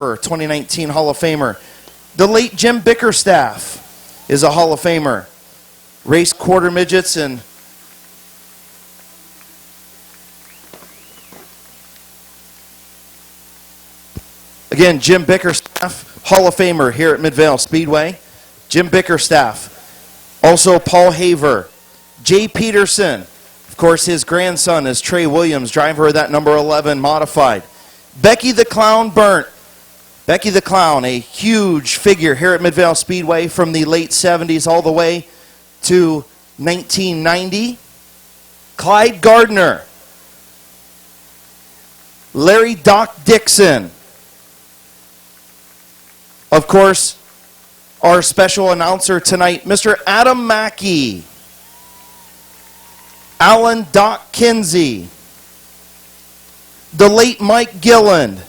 2019 Hall of Famer. The late Jim Bickerstaff is a Hall of Famer. Raced quarter midgets and again, Jim Bickerstaff, Hall of Famer here at Midvale Speedway. Jim Bickerstaff. Also Paul Haver. Jay Peterson. Of course, his grandson is Trey Williams, driver of that number 11 modified. Becky the Clown Burnt. Becky the Clown, a huge figure here at Midvale Speedway from the late 70s all the way to 1990. Clyde Gardner. Larry Doc Dixon. Of course, our special announcer tonight, Mr. Adam Mackey. Alan Doc Kinsey. The late Mike Gilland.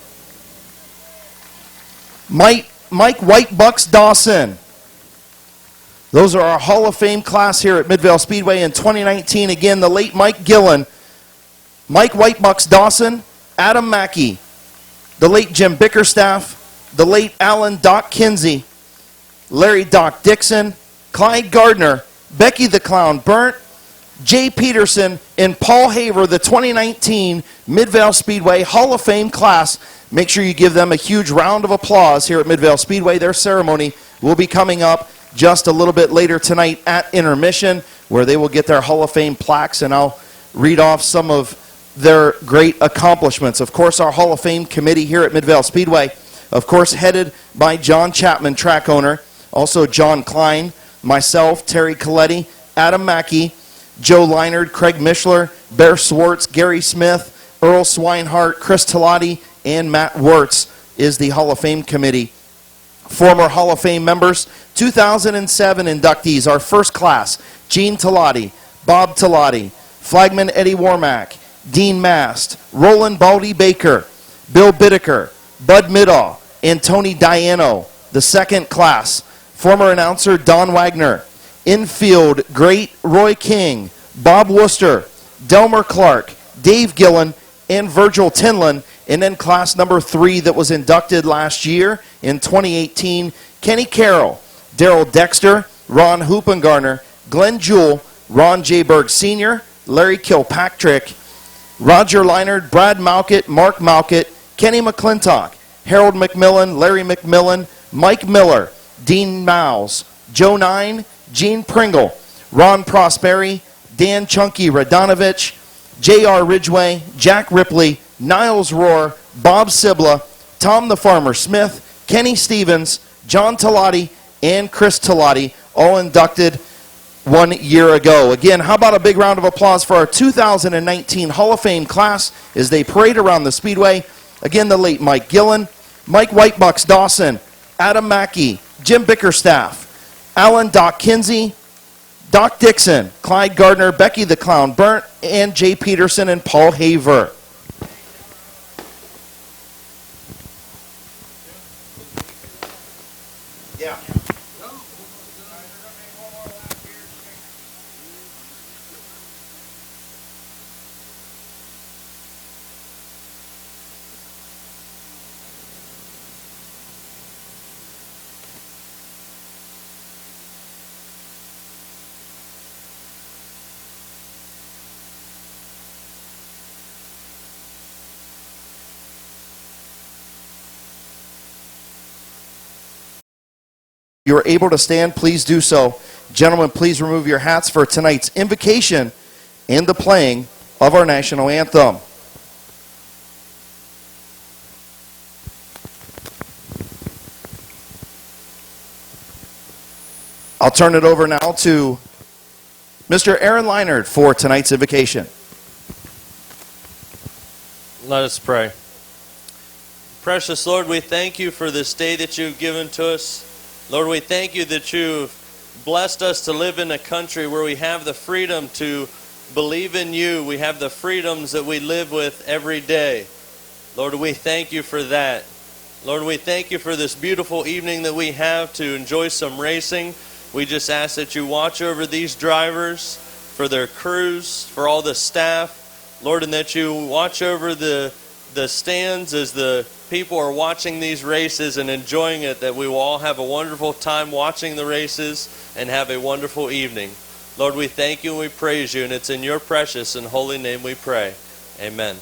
Mike White Bucks Dawson. Those are our Hall of Fame class here at Midvale Speedway in 2019. Again, the late Mike Gilland, Mike White Bucks Dawson, Adam Mackey, the late Jim Bickerstaff, the late Alan Doc Kinsey, Larry Doc Dixon, Clyde Gardner, Becky the Clown Burnt, Jay Peterson, and Paul Haver, the 2019 Midvale Speedway Hall of Fame class. Make sure you give them a huge round of applause here at Midvale Speedway. Their ceremony will be coming up just a little bit later tonight at intermission, where they will get their Hall of Fame plaques, and I'll read off some of their great accomplishments. Of course, our Hall of Fame committee here at Midvale Speedway, of course, headed by John Chapman, track owner, also John Klein, myself, Terry Coletti, Adam Mackey, Joe Leinard, Craig Mishler, Bear Swartz, Gary Smith, Earl Swinehart, Chris Talati, and Matt Wirtz is the Hall of Fame committee. Former Hall of Fame members, 2007 inductees, our first class, Gene Talati, Bob Talati, Flagman Eddie Warmack, Dean Mast, Roland Baldy Baker, Bill Bittaker, Bud Middaugh, and Tony Diano. The second class, former announcer Don Wagner. Infield, great Roy King, Bob Worcester, Delmer Clark, Dave Gillen, and Virgil Tinlin. And then class number 3 that was inducted last year in 2018, Kenny Carroll, Daryl Dexter, Ron Hoopengarner, Glenn Jewell, Ron J. Berg Sr., Larry Kilpatrick, Roger Leinard, Brad Malkett, Mark Malkett, Kenny McClintock, Harold McMillan, Larry McMillan, Mike Miller, Dean Miles, Joe Nine, Gene Pringle, Ron Prosperi, Dan Chunky Radonovich, J.R. Ridgway, Jack Ripley, Niles Rohr, Bob Sibla, Tom the Farmer Smith, Kenny Stevens, John Talati, and Chris Talati, all inducted 1 year ago. Again, how about a big round of applause for our 2019 Hall of Fame class as they parade around the Speedway. Again, the late Mike Gillen, Mike Whitebucks Dawson, Adam Mackey, Jim Bickerstaff, Alan Doc Kinsey, Doc Dixon, Clyde Gardner, Becky the Clown Burnt, and Jay Peterson and Paul Haver. Yeah. You are able to stand, please do so. Gentlemen, please remove your hats for tonight's invocation and the playing of our national anthem. I'll turn it over now to Mr. Aaron Leinard for tonight's invocation. Let us pray. Precious Lord, we thank you for this day that you've given to us. Lord, we thank you that you've blessed us to live in a country where we have the freedom to believe in you. We have the freedoms that we live with every day. Lord, we thank you for that. Lord, we thank you for this beautiful evening that we have to enjoy some racing. We just ask that you watch over these drivers, for their crews, for all the staff, Lord, and that you watch over the stands as the people are watching these races and enjoying it, that we will all have a wonderful time watching the races and have a wonderful evening. Lord, we thank you and we praise you, and it's in your precious and holy name we pray. Amen.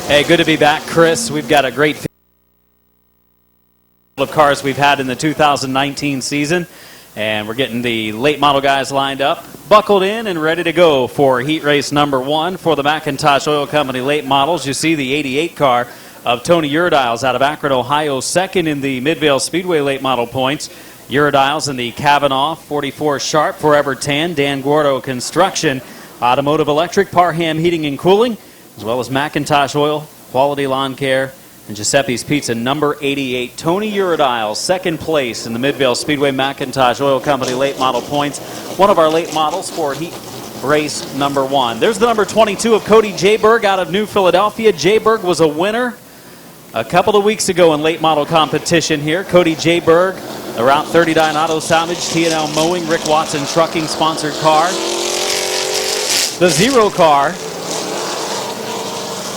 Hey, good to be back, Chris. We've got a great field of cars we've had in the 2019 season, and we're getting the late model guys lined up, buckled in and ready to go for heat race number 1 for the McIntosh Oil Company late models. You see the 88 car of Tony Uridiles out of Akron, Ohio, second in the Midvale Speedway late model points. Uridiles in the Kavanaugh 44 Sharp Forever Tan, Dan Gordo Construction, Automotive Electric, Parham Heating and Cooling, as well as McIntosh Oil, Quality Lawn Care, and Giuseppe's Pizza, number 88. Tony Uridiles, second place in the Midvale Speedway McIntosh Oil Company late model points. One of our late models for heat race number 1. There's the number 22 of Cody Jayberg out of New Philadelphia. Jayberg was a winner a couple of weeks ago in late model competition here. Cody Jayberg, the Route 39 Auto Salvage, T&L Mowing, Rick Watson Trucking sponsored car. The zero car.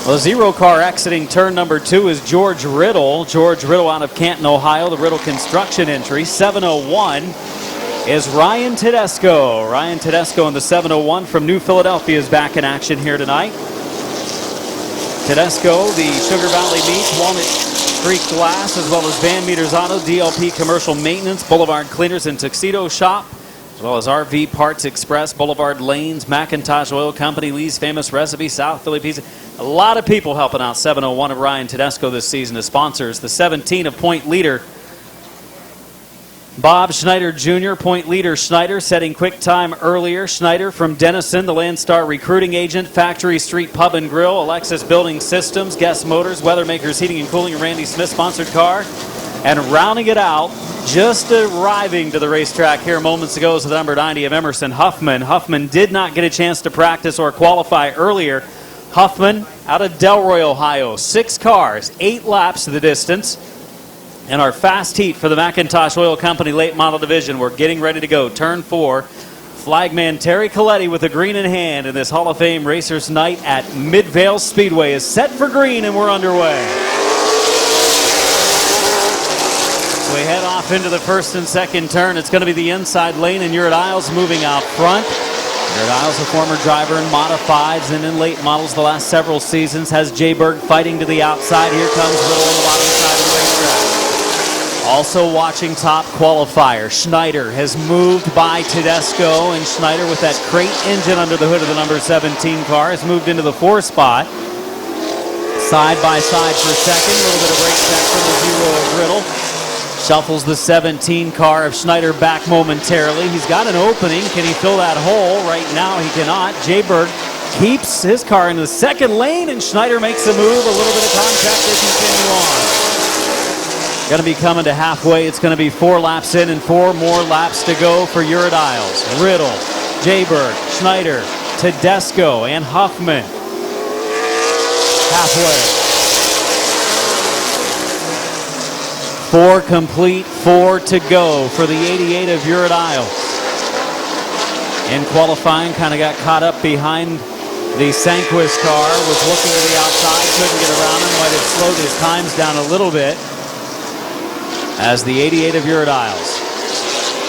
The zero car exiting turn number 2 is George Riddle. George Riddle out of Canton, Ohio, the Riddle Construction entry. 701 is Ryan Tedesco. Ryan Tedesco in the 701 from New Philadelphia is back in action here tonight. Tedesco, the Sugar Valley Meats, Walnut Creek Glass, as well as Van Meters Auto, DLP Commercial Maintenance, Boulevard Cleaners and Tuxedo Shop, as well as RV Parts Express, Boulevard Lanes, McIntosh Oil Company, Lee's Famous Recipe, South Philly Pizza. A lot of people helping out 701 of Ryan Tedesco this season as sponsors. The 17 of Point Leader, Bob Schneider Jr., Point Leader Schneider, setting quick time earlier. Schneider from Denison, the Landstar recruiting agent, Factory Street Pub and Grill, Alexis Building Systems, Guest Motors, Weathermakers Heating and Cooling, and Randy Smith sponsored car. And rounding it out, just arriving to the racetrack here moments ago is the number 90 of Emerson Huffman. Huffman did not get a chance to practice or qualify earlier. Huffman out of Delroy, Ohio. 6 cars, 8 laps to the distance. And our fast heat for the McIntosh Oil Company late model division. We're getting ready to go. Turn 4. Flagman Terry Coletti with the green in hand in this Hall of Fame Racers Night at Midvale Speedway is set for green, and we're underway. We head off into the first and second turn. It's going to be the inside lane, and Uridiles moving out front. Uridiles, a former driver in modifieds and in late models the last several seasons, has Jayberg fighting to the outside. Here comes Riddle on the bottom side of the racetrack. Also watching top qualifier. Schneider has moved by Tedesco, and Schneider with that crate engine under the hood of the number 17 car has moved into the 4 spot. Side by side for second. A little bit of brake check from the 0 of Riddle. Shuffles the 17 car of Schneider back momentarily. He's got an opening. Can he fill that hole? Right now he cannot. Jayberg keeps his car in the second lane, and Schneider makes a move. A little bit of contact. They continue on. Going to be coming to halfway. It's going to be 4 laps in and 4 more laps to go for Uridiles. Riddle, Jayberg, Schneider, Tedesco, and Huffman. Halfway. 4 complete, 4 to go for the 88 of Uridiles. In qualifying, kind of got caught up behind the Sanquist car, was looking to the outside, couldn't get around him, might have slowed his times down a little bit. As the 88 of Uridiles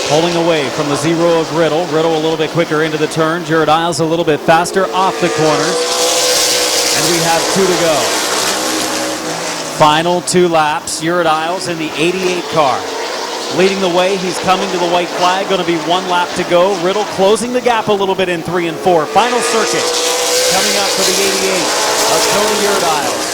pulling away from the 0 of Riddle. Riddle a little bit quicker into the turn. Uridiles a little bit faster off the corners. And we have 2 to go. Final 2 laps. Uridiles in the 88 car. Leading the way, he's coming to the white flag. Going to be 1 lap to go. Riddle closing the gap a little bit in 3 and 4. Final circuit coming up for the 88 of Tony Uridiles.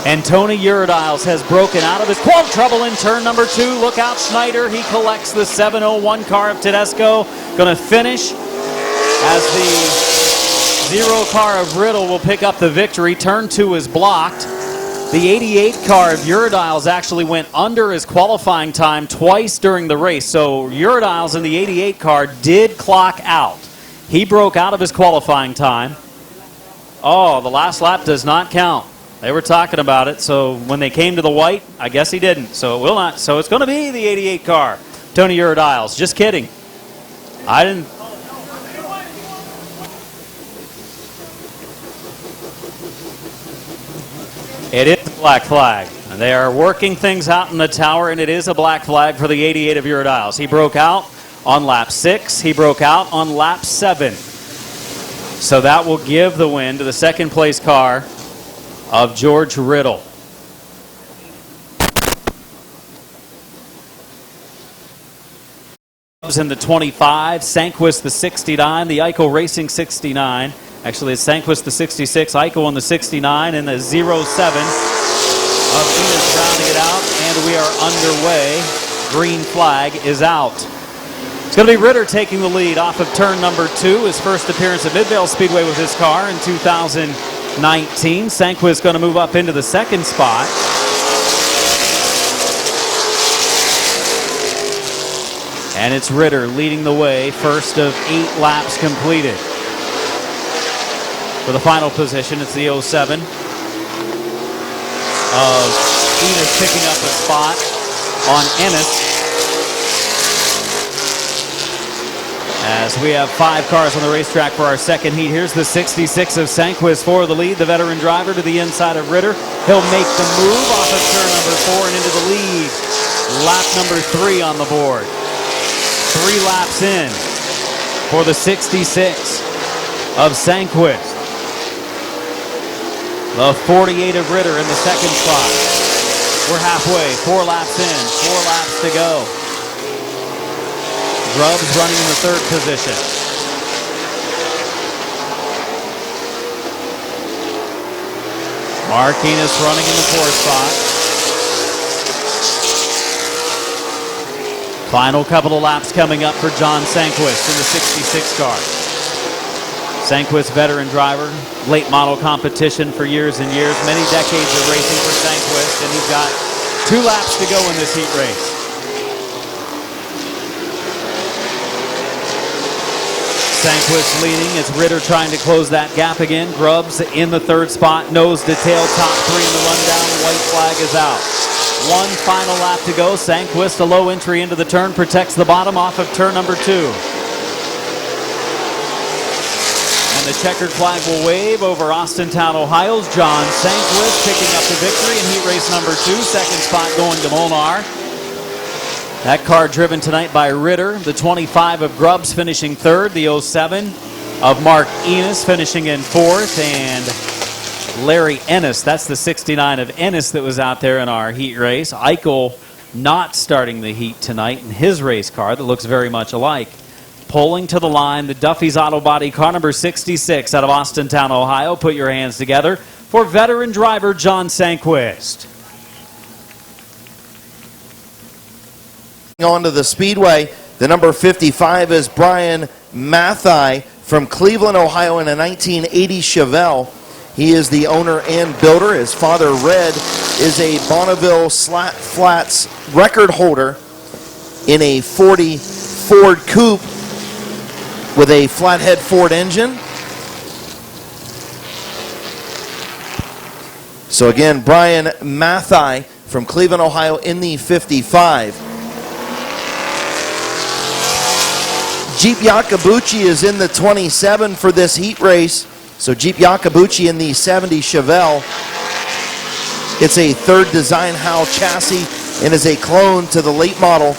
And Tony Uridiles has broken out of his quad trouble in turn number 2. Look out, Schneider. He collects the 701 car of Tedesco. Going to finish as the 0 car of Riddle will pick up the victory. Turn 2 is blocked. The 88 car of Uridiles actually went under his qualifying time twice during the race. So Uridiles in the 88 car did clock out. He broke out of his qualifying time. Oh, the last lap does not count. They were talking about it, so when they came to the white, I guess he didn't. So it will not. So it's going to be the 88 car. Tony Uridiles. Just kidding. I didn't. It is a black flag. And they are working things out in the tower, and it is a black flag for the 88 of Uridiles. He broke out on lap 6. He broke out on lap 7. So that will give the win to the second place car of George Riddle. In the 25, Sanquist the 69, the Eichel Racing 69. Actually, it's Sanquist the 66, Eichel in the 69, and the 07 of Venus rounding it out, and we are underway. Green flag is out. It's going to be Ritter taking the lead off of turn number 2, his first appearance at Midvale Speedway with his car in 2019. Sanquist going to move up into the second spot. And it's Ritter leading the way, first of 8 laps completed. For the final position, it's the 07 of Enos picking up a spot on Ennis. As we have 5 cars on the racetrack for our second heat. Here's the 66 of Sanquist for the lead. The veteran driver to the inside of Ritter. He'll make the move off of turn number 4 and into the lead. Lap number 3 on the board. 3 laps in for the 66 of Sanquist. The 48 of Ritter in the second spot. We're halfway, 4 laps in, 4 laps to go. Grubbs running in the third position. Mark Enos running in the 4th spot. Final couple of laps coming up for John Sanquist in the 66 car. Sanquist, veteran driver, late model competition for years and years, many decades of racing for Sanquist, and he's got 2 laps to go in this heat race. Sanquist leading as Ritter trying to close that gap again. Grubbs in the 3rd spot, nose to tail, top 3 in the rundown. The white flag is out. 1 final lap to go. Sanquist, a low entry into the turn, protects the bottom off of turn number 2. The checkered flag will wave over Austintown, Ohio's John Sanquist picking up the victory in heat race number 2. Second spot going to Molnar. That car driven tonight by Ritter. The 25 of Grubbs finishing 3rd. The 07 of Mark Enos finishing in 4th. And Larry Ennis, that's the 69 of Ennis that was out there in our heat race. Eichel not starting the heat tonight in his race car that looks very much alike. Pulling to the line, the Duffy's Auto Body car number 66 out of Austintown, Ohio. Put your hands together for veteran driver John Sanquist. On to the Speedway, the number 55 is Brian Mathai from Cleveland, Ohio in a 1980 Chevelle. He is the owner and builder. His father, Red, is a Bonneville Slat Flats record holder in a 40 Ford Coupe with a flathead Ford engine. So again, Brian Mathai from Cleveland, Ohio in the 55. Jeep Yakabuchi is in the 27 for this heat race. So Jeep Yakabuchi in the 70 Chevelle. It's a 3rd design Howell chassis and is a clone to the late model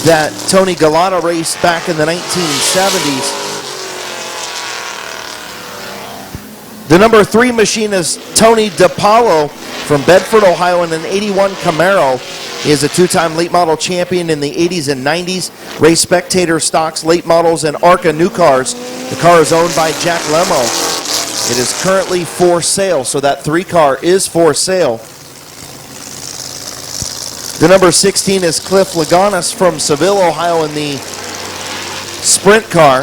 that Tony Galata raced back in the 1970s. The number 3 machine is Tony DiPaolo from Bedford, Ohio in an 81 Camaro. He is a 2-time late model champion in the 80s and 90s. Race Spectator stocks, late models, and ARCA new cars. The car is owned by Jack Lemo. It is currently for sale, so that 3 car is for sale. The number 16 is Cliff Laganas from Seville, Ohio in the sprint car.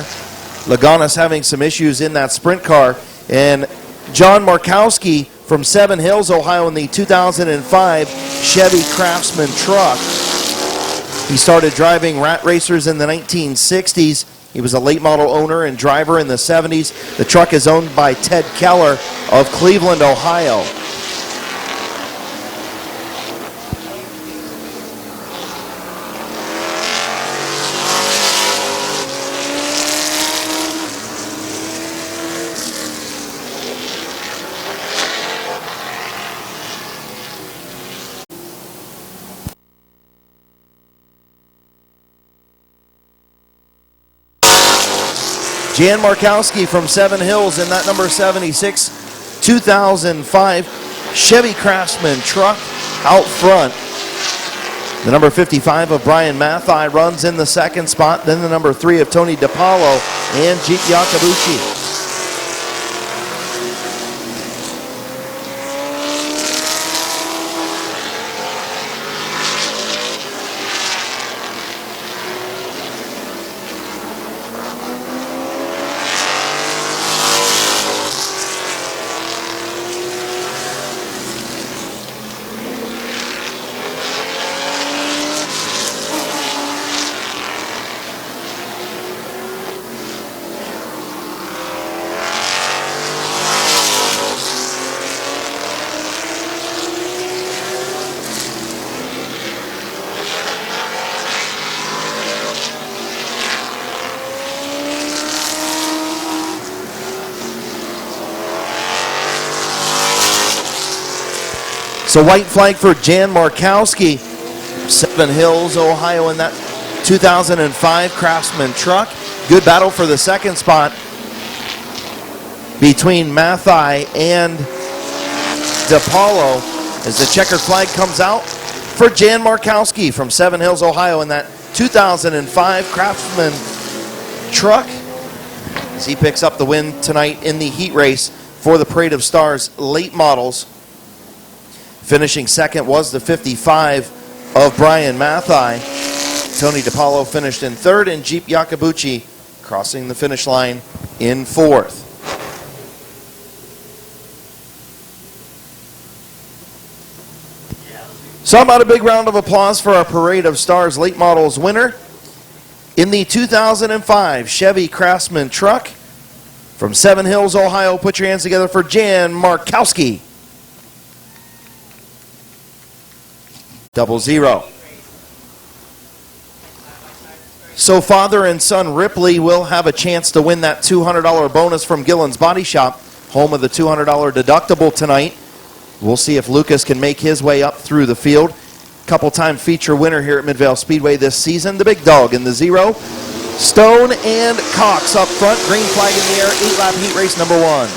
Laganas having some issues in that sprint car. And John Markowski from Seven Hills, Ohio in the 2005 Chevy Craftsman truck. He started driving rat racers in the 1960s. He was a late model owner and driver in the 70s. The truck is owned by Ted Keller of Cleveland, Ohio. Jan Markowski from Seven Hills in that number 76 2005 Chevy Craftsman truck out front. The number 55 of Brian Mathai runs in the second spot. Then the number 3 of Tony DiPaolo and Jeep Yakabuchi. So white flag for Jan Markowski, Seven Hills, Ohio in that 2005 Craftsman truck. Good battle for the second spot between Mathai and DiPaolo as the checkered flag comes out for Jan Markowski from Seven Hills, Ohio in that 2005 Craftsman truck as he picks up the win tonight in the heat race for the Parade of Stars late models. Finishing second was the 55 of Brian Mathai. Tony DiPaolo finished in third, and Jeep Yakabuchi crossing the finish line in fourth. So how about a big round of applause for our Parade of Stars late models winner in the 2005 Chevy Craftsman truck from Seven Hills, Ohio. Put your hands together for Jan Markowski. 00. So father and son Ripley will have a chance to win that $200 bonus from Gillen's Body Shop, home of the $200 deductible tonight. We'll see if Lucas can make his way up through the field. Couple-time feature winner here at Midvale Speedway this season, the big dog in the 0. Stone and Cox up front, green flag in the air, 8-lap heat race number 1.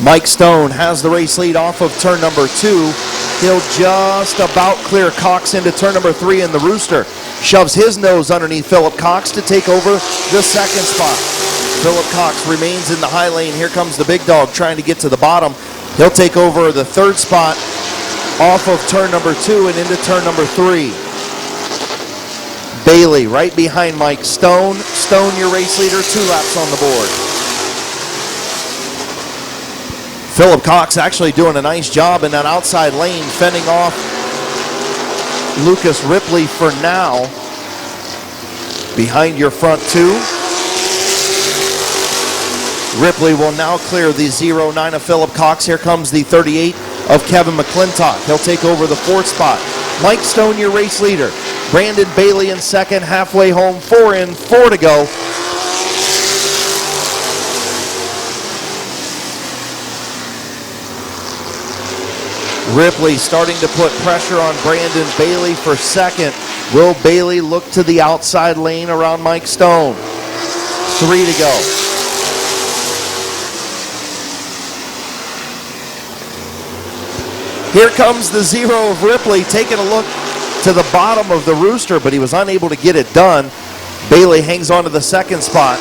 Mike Stone has the race lead off of turn number 2. He'll just about clear Cox into turn number 3, and the Rooster shoves his nose underneath Philip Cox to take over the second spot. Philip Cox remains in the high lane. Here comes the big dog trying to get to the bottom. He'll take over the third spot off of turn number 2 and into turn number 3. Bailey right behind Mike Stone. Stone, your race leader, 2 laps on the board. Philip Cox actually doing a nice job in that outside lane, fending off Lucas Ripley for now. Behind your front 2. Ripley will now clear the 09 of Philip Cox. Here comes the 38 of Kevin McClintock. He'll take over the 4th spot. Mike Stone, your race leader. Brandon Bailey in second, halfway home, 4 in, 4 to go. Ripley starting to put pressure on Brandon Bailey for second. Will Bailey look to the outside lane around Mike Stone? 3 to go. Here comes the 0 of Ripley, taking a look to the bottom of the Rooster, but he was unable to get it done. Bailey hangs on to the second spot.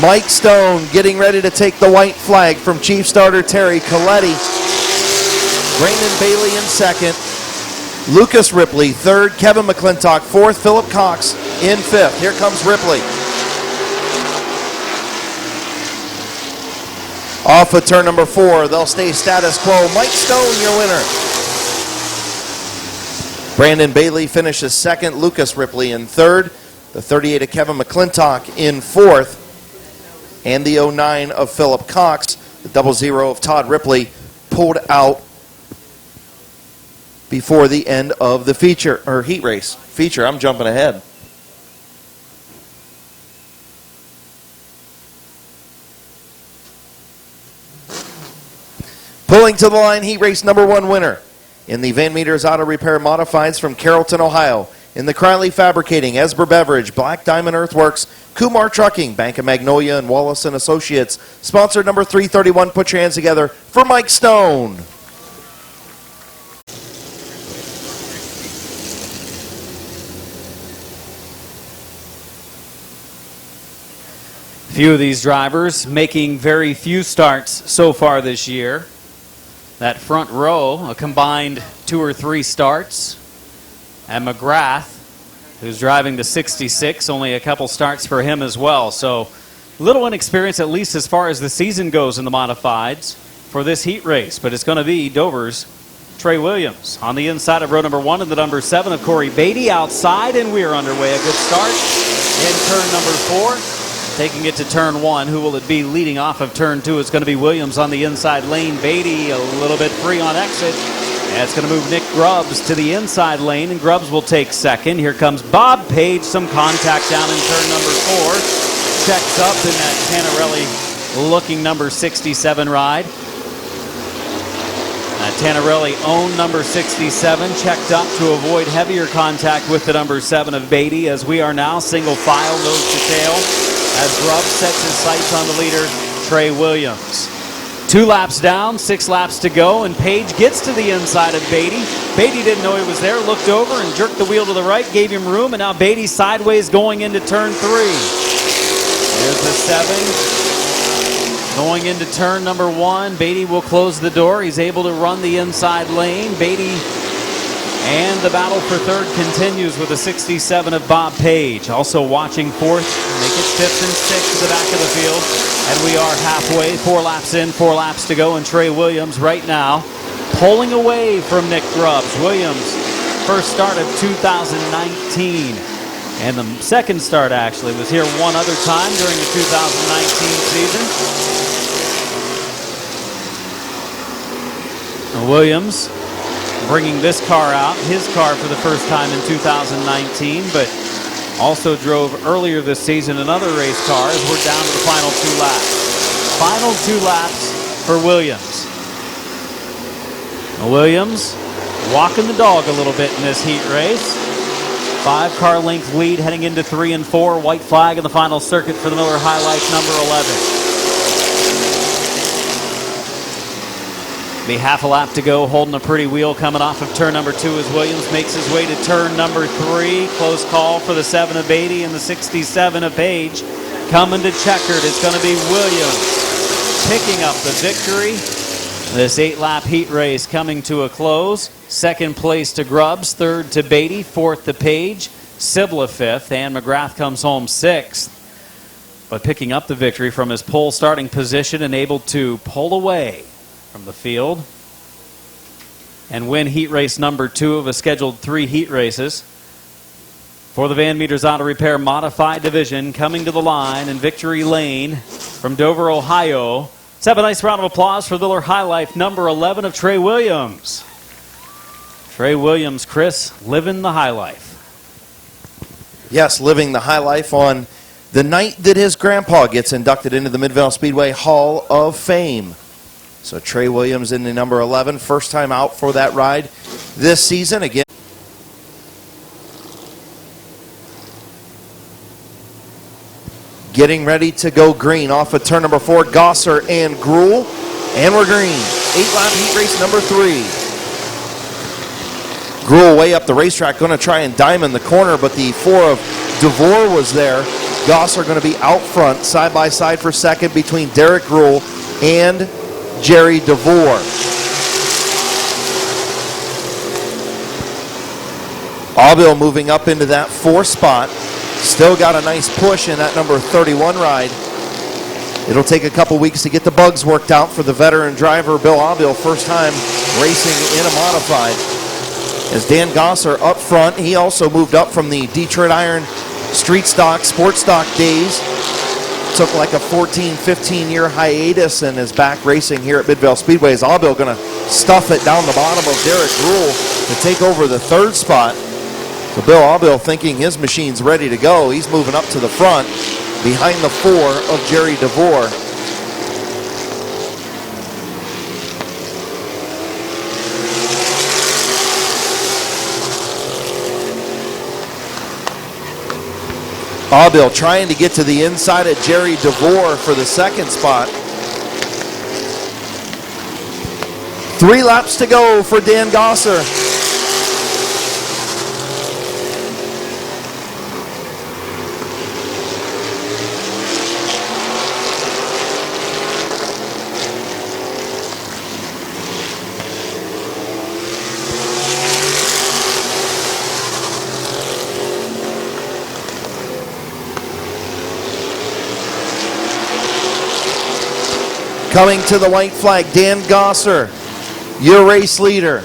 Mike Stone getting ready to take the white flag from Chief Starter Terry Coletti. Brandon Bailey in second. Lucas Ripley third. Kevin McClintock fourth. Philip Cox in fifth. Here comes Ripley. Off of turn number 4. They'll stay status quo. Mike Stone, your winner. Brandon Bailey finishes second. Lucas Ripley in third. The 38 of Kevin McClintock in fourth. And the 09 of Philip Cox, the 00 of Todd Ripley, pulled out before the end of the feature, or heat race. Feature, I'm jumping ahead. Pulling to the line, heat race number 1 winner in the Van Meters Auto Repair Modifieds from Carrollton, Ohio. In the Criley Fabricating, Esber Beverage, Black Diamond Earthworks, Kumar Trucking, Bank of Magnolia, and Wallace & Associates. Sponsor number 331, put your hands together for Mike Stone. Few of these drivers making very few starts so far this year. That front row, a combined 2 or 3 starts. And McGrath, who's driving to 66, only a couple starts for him as well. So little inexperience, at least as far as the season goes in the modifieds for this heat race. But it's going to be Dover's Trey Williams on the inside of row number 1 and the number 7 of Corey Beatty outside, and we're underway. A good start in turn number 4. Taking it to turn 1. Who will it be leading off of turn 2? It's going to be Williams on the inside lane. Beatty a little bit free on exit. And it's going to move Nick Grubbs to the inside lane, and Grubbs will take second. Here comes Bob Page. Some contact down in turn number 4. Checks up in that Tanarelli-looking number 67 ride. Tanarelli owned number 67, checked up to avoid heavier contact with the number 7 of Beatty, as we are now single file, nose to tail, as Grubbs sets his sights on the leader, Trey Williams. 2 laps down, 6 laps to go, and Page gets to the inside of Beatty. Beatty didn't know he was there, looked over and jerked the wheel to the right, gave him room, and now Beatty sideways going into turn 3. There's the 7. Going into turn number 1, Beatty will close the door. He's able to run the inside lane. Beatty, and the battle for third continues with the 67 of Bob Page. Also watching fourth, make it 5th and 6th to the back of the field. And we are halfway, 4 laps in, 4 laps to go. And Trey Williams right now pulling away from Nick Grubbs. Williams, first start of 2019. And the second start actually was here one other time during the 2019 season. Williams bringing this car out, his car for the first time in 2019, but also drove earlier this season another race car as we're down to the final 2 laps. Final 2 laps for Williams. Williams walking the dog a little bit in this heat race. 5-car length lead heading into 3 and 4. White flag in the final circuit for the Miller High Life number 11. Be half a lap to go, holding a pretty wheel coming off of turn number 2 as Williams makes his way to turn number 3. Close call for the 7 of Beatty and the 67 of Page. Coming to checkered, it's going to be Williams picking up the victory. This 8-lap heat race coming to a close. Second place to Grubbs, third to Beatty, fourth to Page, Sibla 5th, and McGrath comes home 6th. But picking up the victory from his pole starting position and able to pull away from the field and win heat race number 2 of a scheduled 3 heat races for the Van Meters Auto Repair Modified Division. Coming to the line in victory lane from Dover, Ohio. Let's have a nice round of applause for Miller High Life number 11 of Trey Williams. Trey Williams, Chris, living the high life. Yes, living the high life on the night that his grandpa gets inducted into the Midvale Speedway Hall of Fame. So Trey Williams in the number 11, first time out for that ride this season. Again, getting ready to go green off of turn number 4, Gosser and Gruhl. And we're green. 8-lap heat race number 3. Gruhl way up the racetrack, going to try and diamond the corner, but the 4 of DeVore was there. Gosser going to be out front, side by side for second between Derek Gruhl and Jerry DeVore. Aubil moving up into that 4th spot. Still got a nice push in that number 31 ride. It'll take a couple weeks to get the bugs worked out for the veteran driver, Bill Aubil, first time racing in a modified. As Dan Gosser up front, he also moved up from the Detroit Iron street stock, sports stock days. Took like a 14, 15-year hiatus and is back racing here at Midvale Speedway. Is Aubil going to stuff it down the bottom of Derek Gruhl to take over the 3rd spot. So Bill Aubil thinking his machine's ready to go. He's moving up to the front behind the 4 of Jerry DeVore. Aubill trying to get to the inside of Jerry DeVore for the second spot. 3 laps to go for Dan Gosser. Coming to the white flag, Dan Gosser, your race leader.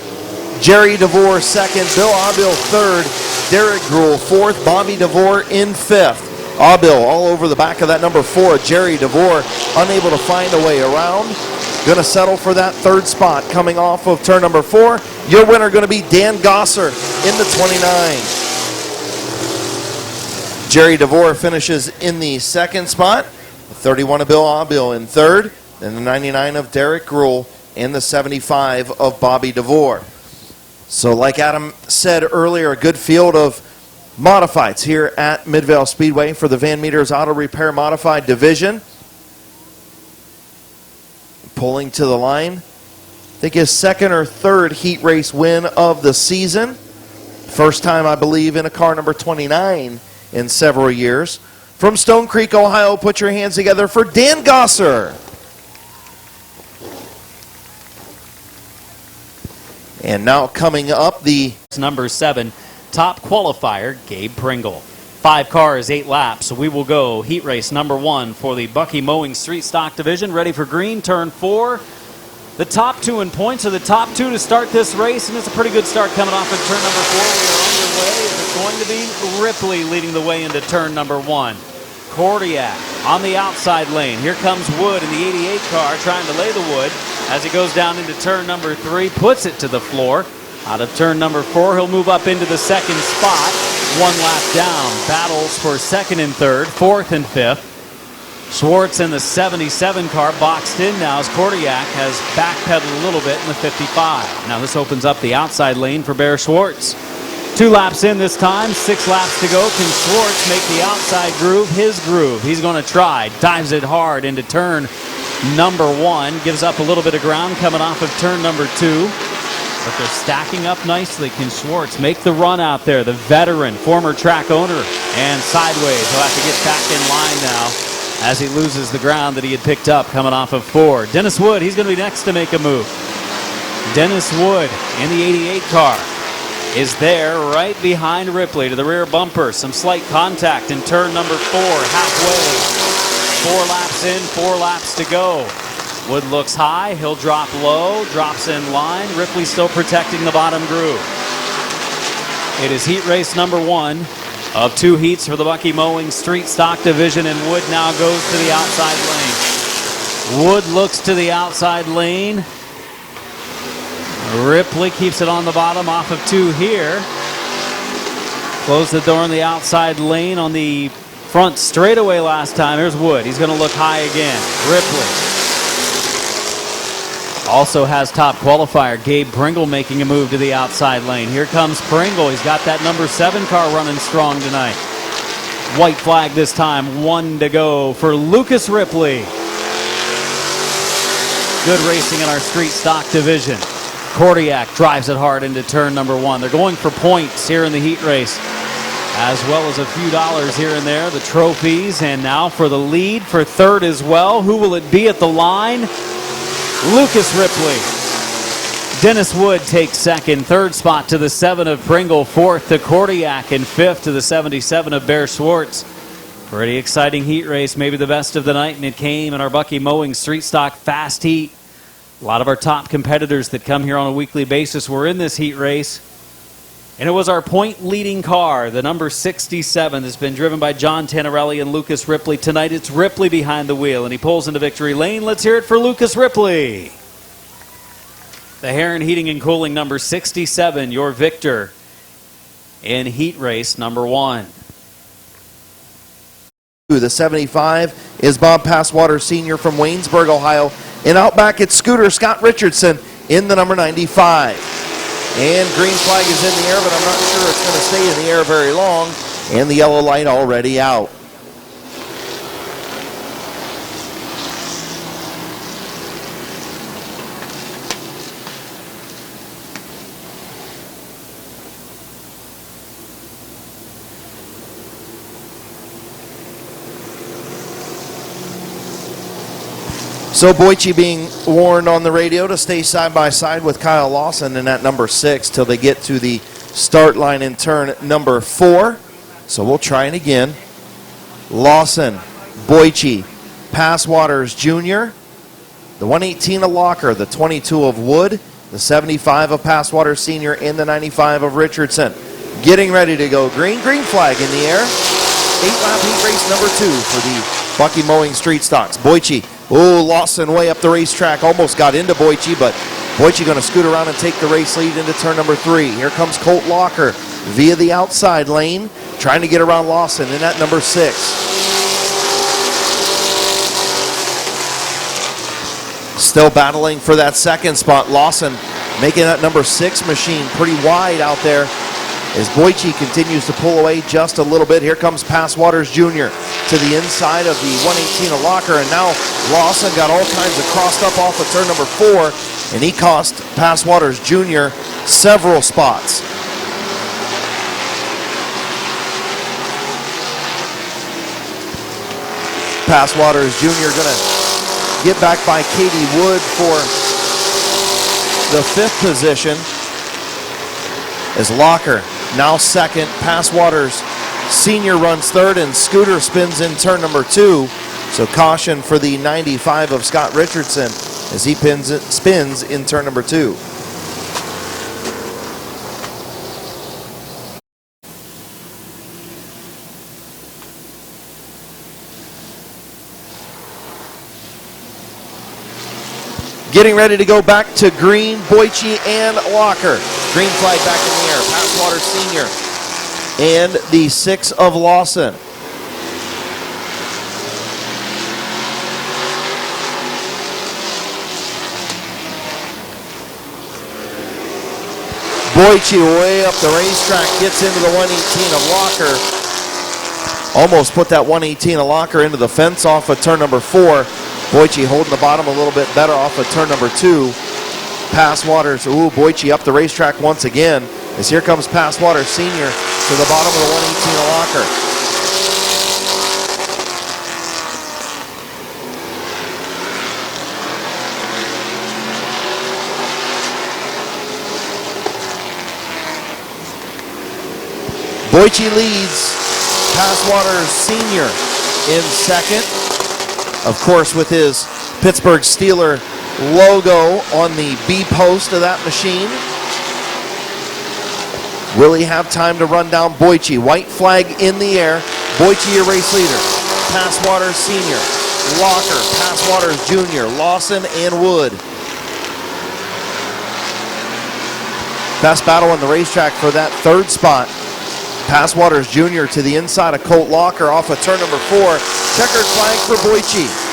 Jerry DeVore second, Bill Aubill third, Derek Gruhl fourth, Bobby DeVore in fifth. Aubill all over the back of that number 4, Jerry DeVore, unable to find a way around. Going to settle for that third spot coming off of turn number 4. Your winner going to be Dan Gosser in the 29. Jerry DeVore finishes in the second spot. The 31 of Bill Aubill in third. Then the 99 of Derek Gruhl and the 75 of Bobby DeVore. So like Adam said earlier, a good field of modifieds here at Midvale Speedway for the Van Meters Auto Repair Modified Division. Pulling to the line, I think his second or third heat race win of the season. First time, I believe, in a car number 29 in several years. From Stone Creek, Ohio, put your hands together for Dan Gosser. And now coming up, the number 7, top qualifier, Gabe Pringle. 5 cars, 8 laps. So we will go heat race number 1 for the Bucky Mowing Street Stock Division. Ready for green, turn 4. The top 2 in points are the top 2 to start this race, and it's a pretty good start coming off of turn number 4. We are underway. It's going to be Ripley leading the way into turn number 1. Kordiak on the outside lane. Here comes Wood in the 88 car trying to lay the wood as he goes down into turn number 3, puts it to the floor. Out of turn number 4, he'll move up into the second spot. 1 lap down. Battles for second and third, fourth and fifth. Schwartz in the 77 car boxed in now as Kordiak has backpedaled a little bit in the 55. Now this opens up the outside lane for Bear Schwartz. 2 laps in this time, 6 laps to go. Can Schwartz make the outside groove his groove? He's going to try. Dives it hard into turn number 1. Gives up a little bit of ground coming off of turn number 2. But they're stacking up nicely. Can Schwartz make the run out there? The veteran, former track owner. And sideways. He'll have to get back in line now as he loses the ground that he had picked up coming off of 4. Dennis Wood, he's going to be next to make a move. Dennis Wood in the 88 car is there right behind Ripley to the rear bumper. Some slight contact in turn number 4, halfway. 4 laps in, 4 laps to go. Wood looks high, he'll drop low, drops in line. Ripley still protecting the bottom groove. It is heat race number 1 of 2 heats for the Bucky Mowing Street Stock Division, and Wood now goes to the outside lane. Wood looks to the outside lane. Ripley keeps it on the bottom off of 2 here. Close the door on the outside lane on the front straightaway last time. Here's Wood. He's going to look high again. Ripley also has top qualifier Gabe Pringle making a move to the outside lane. Here comes Pringle. He's got that number 7 car running strong tonight. White flag this time. 1 to go for Lucas Ripley. Good racing in our street stock division. Kordiak drives it hard into turn number 1. They're going for points here in the heat race, as well as a few dollars here and there, the trophies, and now for the lead for third as well. Who will it be at the line? Lucas Ripley. Dennis Wood takes second. Third spot to the 7 of Pringle. Fourth to Kordiak, and fifth to the 77 of Bear Schwartz. Pretty exciting heat race, maybe the best of the night, and it came in our Bucky Mowing Street Stock Fast Heat. A lot of our top competitors that come here on a weekly basis were in this heat race. And it was our point-leading car, the number 67, that's been driven by John Tannerelli and Lucas Ripley. Tonight it's Ripley behind the wheel, and he pulls into victory lane. Let's hear it for Lucas Ripley. The Heron Heating and Cooling number 67, your victor in heat race number 1. The 75 is Bob Passwater Sr. from Waynesburg, Ohio. And out back it's Scooter Scott Richardson in the number 95. And green flag is in the air, but I'm not sure it's going to stay in the air very long. and the yellow light already out. So Boyce being warned on the radio to stay side by side with Kyle Lawson in that number 6 till they get to the start line in turn number 4. So we'll try it again. Lawson, Boyce, Passwaters Jr., the 118 of Locker, the 22 of Wood, the 75 of Passwaters Sr., and the 95 of Richardson. Getting ready to go green flag in the air. 8-lap heat race number 2 for the Bucky Mowing Street Stocks. Boyce, Lawson way up the racetrack, almost got into Boyce, but Boyce going to scoot around and take the race lead into turn number 3. Here comes Colt Locker via the outside lane, trying to get around Lawson in that number 6. Still battling for that second spot. Lawson making that number 6 machine pretty wide out there as Boyce continues to pull away just a little bit. Here comes Passwaters Jr. to the inside of the 118 of Locker, and now Lawson got all kinds of crossed up off of turn number 4, and he cost Passwaters Jr. several spots. Passwaters Jr. going to get back by Katie Wood for the 5th position as Locker now second. Passwaters Sr. runs 3rd, and Scooter spins in turn number 2. So caution for the 95 of Scott Richardson as he spins in turn number 2. Getting ready to go back to green, Boyce and Locker. Green flag back in the air. Passwater Sr. and the 6 of Lawson. Boyce way up the racetrack, gets into the 118 of Locker. Almost put that 118 of Locker into the fence off of turn number 4. Boyce holding the bottom a little bit better off of turn number 2. Passwaters, Boyce up the racetrack once again as here comes Passwaters Sr. to the bottom of the 118 of Locker. Boyce leads Passwaters Sr. in second. Of course, with his Pittsburgh Steeler logo on the B post of that machine. Will he have time to run down Boyce? White flag in the air. Boyce, your race leader. Passwaters Sr., Locker, Passwaters Jr., Lawson, and Wood. Best battle on the racetrack for that 3rd spot. Passwaters Jr. to the inside of Colt Locker off of turn number 4. Checkered flag for Boyce.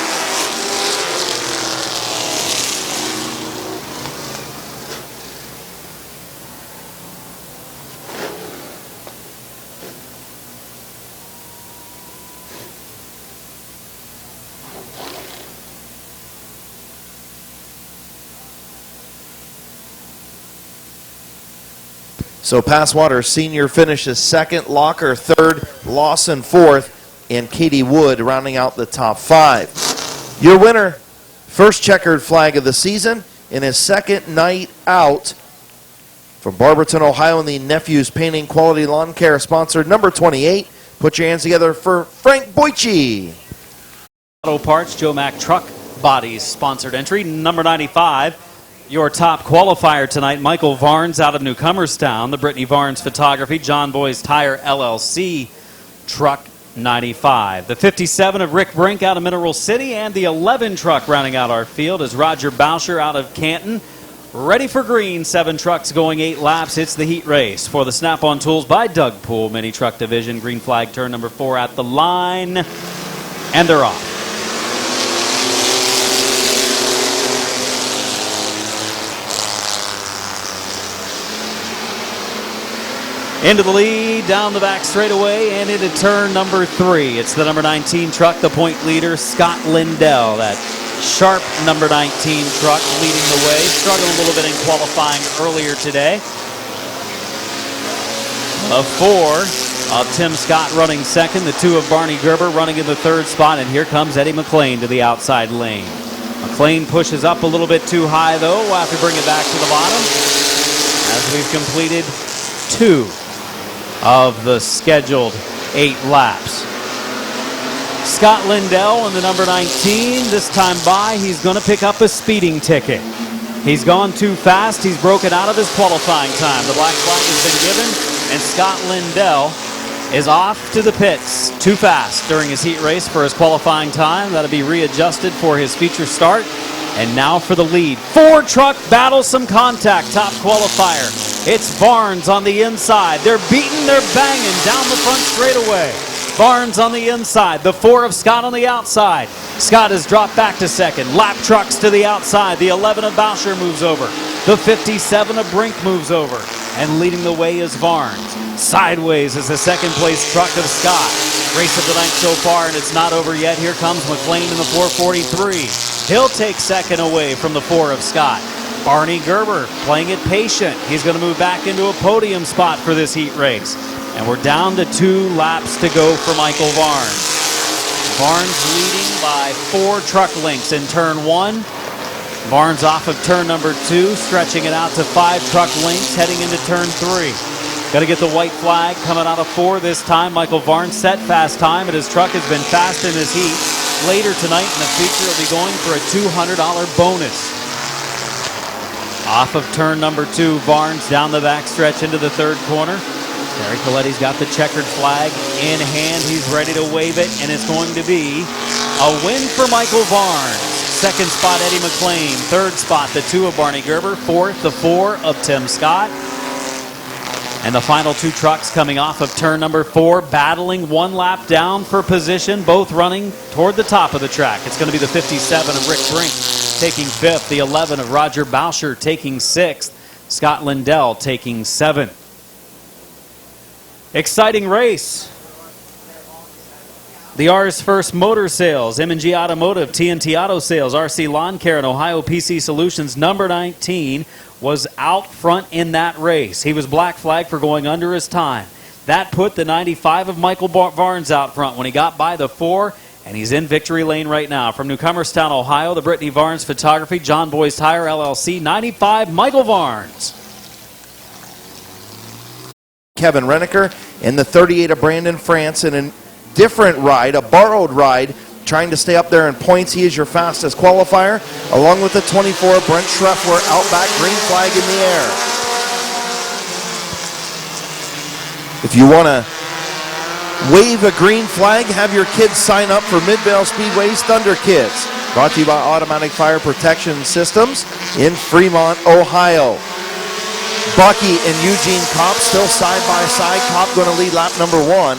So Passwaters Sr. finishes 2nd, Locker 3rd, Lawson 4th, and Katie Wood rounding out the top 5. Your winner, first checkered flag of the season, in his 2nd night out from Barberton, Ohio, in the Nephews Painting Quality Lawn Care sponsored number 28. Put your hands together for Frank Boyce. Auto Parts, Joe Mack Truck Bodies sponsored entry, number 95. Your top qualifier tonight, Michael Varnes out of Newcomerstown. The Brittany Varnes Photography, John Boy's Tire LLC, truck 95. The 57 of Rick Brink out of Mineral City, and the 11 truck rounding out our field is Roger Boucher out of Canton. Ready for green, 7 trucks going 8 laps. It's the heat race for the Snap-on Tools by Doug Pool Mini Truck Division. Green flag turn number 4 at the line, and they're off. Into the lead, down the back straightaway, and into turn number 3. It's the number 19 truck, the point leader, Scott Lindell. That sharp number 19 truck leading the way. Struggled a little bit in qualifying earlier today. A 4 of Tim Scott running second. The 2 of Barney Gerber running in the third spot. And here comes Eddie McLean to the outside lane. McLean pushes up a little bit too high, though. We'll have to bring it back to the bottom as we've completed 2 of the scheduled 8 laps. Scott Lindell in the number 19. This time by, he's going to pick up a speeding ticket. He's gone too fast. He's broken out of his qualifying time. The black flag has been given, and Scott Lindell is off to the pits too fast during his heat race for his qualifying time. That'll be readjusted for his feature start. And now for the lead. 4 truck battles some contact. Top qualifier. It's Barnes on the inside. They're beating, they're banging down the front straightaway. Barnes on the inside. The 4 of Scott on the outside. Scott has dropped back to second. Lap trucks to the outside. The 11 of Boucher moves over. The 57 of Brink moves over. And leading the way is Barnes. Sideways is the second place truck of Scott. Race of the night so far, and it's not over yet. Here comes McLean in the 443. He'll take second away from the 4 of Scott. Barney Gerber playing it patient. He's going to move back into a podium spot for this heat race. And we're down to 2 laps to go for Michael Barnes. Barnes leading by 4 truck lengths in turn 1. Barnes off of turn number 2, stretching it out to 5 truck lengths, heading into turn 3. Got to get the white flag coming out of 4 this time. Michael Barnes set fast time, and his truck has been fast in his heat. Later tonight in the feature, will be going for a $200 bonus. Off of turn number 2, Barnes down the back stretch into the third corner. Terry Coletti's got the checkered flag in hand. He's ready to wave it, and it's going to be a win for Michael Barnes. Second spot, Eddie McLean. Third spot, the 2 of Barney Gerber. Fourth, the 4 of Tim Scott. And the final 2 trucks coming off of turn number 4, battling 1 lap down for position, both running toward the top of the track. It's going to be the 57 of Rick Brink taking 5th, the 11 of Roger Boucher taking 6th, Scott Lindell taking 7th. Exciting race. The R's First Motor Sales, M&G Automotive, TNT Auto Sales, RC Lawn Care, and Ohio PC Solutions, number 19, was out front in that race. He was black flagged for going under his time. That put the 95 of Michael Barnes out front when he got by the 4, and he's in victory lane right now. From Newcomerstown, Ohio, the Brittany Barnes Photography, John Boy's Tire, LLC, 95, Michael Barnes. Kevin Renneker in the 38 of Brandon France in a different ride, a borrowed ride, trying to stay up there in points. He is your fastest qualifier, along with the 24, Brent Schreffler, out back, green flag in the air. If you want to wave a green flag, have your kids sign up for Midvale Speedway's Thunder Kids. Brought to you by Automatic Fire Protection Systems in Fremont, Ohio. Bucky and Eugene Kopp still side by side. Kopp going to lead lap number 1.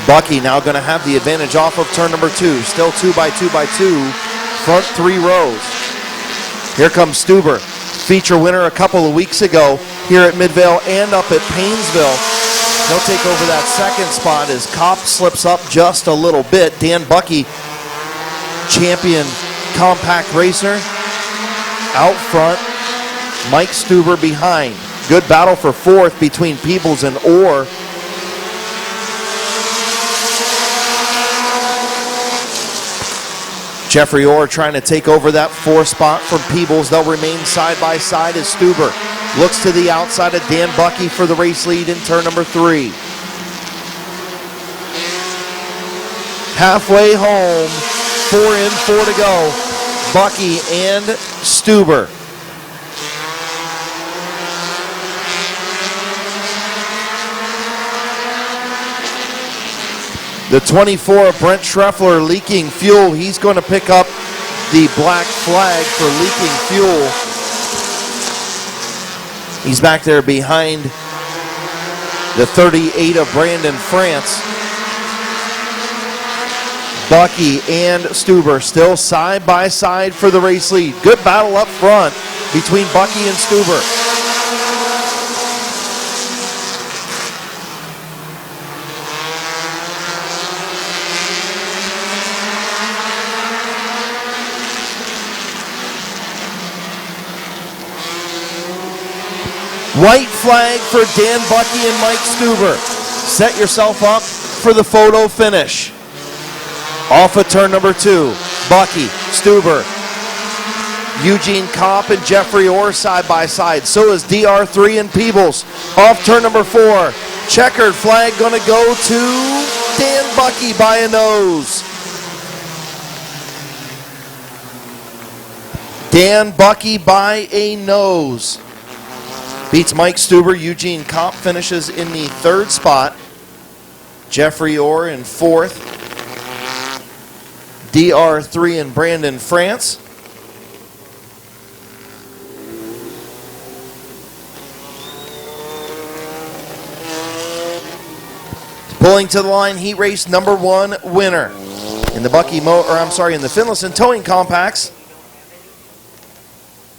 Bucky now going to have the advantage off of turn number 2. Still 2 by 2 by 2. Front 3 rows. Here comes Stuber. Feature winner a couple of weeks ago here at Midvale and up at Paynesville. He'll take over that second spot as Kopp slips up just a little bit. Dan Bucky, champion compact racer, out front. Mike Stuber behind. Good battle for 4th between Peebles and Orr. Jeffrey Orr trying to take over that 4th spot from Peebles. They'll remain side by side as Stuber looks to the outside of Dan Bucky for the race lead in turn number 3. Halfway home, 4 in, 4 to go. Bucky and Stuber. The 24 of Brent Schreffler leaking fuel. He's going to pick up the black flag for leaking fuel. He's back there behind the 38 of Brandon France. Bucky and Stuber still side by side for the race lead. Good battle up front between Bucky and Stuber. White flag for Dan Bucky and Mike Stuber. Set yourself up for the photo finish. Off of turn number 2, Bucky, Stuber, Eugene Kopp and Jeffrey Orr side by side. So is DR3 and Peebles. Off turn number 4, checkered flag going to go to Dan Bucky by a nose. Dan Bucky by a nose. Beats Mike Stuber. Eugene Kopp finishes in the 3rd spot. Jeffrey Orr in 4th. DR3 and Brandon France. Pulling to the line, heat race number 1 winner in the in the Finlayson Towing Compacts.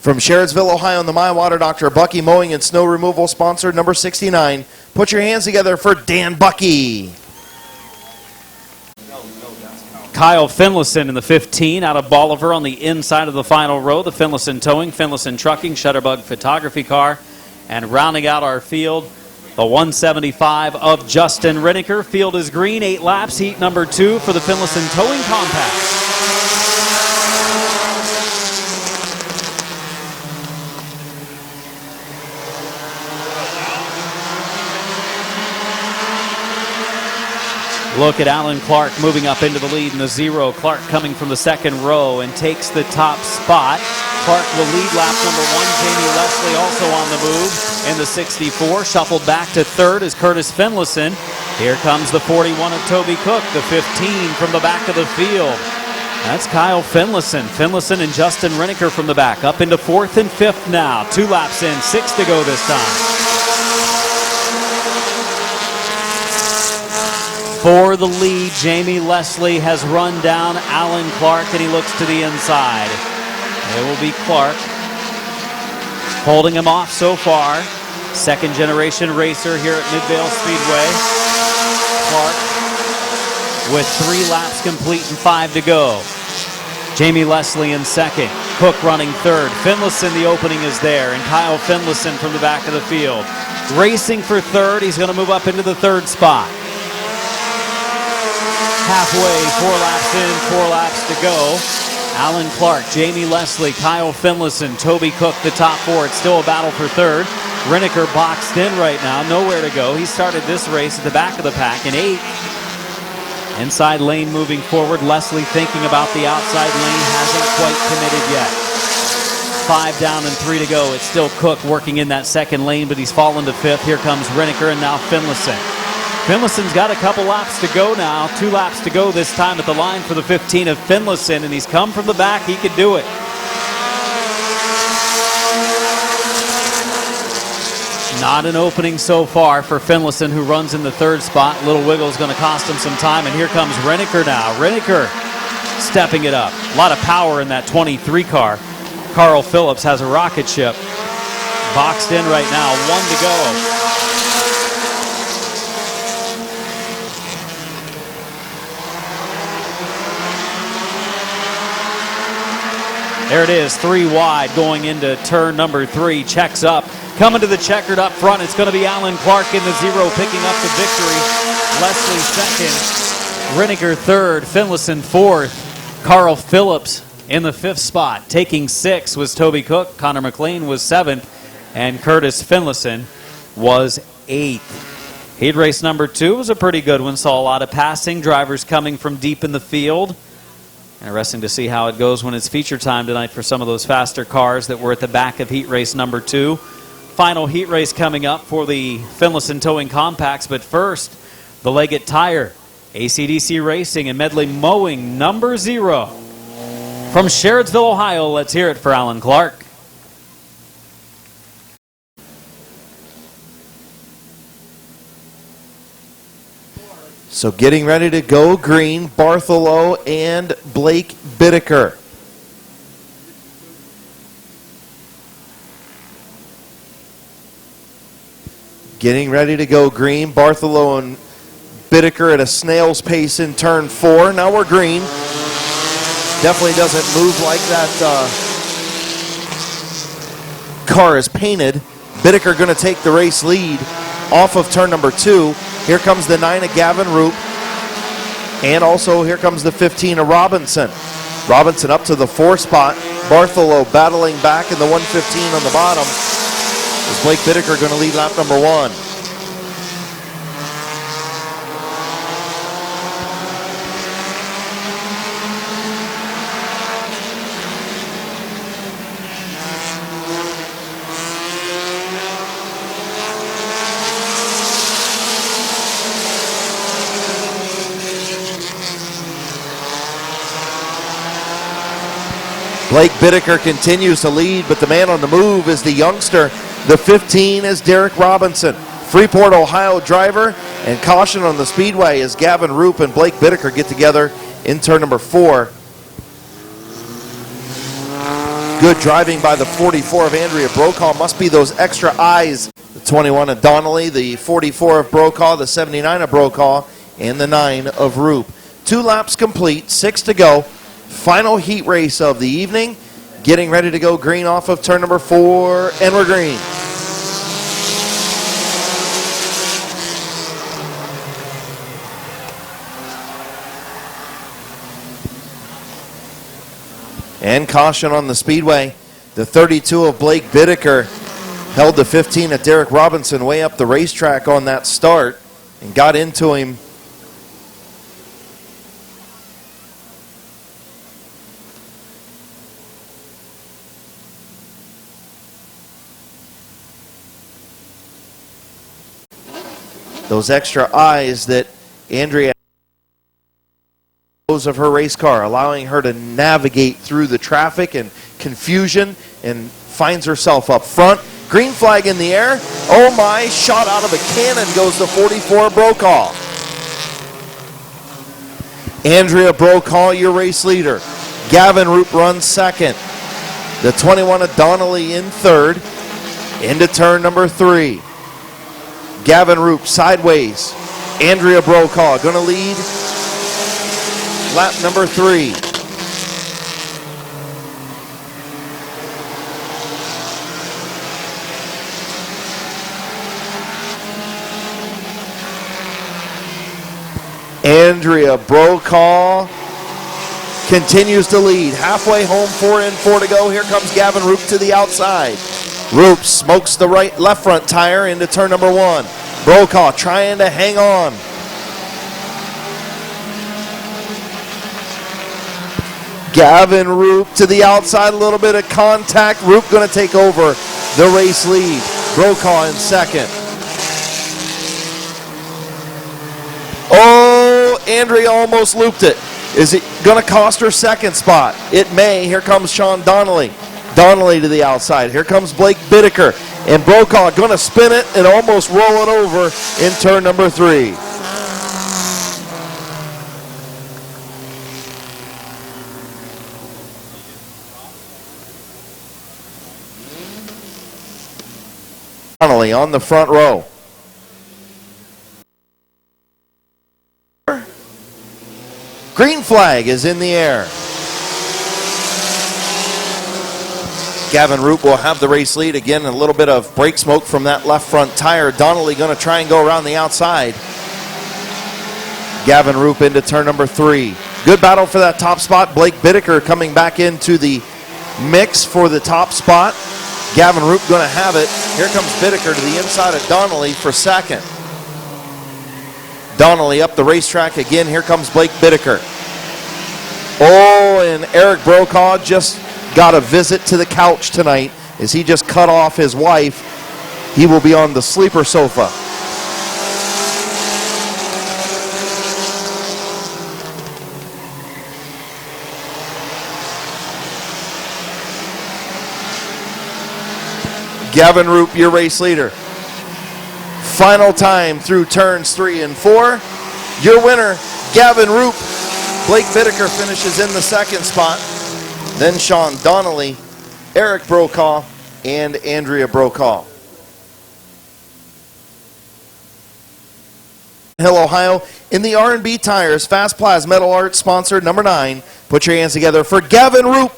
From Sherridsville, Ohio, in the My Water Doctor Bucky Mowing and Snow Removal sponsor number 69. Put your hands together for Dan Bucky. Kyle Finlayson in the 15 out of Bolivar on the inside of the final row. The Finlayson Towing, Finlayson Trucking, Shutterbug Photography car. And rounding out our field, the 175 of Justin Riniker. Field is green, 8 laps, heat number 2 for the Finlayson Towing Compact. Look at Alan Clark moving up into the lead in the 0. Clark coming from the 2nd row and takes the top spot. Clark will lead lap number 1. Jamie Leslie also on the move in the 64. Shuffled back to 3rd is Curtis Finlayson. Here comes the 41 of Toby Cook, the 15 from the back of the field. That's Kyle Finlayson. Finlayson and Justin Riniker from the back. Up into 4th and 5th now. 2 laps in, 6 to go this time. For the lead, Jamie Leslie has run down Alan Clark, and he looks to the inside. It will be Clark holding him off so far. 2nd generation racer here at Midvale Speedway. Clark with 3 laps complete and 5 to go. Jamie Leslie in 2nd. Cook running 3rd. Finlayson, the opening is there, and Kyle Finlayson from the back of the field. Racing for 3rd. He's going to move up into the 3rd spot. Halfway, 4 laps in, 4 laps to go. Alan Clark, Jamie Leslie, Kyle Finlayson, Toby Cook, the top 4. It's still a battle for 3rd. Riniker boxed in right now, nowhere to go. He started this race at the back of the pack in 8th. Inside lane moving forward. Leslie thinking about the outside lane, hasn't quite committed yet. 5 down and 3 to go. It's still Cook working in that 2nd lane, but he's fallen to 5th. Here comes Riniker and now Finlayson. Finlayson's got a couple laps to go now. 2 laps to go this time at the line for the 15 of Finlayson, and he's come from the back. He could do it. Not an opening so far for Finlayson, who runs in the 3rd spot. Little wiggle is going to cost him some time, and here comes Riniker now. Riniker stepping it up. A lot of power in that 23 car. Carl Phillips has a rocket ship. Boxed in right now, 1 to go. There it is, 3 wide going into turn number 3. Checks up. Coming to the checkered up front, it's going to be Alan Clark in the 0 picking up the victory. Leslie 2nd. Riniker 3rd. Finlayson 4th. Carl Phillips in the 5th spot. Taking 6 was Toby Cook. Connor McLean was 7th. And Curtis Finlayson was 8th. Heat race number 2 was a pretty good one. Saw a lot of passing. Drivers coming from deep in the field. Interesting to see how it goes when it's feature time tonight for some of those faster cars that were at the back of heat race number 2. Final heat race coming up for the Finlayson Towing Compacts, but first, the Leggett Tire, AC/DC Racing, and Medley Mowing number 0. From Sherridsville, Ohio, let's hear it for Alan Clark. So getting ready to go green, Bartholomew and Blake Bittaker. Getting ready to go green, Bartholomew and Bittaker at a snail's pace in turn 4. Now we're green. Definitely doesn't move like that car is painted. Bittaker going to take the race lead off of turn number 2. Here comes the 9 of Gavin Roop. And also here comes the 15 of Robinson. Robinson up to the 4 spot. Bartholow battling back in the 115 on the bottom. Is Blake Bittaker going to lead lap number 1? Blake Bittaker continues to lead, but the man on the move is the youngster. The 15 is Derek Robinson. Freeport, Ohio driver, and caution on the speedway as Gavin Roop and Blake Bittaker get together in turn number 4. Good driving by the 44 of Andrea Brokaw. Must be those extra eyes. The 21 of Donnelly, the 44 of Brokaw, the 79 of Brokaw, and the 9 of Roop. 2 laps complete, 6 to go. Final heat race of the evening. Getting ready to go green off of turn number 4, and we're green. And caution on the speedway. The 32 of Blake Bittaker held the 15 of Derek Robinson way up the racetrack on that start and got into him. Those extra eyes that Andrea of her race car, allowing her to navigate through the traffic and confusion, and finds herself up front. Green flag in the air. Oh my, shot out of a cannon goes the 44 Brokaw. Andrea Brokaw, your race leader. Gavin Roop runs second. The 21 of Donnelly in third. Into turn number 3. Gavin Roop sideways. Andrea Brokaw going to lead lap number 3. Andrea Brokaw continues to lead. Halfway home, 4 in, 4 to go. Here comes Gavin Roop to the outside. Roop smokes the left front tire into turn number 1. Brokaw trying to hang on. Gavin Roop to the outside, a little bit of contact. Roop going to take over the race lead. Brokaw in second. Oh, Andrea almost looped it. Is it going to cost her second spot? It may. Here comes Sean Donnelly. Donnelly to the outside. Here comes Blake Bittaker. And Brokaw going to spin it and almost roll it over in turn number 3. Donnelly on the front row. Green flag is in the air. Gavin Roop will have the race lead. Again, a little bit of brake smoke from that left front tire. Donnelly going to try and go around the outside. Gavin Roop into turn number 3. Good battle for that top spot. Blake Bittaker coming back into the mix for the top spot. Gavin Roop going to have it. Here comes Bittaker to the inside of Donnelly for second. Donnelly up the racetrack again. Here comes Blake Bittaker. Oh, and Eric Brokaw just got a visit to the couch tonight as he just cut off his wife. He will be on the sleeper sofa. Gavin Roop, your race leader. Final time through turns 3 and 4. Your winner, Gavin Roop. Blake Bittaker finishes in the second spot. Then Sean Donnelly, Eric Brokaw, and Andrea Brokaw. Hill, Ohio, in the R&B Tires Fast Plas Metal Art sponsor number 9. Put your hands together for Gavin Roop.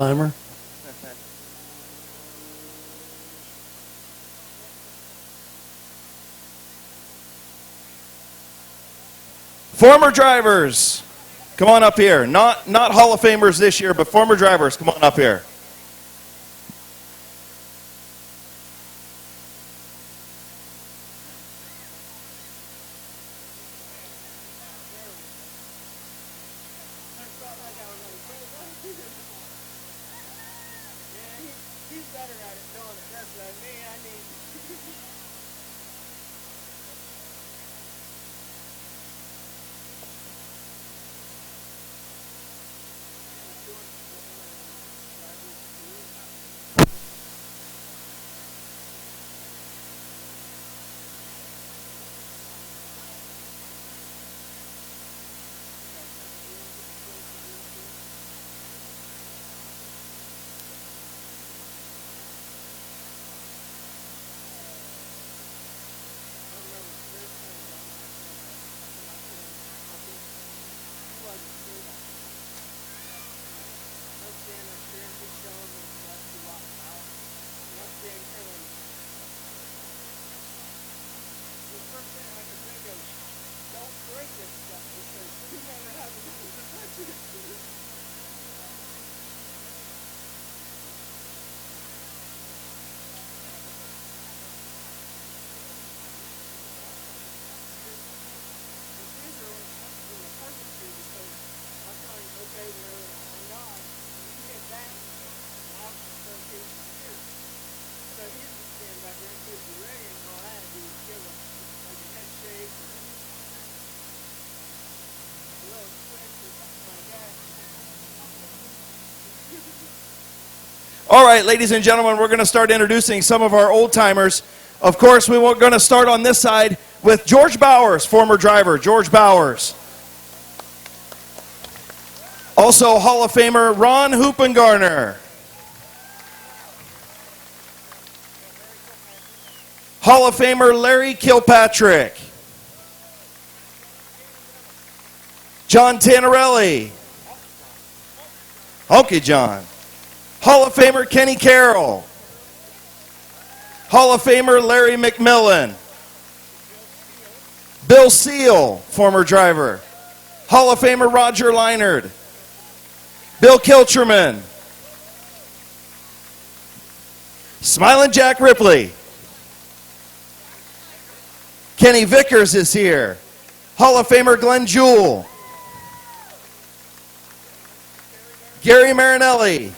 Timer. Former drivers, come on up here. Not Hall of Famers this year, but former drivers, come on up here. All right, ladies and gentlemen, we're going to start introducing some of our old-timers. Of course, we're going to start on this side with George Bowers, former driver, George Bowers. Also, Hall of Famer Ron Hoopengarner. Hall of Famer Larry Kilpatrick. John Tannerelli. Honky John. Hall of Famer Kenny Carroll. Hall of Famer Larry McMillan. Bill Seal, former driver. Hall of Famer Roger Leinard. Bill Kilcherman. Smiling Jack Ripley. Kenny Vickers is here. Hall of Famer Glenn Jewell. Gary Marinelli.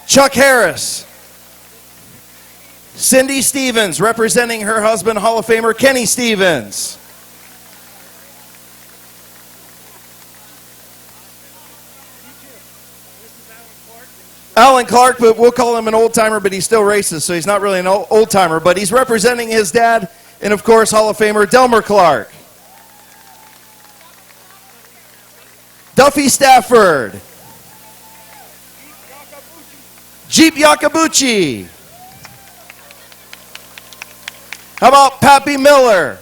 Chuck Harris. Cindy Stevens, representing her husband, Hall of Famer Kenny Stevens. Alan Clark, but we'll call him an old-timer, but he still races, so he's not really an old-timer, but he's representing his dad, and of course, Hall of Famer Delmer Clark. Duffy Stafford. Jeep Yakabuchi. How about Pappy Miller?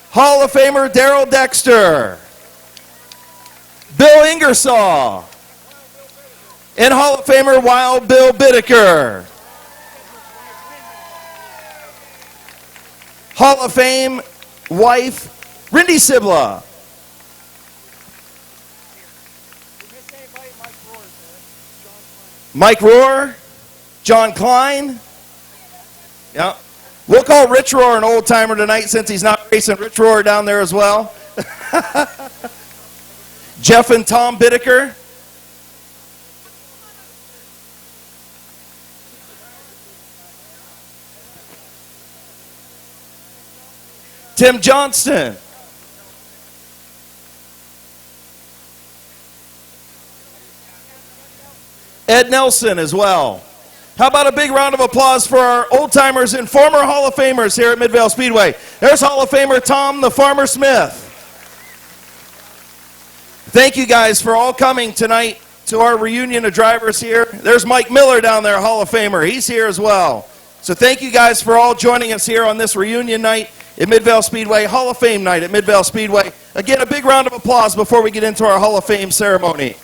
Hall of Famer Darrell Dexter. Bill Ingersoll. And Hall of Famer Wild Bill Bittaker. Hall of Fame wife Rindy Sibla. Mike Rohr, John Klein. Yeah. We'll call Rich Rohr an old-timer tonight since he's not racing. Rich Rohr down there as well. Jeff and Tom Bittaker. Tim Johnston. Ed Nelson as well. How about a big round of applause for our old-timers and former Hall of Famers here at Midvale Speedway. There's Hall of Famer Tom the Farmer Smith. Thank you guys for all coming tonight to our reunion of drivers here. There's Mike Miller down there, Hall of Famer. He's here as well. So thank you guys for all joining us here on this reunion night at Midvale Speedway, Hall of Fame night at Midvale Speedway. Again, a big round of applause before we get into our Hall of Fame ceremony.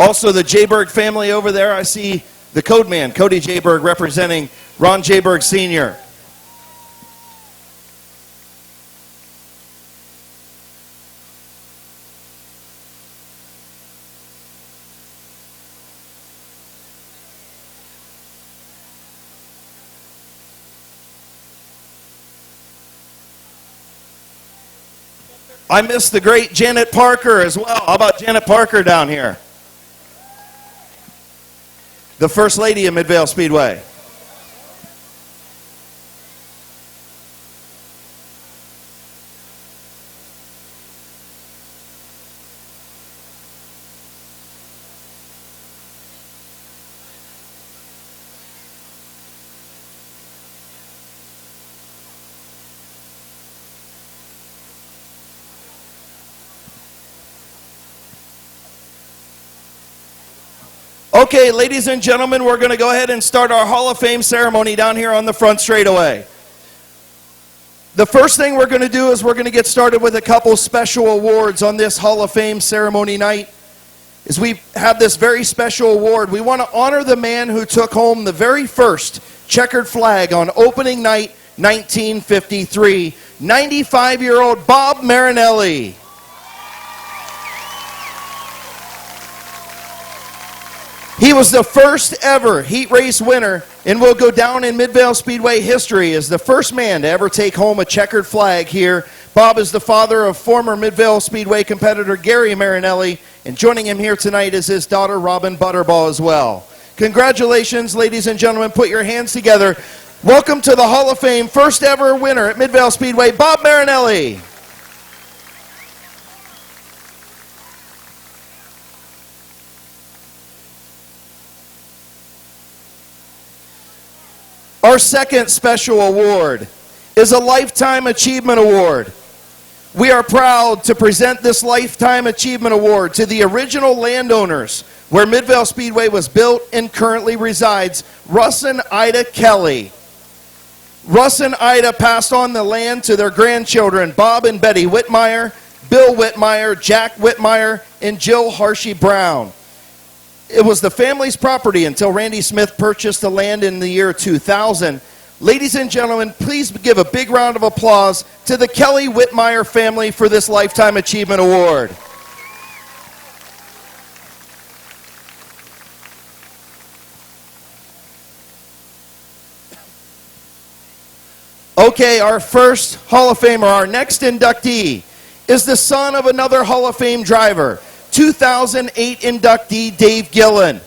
Also, the Jayberg family over there. I see the code man, Cody Jayberg, representing Ron Jayberg Sr. I miss the great Janet Parker as well. How about Janet Parker down here? The First Lady of Midvale Speedway. Okay, ladies and gentlemen, we're going to go ahead and start our Hall of Fame ceremony down here on the front straightaway. The first thing we're going to do is we're going to get started with a couple special awards on this Hall of Fame ceremony night. As we have this very special award, we want to honor the man who took home the very first checkered flag on opening night 1953, 95-year-old Bob Marinelli. He was the first ever heat race winner and will go down in Midvale Speedway history as the first man to ever take home a checkered flag here. Bob is the father of former Midvale Speedway competitor Gary Marinelli, and joining him here tonight is his daughter Robin Butterball as well. Congratulations, ladies and gentlemen. Put your hands together. Welcome to the Hall of Fame, first ever winner at Midvale Speedway, Bob Marinelli. Our second special award is a Lifetime Achievement Award. We are proud to present this Lifetime Achievement Award to the original landowners where Midvale Speedway was built and currently resides, Russ and Ida Kelly. Russ and Ida passed on the land to their grandchildren, Bob and Betty Whitmire, Bill Whitmire, Jack Whitmire, and Jill Hershey Brown. It was the family's property until Randy Smith purchased the land in the year 2000. Ladies and gentlemen, please give a big round of applause to the Kelly Whitmire family for this Lifetime Achievement Award. Okay, our first Hall of Famer, our next inductee, is the son of another Hall of Fame driver, 2008 inductee Dave Gillen.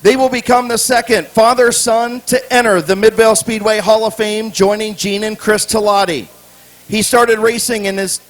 They will become the second father-son to enter the Midvale Speedway Hall of Fame, joining Gene and Chris Talati. He started racing in his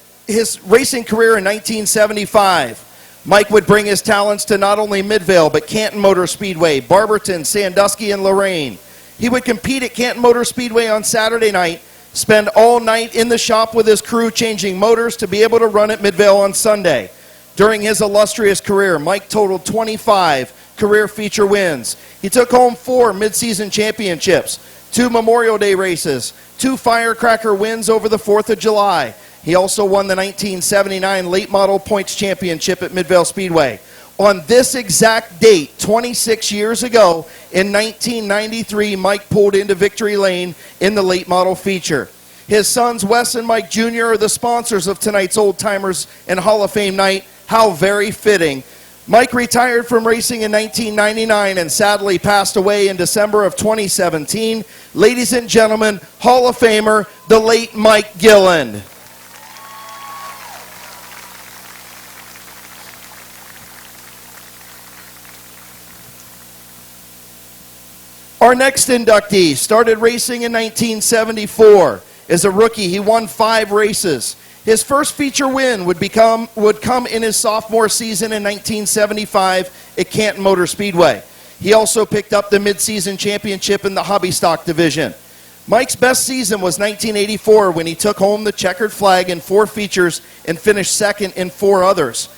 racing career in 1975. Mike would bring his talents to not only Midvale, but Canton Motor Speedway, Barberton, Sandusky, and Lorraine. He would compete at Canton Motor Speedway on Saturday night, spend all night in the shop with his crew changing motors to be able to run at Midvale on Sunday. During his illustrious career, Mike totaled 25 career feature wins. He took home 4 mid-season championships, 2 Memorial Day races, 2 firecracker wins over the 4th of July. He also won the 1979 Late Model Points Championship at Midvale Speedway. On this exact date, 26 years ago, in 1993, Mike pulled into victory lane in the late model feature. His sons, Wes and Mike Jr., are the sponsors of tonight's Old Timers and Hall of Fame night. How very fitting. Mike retired from racing in 1999 and sadly passed away in December of 2017. Ladies and gentlemen, Hall of Famer, the late Mike Gillen. Our next inductee started racing in 1974. As a rookie, he won 5 races. His first feature win would come in his sophomore season in 1975 at Canton Motor Speedway. He also picked up the mid-season championship in the hobby stock division. Mike's best season was 1984 when he took home the checkered flag in 4 features and finished second in 4 others.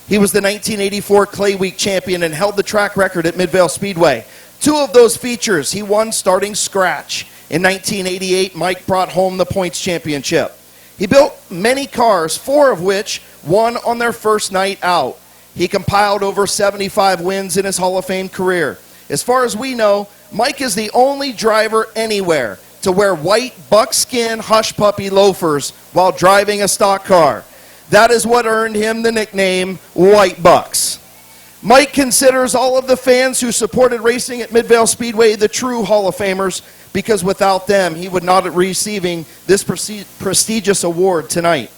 He was the 1984 Clay Week champion and held the track record at Midvale Speedway. 2 of those features he won starting scratch. In 1988, Mike brought home the points championship. He built many cars, 4 of which won on their first night out. He compiled over 75 wins in his Hall of Fame career. As far as we know, Mike is the only driver anywhere to wear white buckskin hush puppy loafers while driving a stock car. That is what earned him the nickname White Bucks. Mike considers all of the fans who supported racing at Midvale Speedway the true Hall of Famers, because without them, he would not be receiving this prestigious award tonight.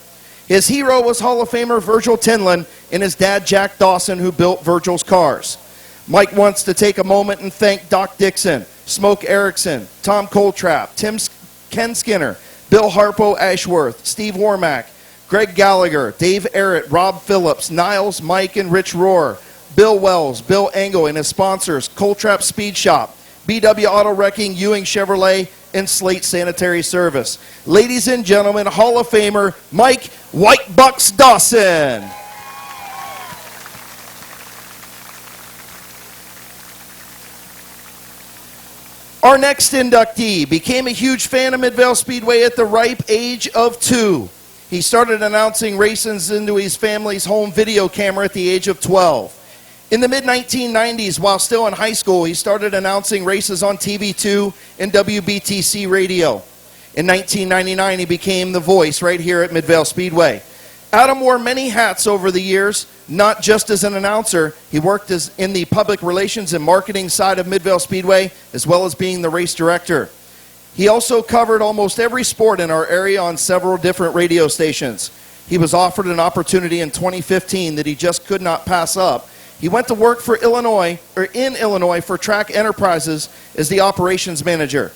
His hero was Hall of Famer Virgil Tinlin and his dad Jack Dawson, who built Virgil's cars. Mike wants to take a moment and thank Doc Dixon, Smoke Erickson, Tom Coltrap, Ken Skinner, Bill Harpo Ashworth, Steve Warmack, Greg Gallagher, Dave Arrett, Rob Phillips, Niles, Mike, and Rich Rohr, Bill Wells, Bill Engel, and his sponsors, Coltrap Speed Shop, BW Auto Wrecking, Ewing Chevrolet, and Slate Sanitary Service. Ladies and gentlemen, Hall of Famer Mike White Bucks Dawson. Our next inductee became a huge fan of Midvale Speedway at the ripe age of 2. He started announcing races into his family's home video camera at the age of 12. In the mid-1990s, while still in high school, he started announcing races on TV2 and WBTC radio. In 1999, he became the voice right here at Midvale Speedway. Adam wore many hats over the years, not just as an announcer. He worked in the public relations and marketing side of Midvale Speedway, as well as being the race director. He also covered almost every sport in our area on several different radio stations. He was offered an opportunity in 2015 that he just could not pass up. He went to work in Illinois for Track Enterprises as the operations manager.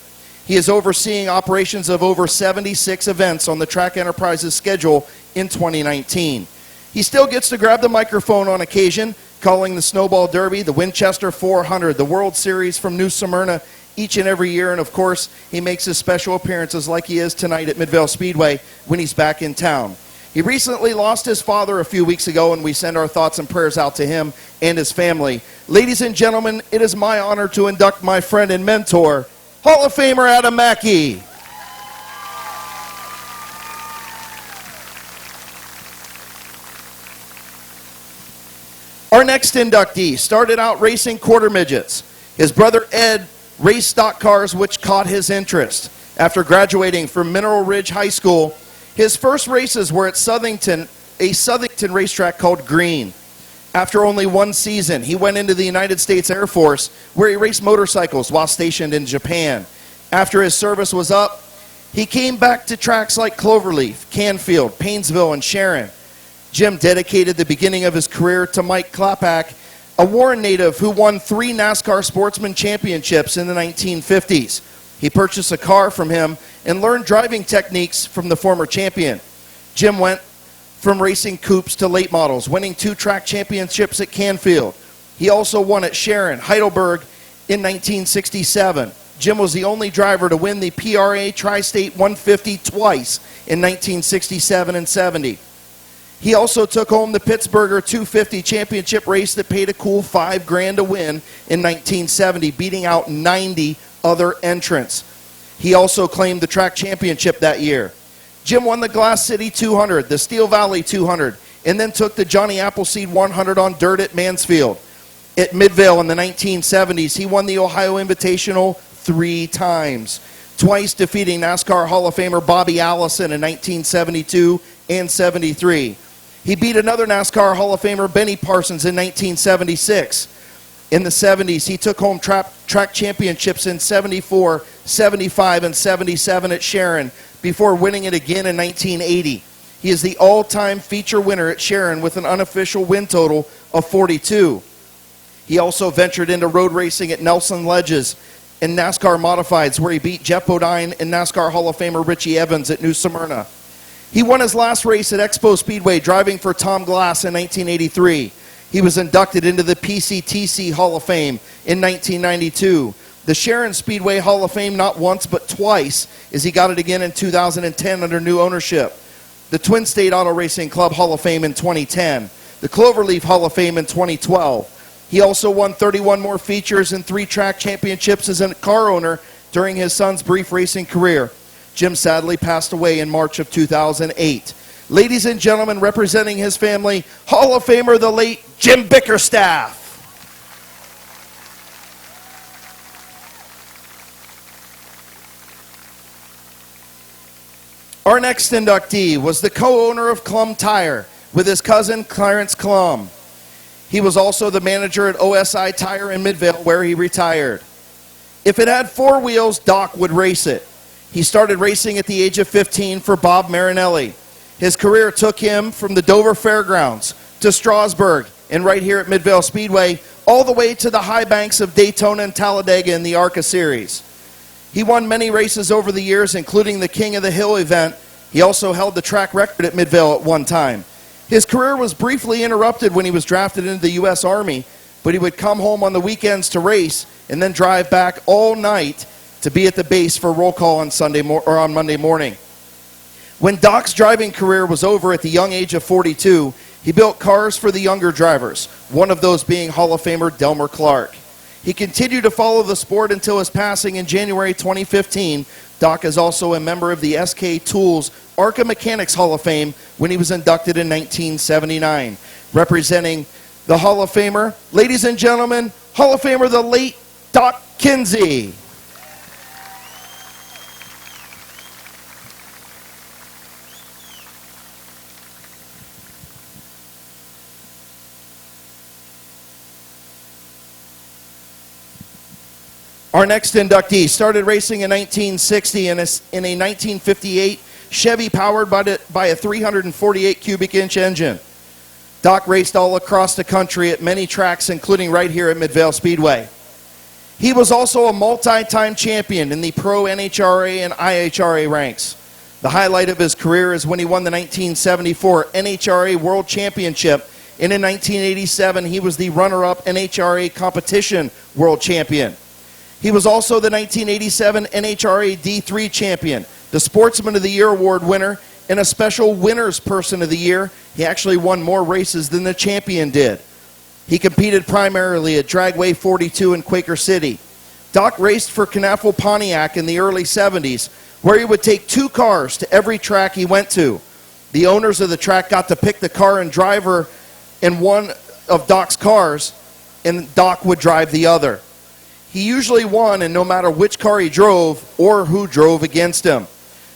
He is overseeing operations of over 76 events on the Track Enterprises schedule in 2019. He still gets to grab the microphone on occasion, calling the Snowball Derby, the Winchester 400, the World Series from New Smyrna each and every year, and of course, he makes his special appearances like he is tonight at Midvale Speedway when he's back in town. He recently lost his father a few weeks ago, and we send our thoughts and prayers out to him and his family. Ladies and gentlemen, it is my honor to induct my friend and mentor, Hall of Famer Adam Mackey. Our next inductee started out racing quarter midgets. His brother Ed raced stock cars, which caught his interest. After graduating from Mineral Ridge High School, his first races were at Southington, a Southington racetrack called Green. After only 1 season, he went into the United States Air Force, where he raced motorcycles while stationed in Japan. After his service was up, he came back to tracks like Cloverleaf, Canfield, Painesville, and Sharon. Jim dedicated the beginning of his career to Mike Klapak, a Warren native who won 3 NASCAR Sportsman Championships in the 1950s. He purchased a car from him and learned driving techniques from the former champion. Jim went from racing coupes to late models, winning 2 track championships at Canfield. He also won at Sharon, Heidelberg in 1967. Jim was the only driver to win the PRA Tri-State 150 twice in 1967 and 70. He also took home the Pittsburgher 250 championship race that paid a cool $5,000 to win in 1970, beating out 90 other entrants. He also claimed the track championship that year. Jim won the Glass City 200, the Steel Valley 200, and then took the Johnny Appleseed 100 on dirt at Mansfield. At Midvale in the 1970s, he won the Ohio Invitational 3 times, twice defeating NASCAR Hall of Famer Bobby Allison in 1972 and 73. He beat another NASCAR Hall of Famer Benny Parsons in 1976. In the 70s, he took home track championships in 74, 75, and 77 at Sharon before winning it again in 1980. He is the all-time feature winner at Sharon with an unofficial win total of 42. He also ventured into road racing at Nelson Ledges and NASCAR Modifieds, where he beat Jeff Bodine and NASCAR Hall of Famer Richie Evans at New Smyrna. He won his last race at Expo Speedway driving for Tom Glass in 1983. He was inducted into the PCTC Hall of Fame in 1992. The Sharon Speedway Hall of Fame not once but twice, as he got it again in 2010 under new ownership. The Twin State Auto Racing Club Hall of Fame in 2010. The Cloverleaf Hall of Fame in 2012. He also won 31 more features and 3 track championships as a car owner during his son's brief racing career. Jim sadly passed away in March of 2008. Ladies and gentlemen, representing his family, Hall of Famer, the late Jim Bickerstaff. Our next inductee was the co-owner of Clum Tire with his cousin Clarence Clum. He was also the manager at OSI Tire in Midvale, where he retired. If it had 4 wheels, Doc would race it. He started racing at the age of 15 for Bob Marinelli. His career took him from the Dover Fairgrounds to Strasburg and right here at Midvale Speedway, all the way to the high banks of Daytona and Talladega in the ARCA Series. He won many races over the years, including the King of the Hill event. He also held the track record at Midvale at one time. His career was briefly interrupted when he was drafted into the U.S. Army, but he would come home on the weekends to race and then drive back all night to be at the base for roll call on on Monday morning. When Doc's driving career was over at the young age of 42, he built cars for the younger drivers, one of those being Hall of Famer Delmer Clark. He continued to follow the sport until his passing in January 2015. Doc is also a member of the SK Tools ARCA Mechanics Hall of Fame when he was inducted in 1979. Representing the Hall of Famer, ladies and gentlemen, Hall of Famer the late Doc Kinsey. Our next inductee started racing in 1960 in a 1958 Chevy powered by a 348 cubic inch engine. Doc raced all across the country at many tracks, including right here at Midvale Speedway. He was also a multi-time champion in the Pro NHRA and IHRA ranks. The highlight of his career is when he won the 1974 NHRA World Championship, and in 1987 he was the runner-up NHRA Competition World Champion. He was also the 1987 NHRA D3 champion, the Sportsman of the Year award winner, and a special Winners Person of the Year. He actually won more races than the champion did. He competed primarily at Dragway 42 in Quaker City. Doc raced for Knaffel Pontiac in the early 70s, where he would take 2 cars to every track he went to. The owners of the track got to pick the car and driver in one of Doc's cars, and Doc would drive the other. He usually won, and no matter which car he drove or who drove against him.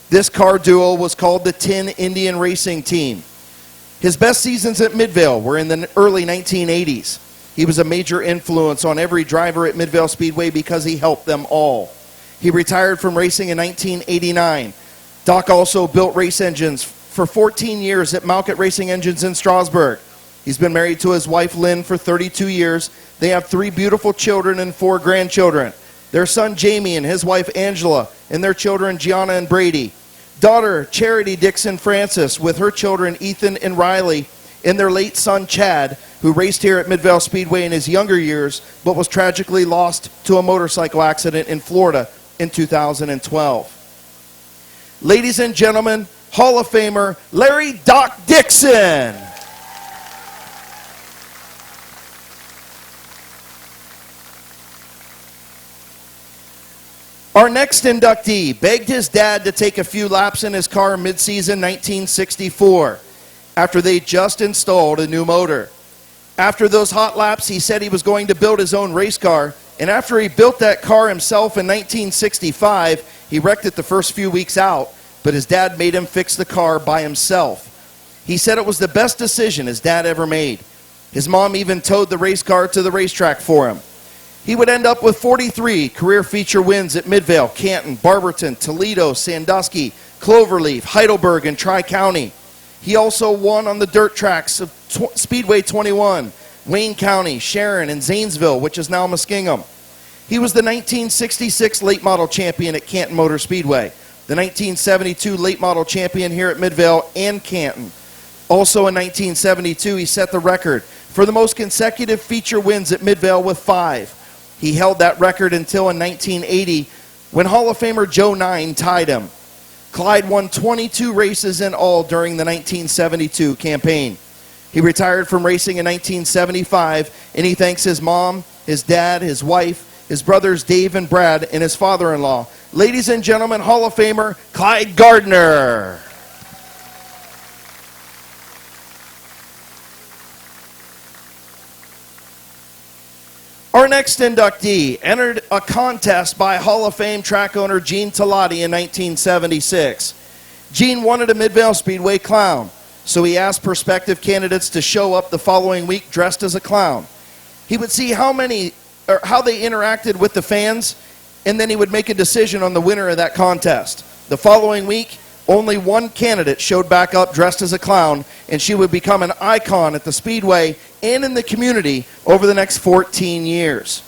This car duo was called the Tin Indian Racing Team. His best seasons at Midvale were in the early 1980s. He was a major influence on every driver at Midvale Speedway because he helped them all. He retired from racing in 1989. Doc also built race engines for 14 years at Malkett Racing Engines in Strasburg. He's been married to his wife Lynn for 32 years. They have 3 beautiful children and 4 grandchildren. Their son Jamie and his wife Angela and their children Gianna and Brady. Daughter Charity Dixon Francis with her children Ethan and Riley, and their late son Chad, who raced here at Midvale Speedway in his younger years but was tragically lost to a motorcycle accident in Florida in 2012. Ladies and gentlemen, Hall of Famer Larry Doc Dixon. Our next inductee begged his dad to take a few laps in his car mid-season 1964 after they just installed a new motor. After those hot laps, he said he was going to build his own race car, and after he built that car himself in 1965, he wrecked it the first few weeks out, but his dad made him fix the car by himself. He said it was the best decision his dad ever made. His mom even towed the race car to the racetrack for him. He would end up with 43 career feature wins at Midvale, Canton, Barberton, Toledo, Sandusky, Cloverleaf, Heidelberg, and Tri-County. He also won on the dirt tracks of Speedway 21, Wayne County, Sharon, and Zanesville, which is now Muskingum. He was the 1966 late model champion at Canton Motor Speedway, the 1972 late model champion here at Midvale and Canton. Also in 1972, he set the record for the most consecutive feature wins at Midvale with 5. He held that record until in 1980 when Hall of Famer Joe Nine tied him. Clyde won 22 races in all during the 1972 campaign. He retired from racing in 1975, and he thanks his mom, his dad, his wife, his brothers Dave and Brad, and his father-in-law. Ladies and gentlemen, Hall of Famer Clyde Gardner. Our next inductee entered a contest by Hall of Fame track owner Gene Talati in 1976. Gene wanted a Midvale Speedway clown, so he asked prospective candidates to show up the following week dressed as a clown. He would see how they interacted with the fans, and then he would make a decision on the winner of that contest. The following week, only one candidate showed back up dressed as a clown, and she would become an icon at the Speedway and in the community over the next 14 years.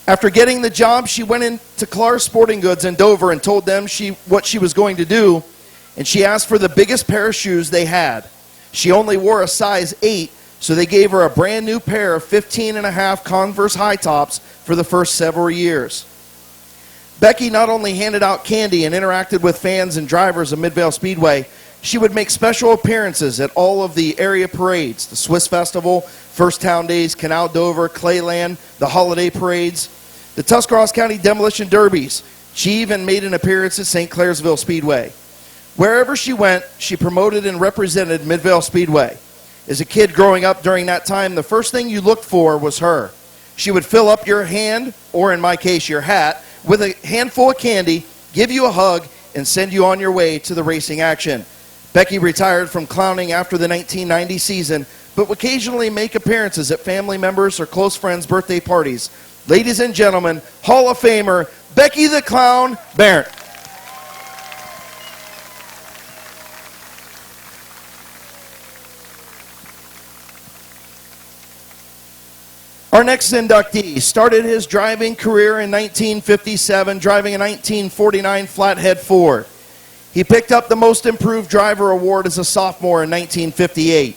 After getting the job, she went into Clark's Sporting Goods in Dover and told them what she was going to do, and she asked for the biggest pair of shoes they had. She only wore a size 8, so they gave her a brand new pair of 15.5 Converse high tops for the first several years. Becky not only handed out candy and interacted with fans and drivers of Midvale Speedway, she would make special appearances at all of the area parades, the Swiss Festival, First Town Days, Canal Dover, Clayland, the holiday parades, the Tuscarawas County Demolition Derbies. She even made an appearance at St. Clairsville Speedway. Wherever she went, she promoted and represented Midvale Speedway. As a kid growing up during that time, the first thing you looked for was her. She would fill up your hand, or in my case, your hat, with a handful of candy, give you a hug, and send you on your way to the racing action. Becky retired from clowning after the 1990 season, but would occasionally make appearances at family members or close friends' birthday parties. Ladies and gentlemen, Hall of Famer Becky the Clown Barrett. Our next inductee started his driving career in 1957, driving a 1949 Flathead Ford. He picked up the Most Improved Driver award as a sophomore in 1958.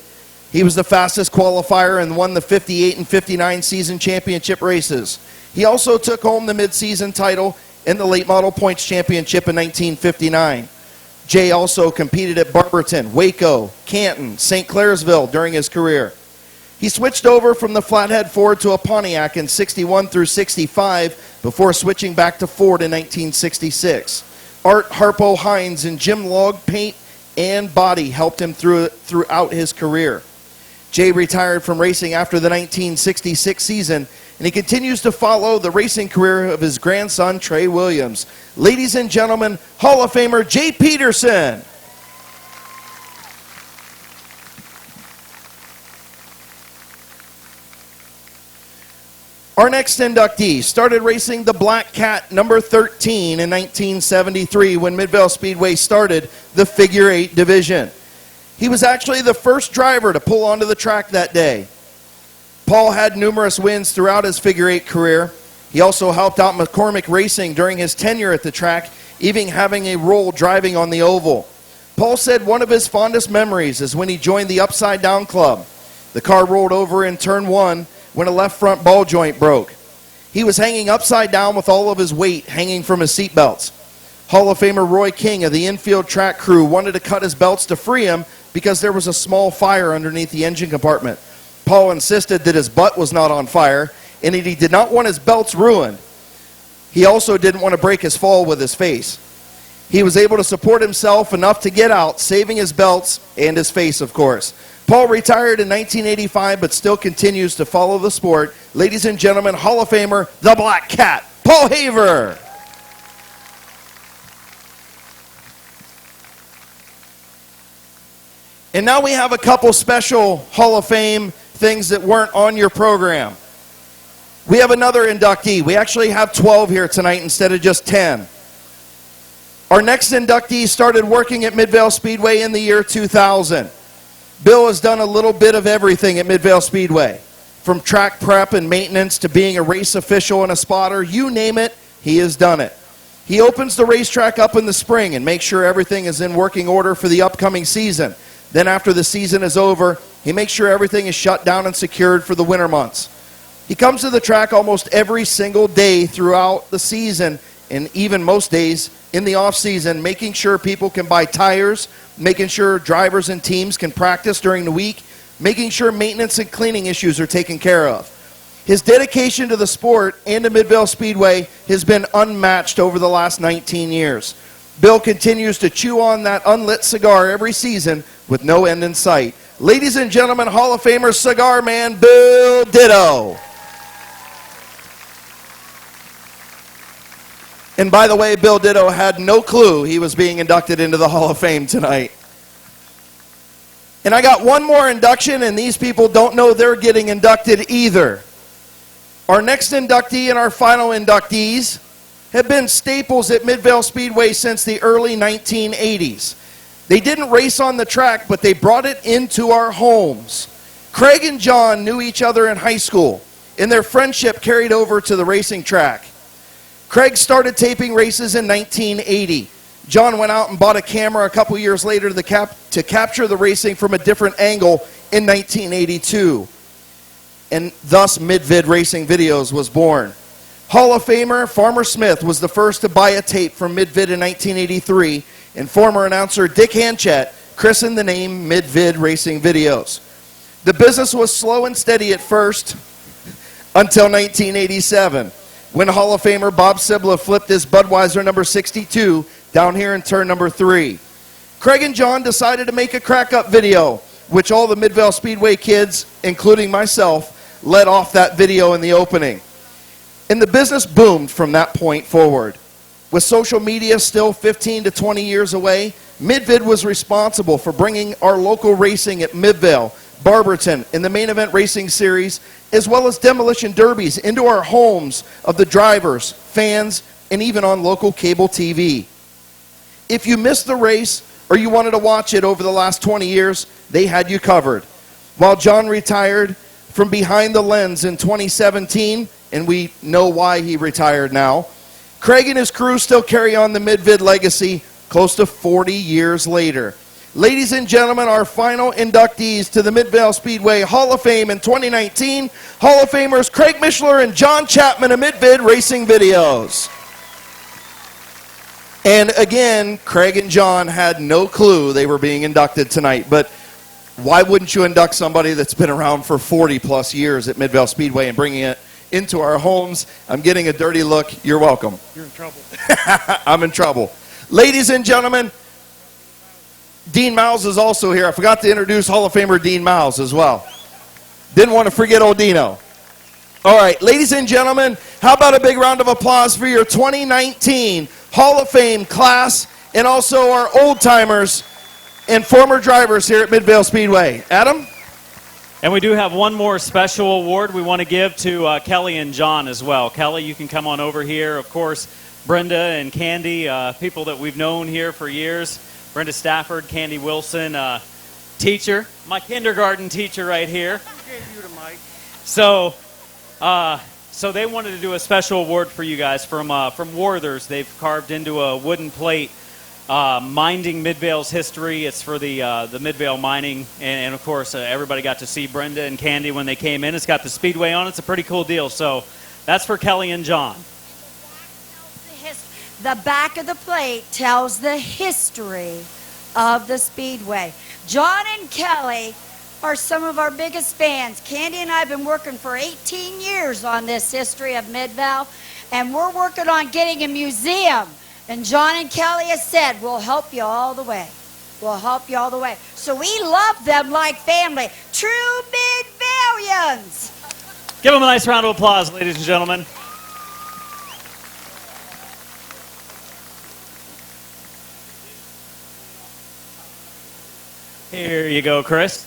He was the fastest qualifier and won the 58 and 59 season championship races. He also took home the mid-season title in the late model points championship in 1959. Jay also competed at Barberton, Waco, Canton, St. Clairsville during his career. He switched over from the Flathead Ford to a Pontiac in 61 through 65 before switching back to Ford in 1966. Art Harpo Hines and Jim Log paint and body helped him throughout his career. Jay retired from racing after the 1966 season, and he continues to follow the racing career of his grandson, Trey Williams. Ladies and gentlemen, Hall of Famer Jay Peterson. Our next inductee started racing the Black Cat number 13 in 1973 when Midvale Speedway started the Figure 8 division. He was actually the first driver to pull onto the track that day. Paul had numerous wins throughout his Figure 8 career. He also helped out McCormick Racing during his tenure at the track, even having a role driving on the oval. Paul said one of his fondest memories is when he joined the Upside Down Club. The car rolled over in turn 1 when a left front ball joint broke. He was hanging upside down with all of his weight hanging from his seat belts. Hall of Famer Roy King of the infield track crew wanted to cut his belts to free him because there was a small fire underneath the engine compartment. Paul insisted that his butt was not on fire and that he did not want his belts ruined. He also didn't want to break his fall with his face. He was able to support himself enough to get out, saving his belts and his face, of course. Paul retired in 1985, but still continues to follow the sport. Ladies and gentlemen, Hall of Famer, the Black Cat, Paul Haver. And now we have a couple special Hall of Fame things that weren't on your program. We have another inductee. We actually have 12 here tonight instead of just 10. Our next inductee started working at Midvale Speedway in the year 2000. Bill has done a little bit of everything at Midvale Speedway. From track prep and maintenance to being a race official and a spotter, you name it, he has done it. He opens the racetrack up in the spring and makes sure everything is in working order for the upcoming season. Then after the season is over, he makes sure everything is shut down and secured for the winter months. He comes to the track almost every single day throughout the season, and even most days in the off season, making sure people can buy tires, making sure drivers and teams can practice during the week, making sure maintenance and cleaning issues are taken care of. His dedication to the sport and to Midvale Speedway has been unmatched over the last 19 years. Bill continues to chew on that unlit cigar every season with no end in sight. Ladies and gentlemen, Hall of Famer cigar man Bill Ditto. And by the way, Bill Ditto had no clue he was being inducted into the Hall of Fame tonight. And I got one more induction, and these people don't know they're getting inducted either. Our next inductee and our final inductees have been staples at Midvale Speedway since the early 1980s. They didn't race on the track, but they brought it into our homes. Craig and John knew each other in high school, and their friendship carried over to the racing track. Craig started taping races in 1980. John went out and bought a camera a couple years later to capture the racing from a different angle in 1982. And thus Mid-Vid Racing Videos was born. Hall of Famer Farmer Smith was the first to buy a tape from Mid-Vid in 1983, and former announcer Dick Hanchett christened the name Mid-Vid Racing Videos. The business was slow and steady at first until 1987, when Hall of Famer Bob Sibla flipped his Budweiser number 62 down here in turn number 3. Craig and John decided to make a crack-up video, which all the Midvale Speedway kids, including myself, led off that video in the opening. And the business boomed from that point forward. With social media still 15 to 20 years away, Mid-Vid was responsible for bringing our local racing at Midvale, Barberton, and the Main Event Racing Series, as well as demolition derbies into our homes of the drivers, fans, and even on local cable TV. If you missed the race or you wanted to watch it over the last 20 years, they had you covered. While John retired from behind the lens in 2017, and we know why he retired now, Craig and his crew still carry on the Mid-Vid legacy close to 40 years later. Ladies and gentlemen, our final inductees to the Midvale Speedway Hall of Fame in 2019, Hall of Famers Craig Mishler and John Chapman of Mid-Vid Racing Videos. And again, Craig and John had no clue they were being inducted tonight, but why wouldn't you induct somebody that's been around for 40 plus years at Midvale Speedway and bringing it into our homes? I'm getting a dirty look. You're welcome. You're in trouble. I'm in trouble. Ladies and gentlemen, Dean Miles is also here. I forgot to introduce Hall of Famer Dean Miles as well. Didn't want to forget old Dino. All right, ladies and gentlemen, how about a big round of applause for your 2019 Hall of Fame class and also our old-timers and former drivers here at Midvale Speedway. Adam? And we do have one more special award we want to give to Kelly and John as well. Kelly, you can come on over here. Of course, Brenda and Candy, people that we've known here for years. Brenda Stafford, Candy Wilson, teacher, my kindergarten teacher right here. Who gave you the mic? So they wanted to do a special award for you guys from Werther's. They've carved into a wooden plate minding Midvale's history. It's for the Midvale mining, and of course everybody got to see Brenda and Candy when they came in. It's got the Speedway on it. It's a pretty cool deal. So that's for Kelly and John. The back of the plate tells the history of the Speedway. John and Kelly are some of our biggest fans. Candy and I have been working for 18 years on this history of Midvale, and we're working on getting a museum. And John and Kelly has said, we'll help you all the way. We'll help you all the way. So we love them like family. True Midvalians. Give them a nice round of applause, ladies and gentlemen. Here you go, Chris.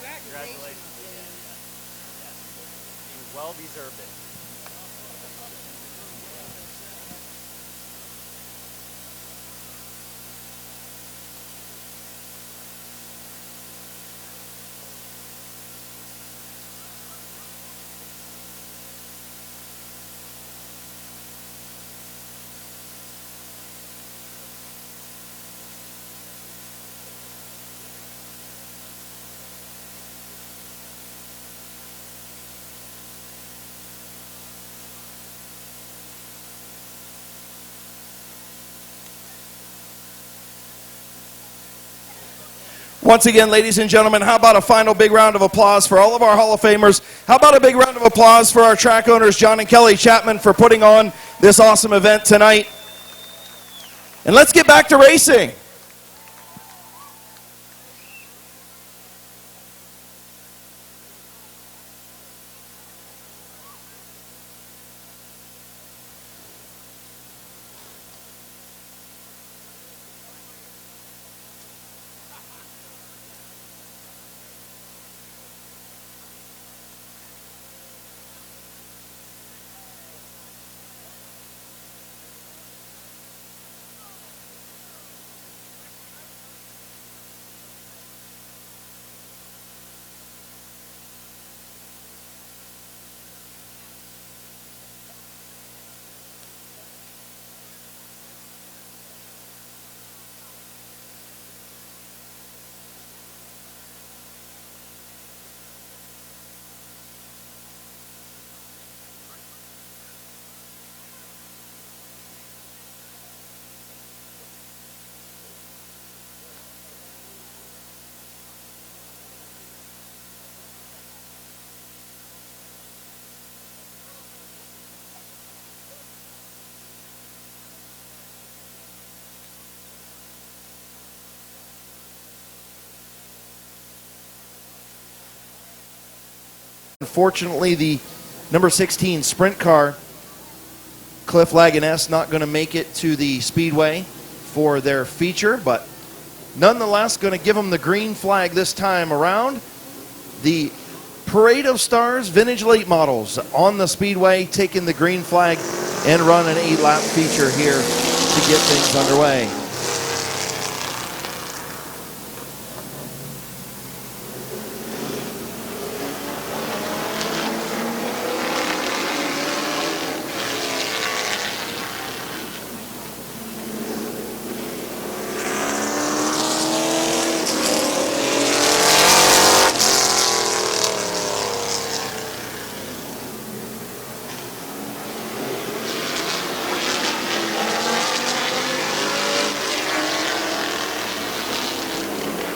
Congratulations. You well deserved it. Once again, ladies and gentlemen, how about a final big round of applause for all of our Hall of Famers? How about a big round of applause for our track owners, John and Kelly Chapman, for putting on this awesome event tonight? And let's get back to racing. Unfortunately, the number 16 sprint car, Cliff Laganess, not going to make it to the Speedway for their feature, but nonetheless going to give them the green flag this time around. The Parade of Stars Vintage Late Models on the Speedway taking the green flag and run an 8-lap feature here to get things underway.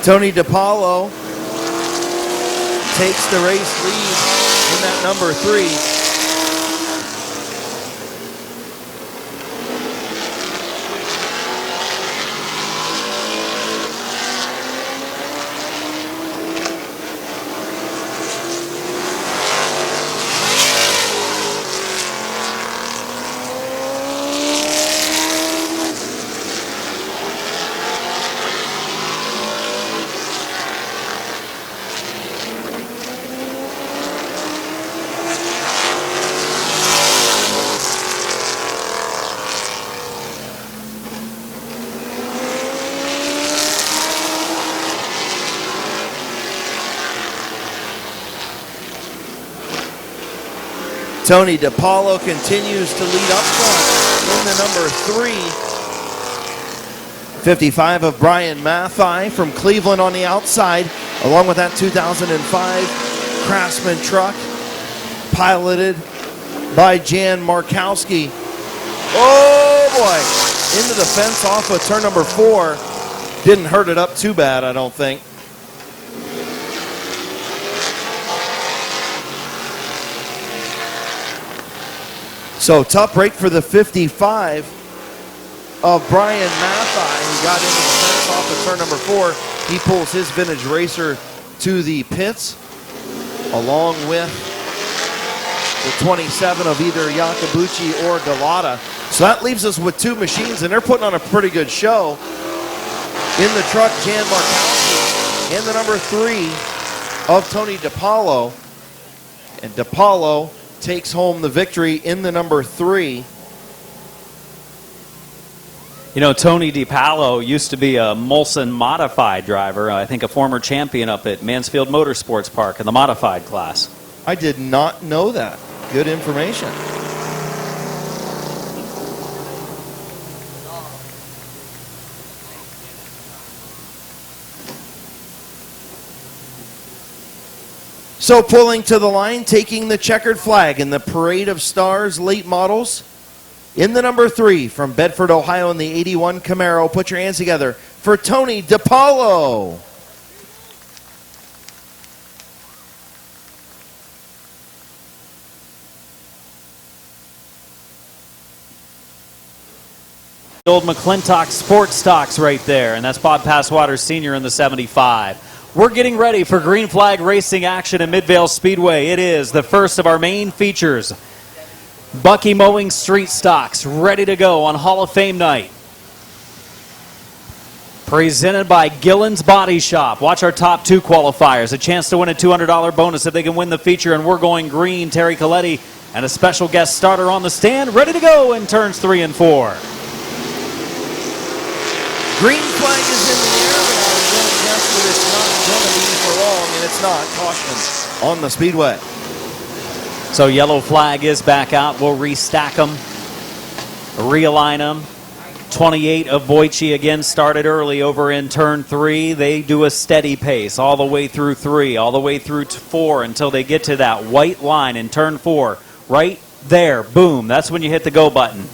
Tony DiPaolo takes the race lead in that number 3. Tony DiPaolo continues to lead up front in the number 3. 55 of Brian Mathai from Cleveland on the outside, along with that 2005 Craftsman truck, piloted by Jan Markowski. Oh boy, into the fence off of turn number 4. Didn't hurt it up too bad, I don't think. So tough break for the 55 of Brian Mathai, who got into the fence off of turn number 4. He pulls his vintage racer to the pits, along with the 27 of either Yakabuchi or Galata. So that leaves us with 2 machines, and they're putting on a pretty good show. In the truck, Jan Markowski, and the number 3 of Tony DiPaolo. And DiPaolo takes home the victory in the number 3. You know, Tony DiPaolo used to be a Molson modified driver. I think a former champion up at Mansfield Motorsports Park in the modified class. I did not know that. Good information. So pulling to the line, taking the checkered flag in the Parade of Stars late models. In the number 3 from Bedford, Ohio in the 81 Camaro. Put your hands together for Tony DiPaolo. Old McClintock Sports Stocks right there, and that's Bob Passwater Sr. in the 75. We're getting ready for green flag racing action at Midvale Speedway. It is the first of our main features. Bucky Mowing Street Stocks ready to go on Hall of Fame night. Presented by Gillen's Body Shop. Watch our top two qualifiers. A chance to win a $200 bonus if they can win the feature, and we're going green. Terry Coletti and a special guest starter on the stand ready to go in turns 3 and 4. Green flag is in the air, but I was going to guess that it's not going to be for long, and it's not. Caution on the speedway. So yellow flag is back out. We'll restack them, realign them. 28 of Boyce again started early over in turn 3. They do a steady pace all the way through 3, all the way through 4 until they get to that white line in turn 4. Right there, boom, that's when you hit the go button.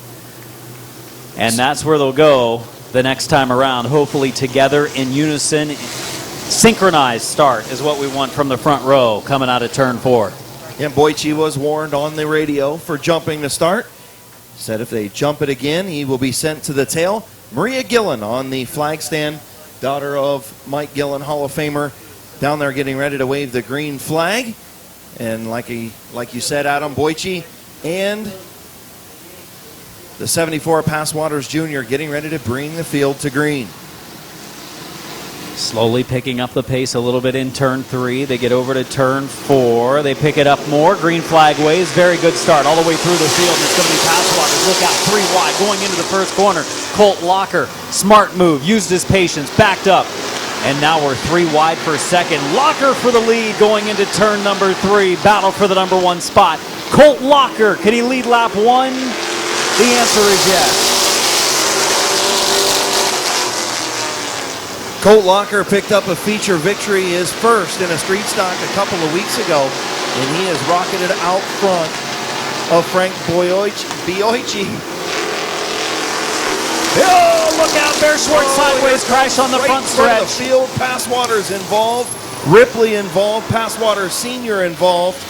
And that's where they'll go the next time around, hopefully together in unison. Synchronized start is what we want from the front row coming out of turn 4. And Boyce was warned on the radio for jumping to start. Said if they jump it again, he will be sent to the tail. Maria Gillen on the flag stand, daughter of Mike Gillen, Hall of Famer, down there getting ready to wave the green flag. And like you said, Adam, Boyce and the 74 Passwaters Jr. getting ready to bring the field to green. Slowly picking up the pace a little bit in turn 3. They get over to turn 4. They pick it up more. Green flag waves. Very good start all the way through the field. And it's going to be Passwaters. Look out, 3 wide going into the first corner. Colt Locker, smart move, used his patience, backed up. And now we're 3 wide for second. Locker for the lead going into turn number 3. Battle for the number 1 spot. Colt Locker, can he lead lap 1? The answer is yes. Colt Locker picked up a feature victory, his first in a street stock a couple of weeks ago, and he has rocketed out front of Frank Boyce. Oh, look out, Bear Schwartz sideways crash on the right front in front of stretch. the field, Passwaters involved, Ripley involved, Passwaters Sr. involved.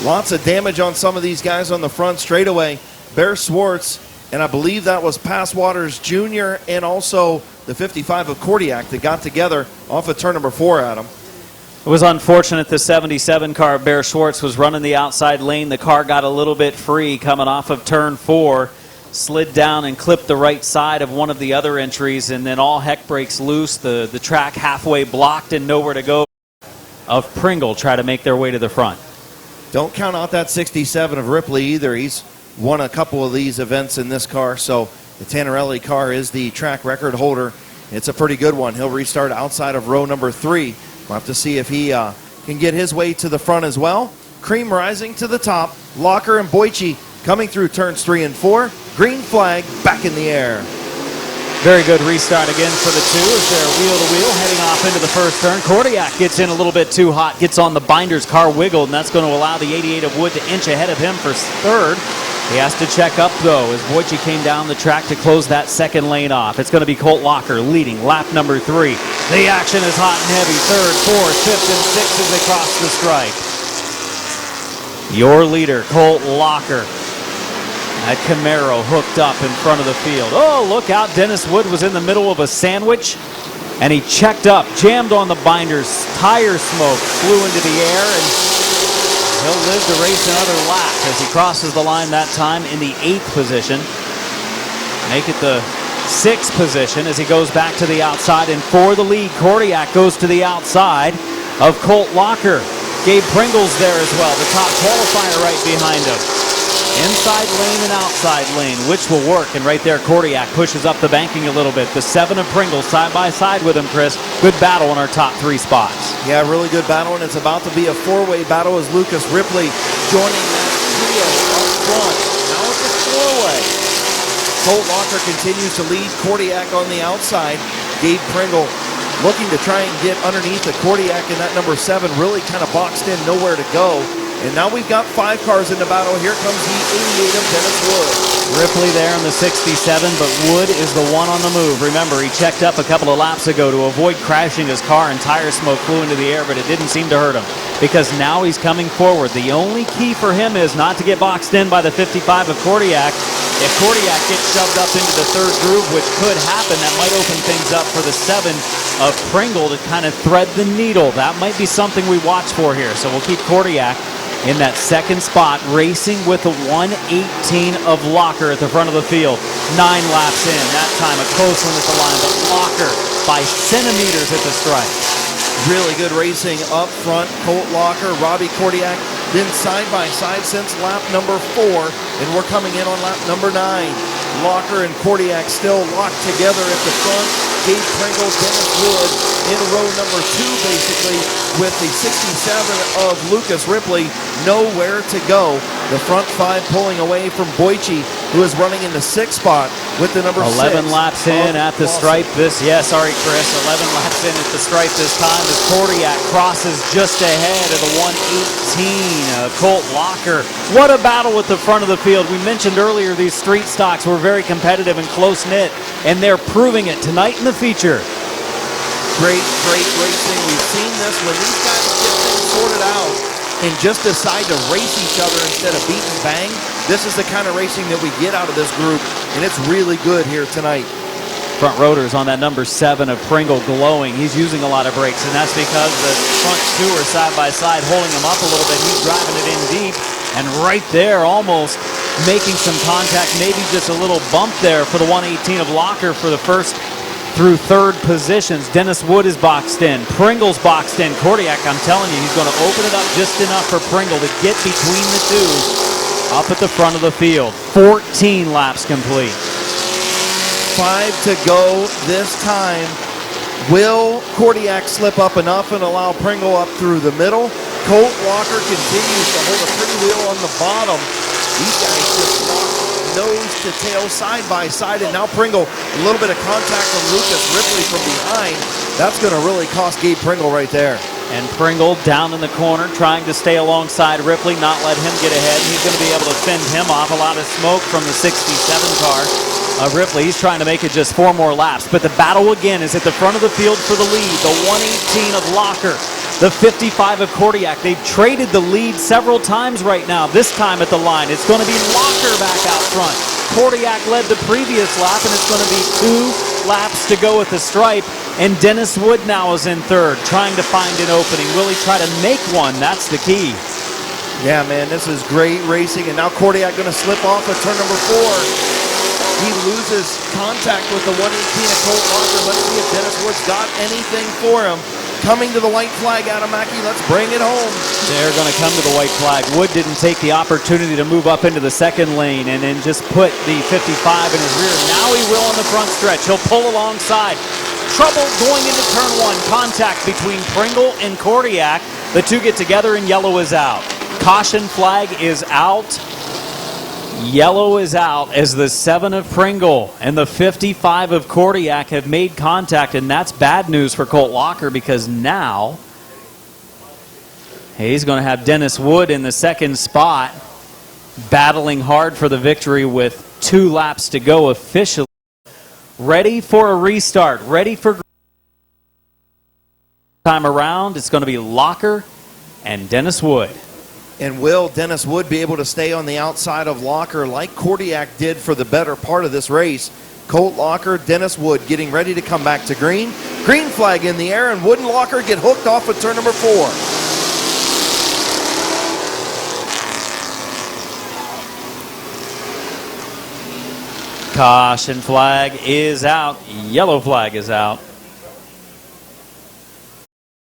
Lots of damage on some of these guys on the front straightaway. Bear Schwartz, and I believe that was Passwaters Jr. and also the 55 of Kordiak that got together off of turn number 4, Adam. It was unfortunate the 77 car of Bear Schwartz was running the outside lane. The car got a little bit free coming off of turn 4, slid down and clipped the right side of one of the other entries, and then all heck breaks loose. The track halfway blocked and nowhere to go. Of Pringle try to make their way to the front. Don't count out that 67 of Ripley either. He's won a couple of these events in this car, so the Tannerelli car is the track record holder. It's a pretty good one. He'll restart outside of row number 3. We'll have to see if he can get his way to the front as well. Cream rising to the top. Locker and Boyce coming through turns 3 and 4. Green flag back in the air. Very good restart again for the two as they're wheel-to-wheel heading off into the first turn. Kordiak gets in a little bit too hot, gets on the binders, car wiggled, and that's going to allow the 88 of Wood to inch ahead of him for third. He has to check up, though, as Boyce came down the track to close that second lane off. It's going to be Colt Locker leading lap number 3. The action is hot and heavy. 3rd, 4th, 5th, and 6th as they cross the stripe. Your leader, Colt Locker. That Camaro hooked up in front of the field. Oh, look out. Dennis Wood was in the middle of a sandwich, and he checked up, jammed on the binders. Tire smoke flew into the air, and he'll live to race another lap as he crosses the line that time in the 8th position. Make it the 6th position as he goes back to the outside. And for the lead, Kordiak goes to the outside of Colt Locker. Gabe Pringle's there as well, the top qualifier right behind him. Inside lane and outside lane, which will work. And right there, Kordiak pushes up the banking a little bit. The 7 of Pringle side by side with him, Chris. Good battle in our top 3 spots. Yeah, really good battle, and it's about to be a 4-way battle as Lucas Ripley joining that trio up front. Now it's a 4-way. Colt Locker continues to lead. Kordiak on the outside. Gabe Pringle looking to try and get underneath the Kordiak, and that number 7 really kind of boxed in, nowhere to go. And now we've got 5 cars in the battle. Here comes the 88 of Dennis Wood. Ripley there in the 67, but Wood is the one on the move. Remember, he checked up a couple of laps ago to avoid crashing his car, and tire smoke flew into the air, but it didn't seem to hurt him because now he's coming forward. The only key for him is not to get boxed in by the 55 of Kordiak. If Kordiak gets shoved up into the third groove, which could happen, that might open things up for the 7 of Pringle to kind of thread the needle. That might be something we watch for here. So we'll keep Kordiak in that second spot, racing with the 118 of Locker at the front of the field. 9 laps in, that time a close one at the line, but Locker by centimeters at the stripe. Really good racing up front. Colt Locker, Robbie Kordiak, been side by side since lap number 4, and we're coming in on lap number 9. Locker and Kordiak still locked together at the front. Gabe Pringle, Dennis Wood in row number 2, basically, with the 67 of Lucas Ripley nowhere to go. The front 5 pulling away from Boyce, who is running in the 6th spot with the number 11 6. laps in at the stripe. Chris. 11 laps in at the stripe this time as Kordiak crosses just ahead of the 118 Colt Locker. What a battle with the front of the field. We mentioned earlier these street stocks were very competitive and close-knit, and they're proving it tonight in the feature. Great racing. We've seen this when these guys get things sorted out and just decide to race each other instead of beat and bang. This is the kind of racing that we get out of this group, and it's really good here tonight. Front rotors on that number 7 of Pringle glowing. He's using a lot of brakes, and that's because the front 2 are side by side holding him up a little bit. He's driving it in deep, and right there almost making some contact, maybe just a little bump there for the 118 of Locker for the first through third positions. Dennis Wood is boxed in. Pringle's boxed in. Kordiak, I'm telling you, he's going to open it up just enough for Pringle to get between the two up at the front of the field. 14 laps complete. 5 to go this time. Will Kordiak slip up enough and allow Pringle up through the middle? Colt Locker continues to hold a pretty wheel on the bottom. These guys just lock nose to tail, side by side, and now Pringle, a little bit of contact from Lucas Ripley from behind. That's going to really cost Gabe Pringle right there. And Pringle down in the corner trying to stay alongside Ripley, not let him get ahead. He's going to be able to fend him off. A lot of smoke from the 67 car of Ripley. He's trying to make it just 4 more laps. But the battle again is at the front of the field for the lead. The 118 of Locker, the 55 of Kordiak. They've traded the lead several times right now. This time at the line, it's going to be Locker back out front. Kordiak led the previous lap, and it's going to be 2 laps to go at the stripe. And Dennis Wood now is in third, trying to find an opening. Will he try to make one? That's the key. Yeah, man, this is great racing. And now Kordiak going to slip off at turn number 4. He loses contact with the 118 of Colt Locker. Let's see if Dennis Wood's got anything for him. Coming to the white flag, Adam Mackey. Let's bring it home. They're going to come to the white flag. Wood didn't take the opportunity to move up into the second lane and then just put the 55 in his rear. Now he will on the front stretch. He'll pull alongside. Trouble going into turn 1. Contact between Pringle and Kordiak. The two get together and yellow is out. Caution flag is out. Yellow is out as the 7 of Pringle and the 55 of Kordiak have made contact, and that's bad news for Colt Locker because now he's going to have Dennis Wood in the second spot battling hard for the victory with 2 laps to go officially. Ready for a restart, ready for time around. It's going to be Locker and Dennis Wood. And will Dennis Wood be able to stay on the outside of Locker like Kordiak did for the better part of this race? Colt Locker, Dennis Wood getting ready to come back to green. Green flag in the air, and Wood and Locker get hooked off at turn number 4. Caution flag is out. Yellow flag is out.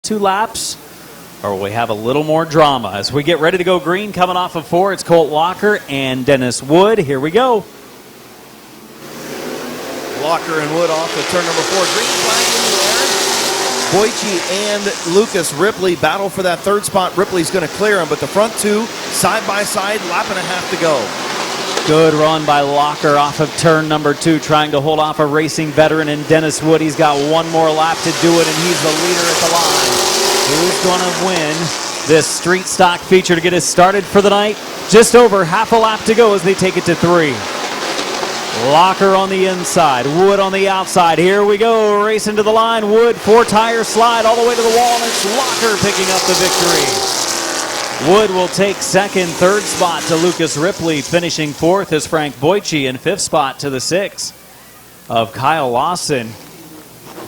2 laps, or we have a little more drama. As we get ready to go green, coming off of 4, it's Colt Locker and Dennis Wood. Here we go. Locker and Wood off at turn number 4. Green flag in the air. Boyce and Lucas Ripley battle for that third spot. Ripley's going to clear him, but the front 2, side by side, lap and a half to go. Good run by Locker off of turn number 2, trying to hold off a racing veteran in Dennis Wood. He's got 1 more lap to do it, and he's the leader at the line. Who's going to win this street stock feature to get us started for the night? Just over half a lap to go as they take it to 3. Locker on the inside, Wood on the outside. Here we go, racing to the line. Wood, 4-tire slide all the way to the wall, and it's Locker picking up the victory. Wood will take second, third spot to Lucas Ripley. Finishing fourth is Frank Boyce, and fifth spot to the 6 of Kyle Lawson.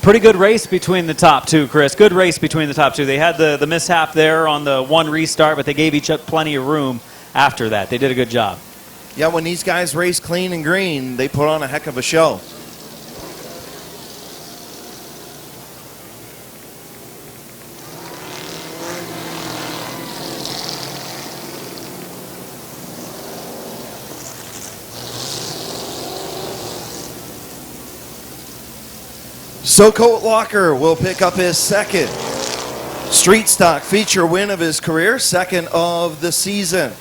Pretty good race between the top two, Chris. Good race between the top two. They had the mishap there on the one restart, but they gave each other plenty of room after that. They did a good job. Yeah, when these guys race clean and green, they put on a heck of a show. So Colt Locker will pick up his second street stock feature win of his career, second of the season.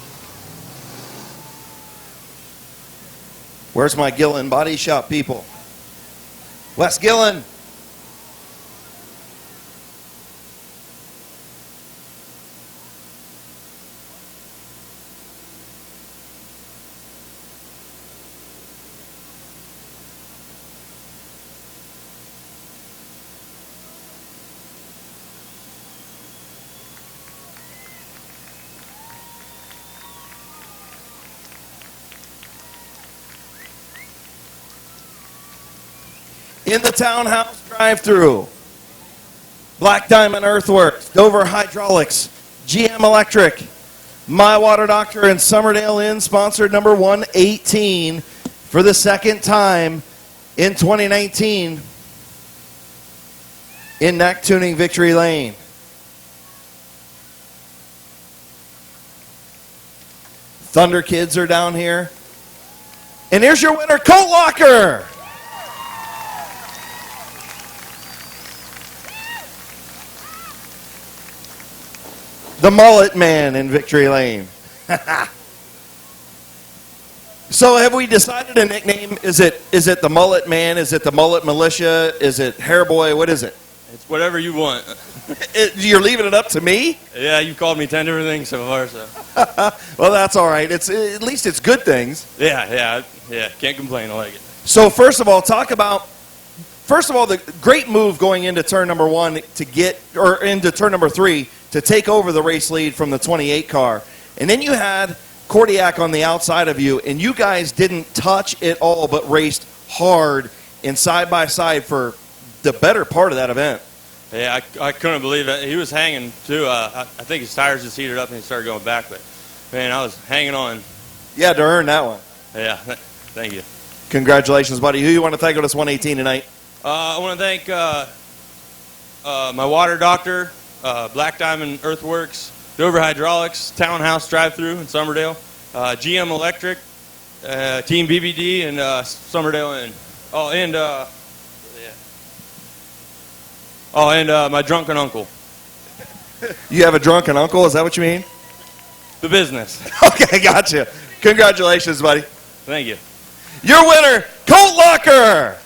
Where's my Gillen Body Shop people? Wes Gillen. In the townhouse drive-through, Black Diamond Earthworks, Dover Hydraulics, GM Electric, My Water Doctor, and Summerdale Inn sponsored number 118 for the second time in 2019 in Neck Tuning Victory Lane. Thunder Kids are down here. And here's your winner, Colt Locker. The Mullet Man in Victory Lane. So have we decided a nickname? Is it the Mullet Man? Is it the Mullet Militia? Is it Hair Boy? What is it? It's whatever you want. You're leaving it up to me? Yeah, you've called me 10 different things so far. So. Well, that's all right. At least it's good things. Yeah. Can't complain. I like it. So first of all, the great move going into turn number 1 into turn number 3 to take over the race lead from the 28 car. And then you had Kordiak on the outside of you, and you guys didn't touch it all but raced hard and side by side for the better part of that event. Yeah, I couldn't believe it. He was hanging, too. I think his tires just heated up and he started going back. But, man, I was hanging on. You had to earn that one. Yeah, thank you. Congratulations, buddy. Who you want to thank on this 118 tonight? I want to thank my water doctor, Black Diamond Earthworks, Dover Hydraulics, Townhouse Drive-Thru in Summerdale, GM Electric, Team BBD, and Summerdale Inn. And my drunken uncle. You have a drunken uncle? Is that what you mean? The business. Okay, gotcha. Congratulations, buddy. Thank you. Your winner, Colt Locker.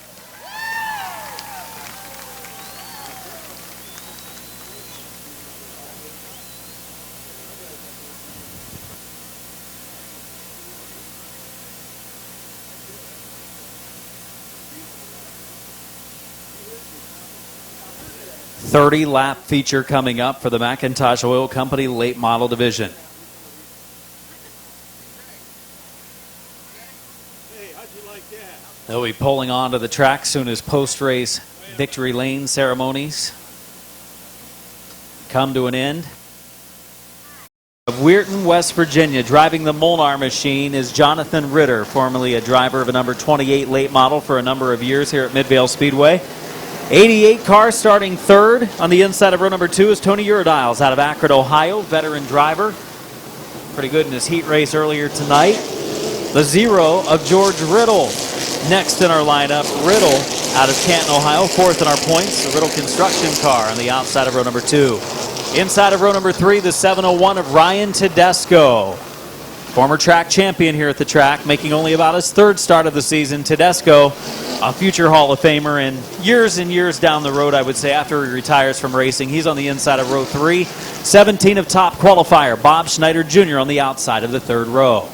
.30-lap feature coming up for the McIntosh Oil Company late model division. They'll be pulling onto the track soon as post-race victory lane ceremonies come to an end. Of Weirton, West Virginia, driving the Molnar machine is Jonathan Ritter, formerly a driver of a number 28 late model for a number of years here at Midvale Speedway. 88 car starting third on the inside of row number 2 is Tony Uridiles out of Akron, Ohio, veteran driver. Pretty good in his heat race earlier tonight. The 0 of George Riddle. Next in our lineup, Riddle out of Canton, Ohio, fourth in our points. The Riddle construction car on the outside of row number 2. Inside of row number 3, the 701 of Ryan Tedesco. Former track champion here at the track, making only about his third start of the season. Tedesco, a future Hall of Famer, and years down the road, I would say, after he retires from racing. He's on the inside of row 3. 17 of top qualifier, Bob Schneider Jr. on the outside of the third row.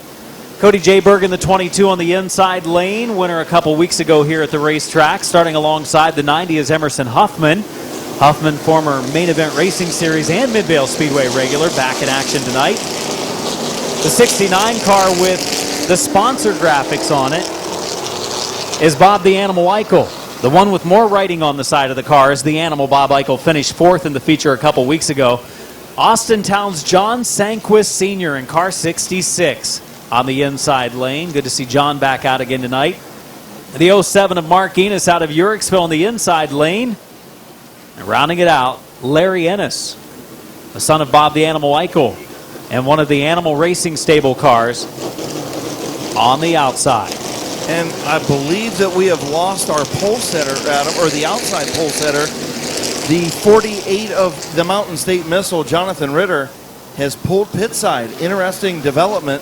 Cody Jayberg in the 22 on the inside lane. Winner a couple weeks ago here at the racetrack. Starting alongside the 90 is Emerson Huffman. Huffman, former main event racing series and Midvale Speedway regular, back in action tonight. The 69 car with the sponsor graphics on it is Bob the Animal Eichel. The one with more writing on the side of the car is the Animal. Bob Eichel finished fourth in the feature a couple weeks ago. Austin Town's John Sanquist Sr. in car 66 on the inside lane. Good to see John back out again tonight. The 07 of Mark Enos out of Uriksville on the inside lane. And rounding it out, Larry Ennis, the son of Bob the Animal Eichel, and one of the Animal Racing stable cars on the outside. And I believe that we have lost our pole setter, Adam, or the outside pole setter. The 48 of the Mountain State Missile, Jonathan Ritter, has pulled pit side. Interesting development,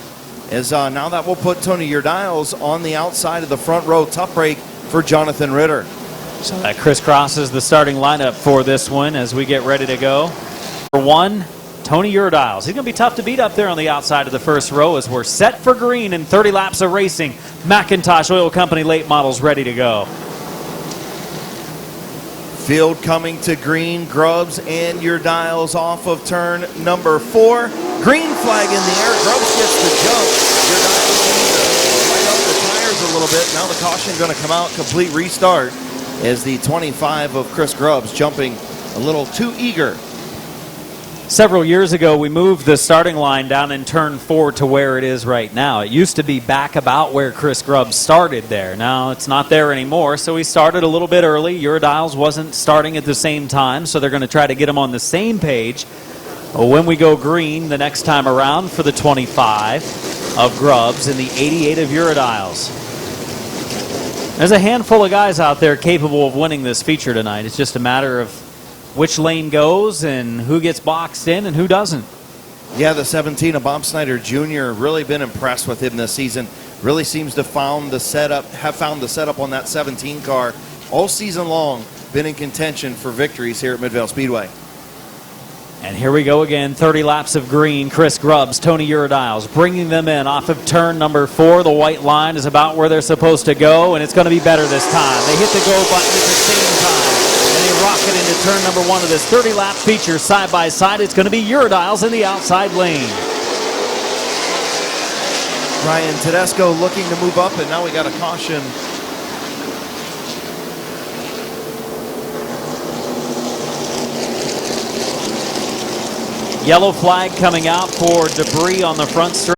as now that will put Tony Urdiles on the outside of the front row. Tough break for Jonathan Ritter. So that crisscrosses the starting lineup for this one as we get ready to go. For one, Tony Urdiles. He's going to be tough to beat up there on the outside of the first row as we're set for green in 30 laps of racing. McIntosh Oil Company late models ready to go. Field coming to green. Grubbs and Urdiles off of turn number 4. Green flag in the air. Grubbs gets the jump. Urdiles needs to light up the tires a little bit. Now the caution going to come out. Complete restart as the 25 of Chris Grubbs jumping a little too eager. Several years ago, we moved the starting line down in turn 4 to where it is right now. It used to be back about where Chris Grubbs started there. Now it's not there anymore, so we started a little bit early. Urdiles wasn't starting at the same time, so they're going to try to get him on the same page when we go green the next time around for the 25 of Grubbs and the 88 of Urdiles. There's a handful of guys out there capable of winning this feature tonight. It's just a matter of which lane goes and who gets boxed in and who doesn't. Yeah, the 17 of Bob Snyder Jr. really been impressed with him this season. Really seems to have found the setup on that 17 car all season long. Been in contention for victories here at Midvale Speedway. And here we go again, 30 laps of green. Chris Grubbs, Tony Urdiles, bringing them in off of turn number 4. The white line is about where they're supposed to go, and it's going to be better this time. They hit the go button at the same time. They rocket into turn number 1 of this 30-lap feature side by side. It's going to be Urdiles in the outside lane. Ryan Tedesco looking to move up, and now we got a caution. Yellow flag coming out for debris on the front straight.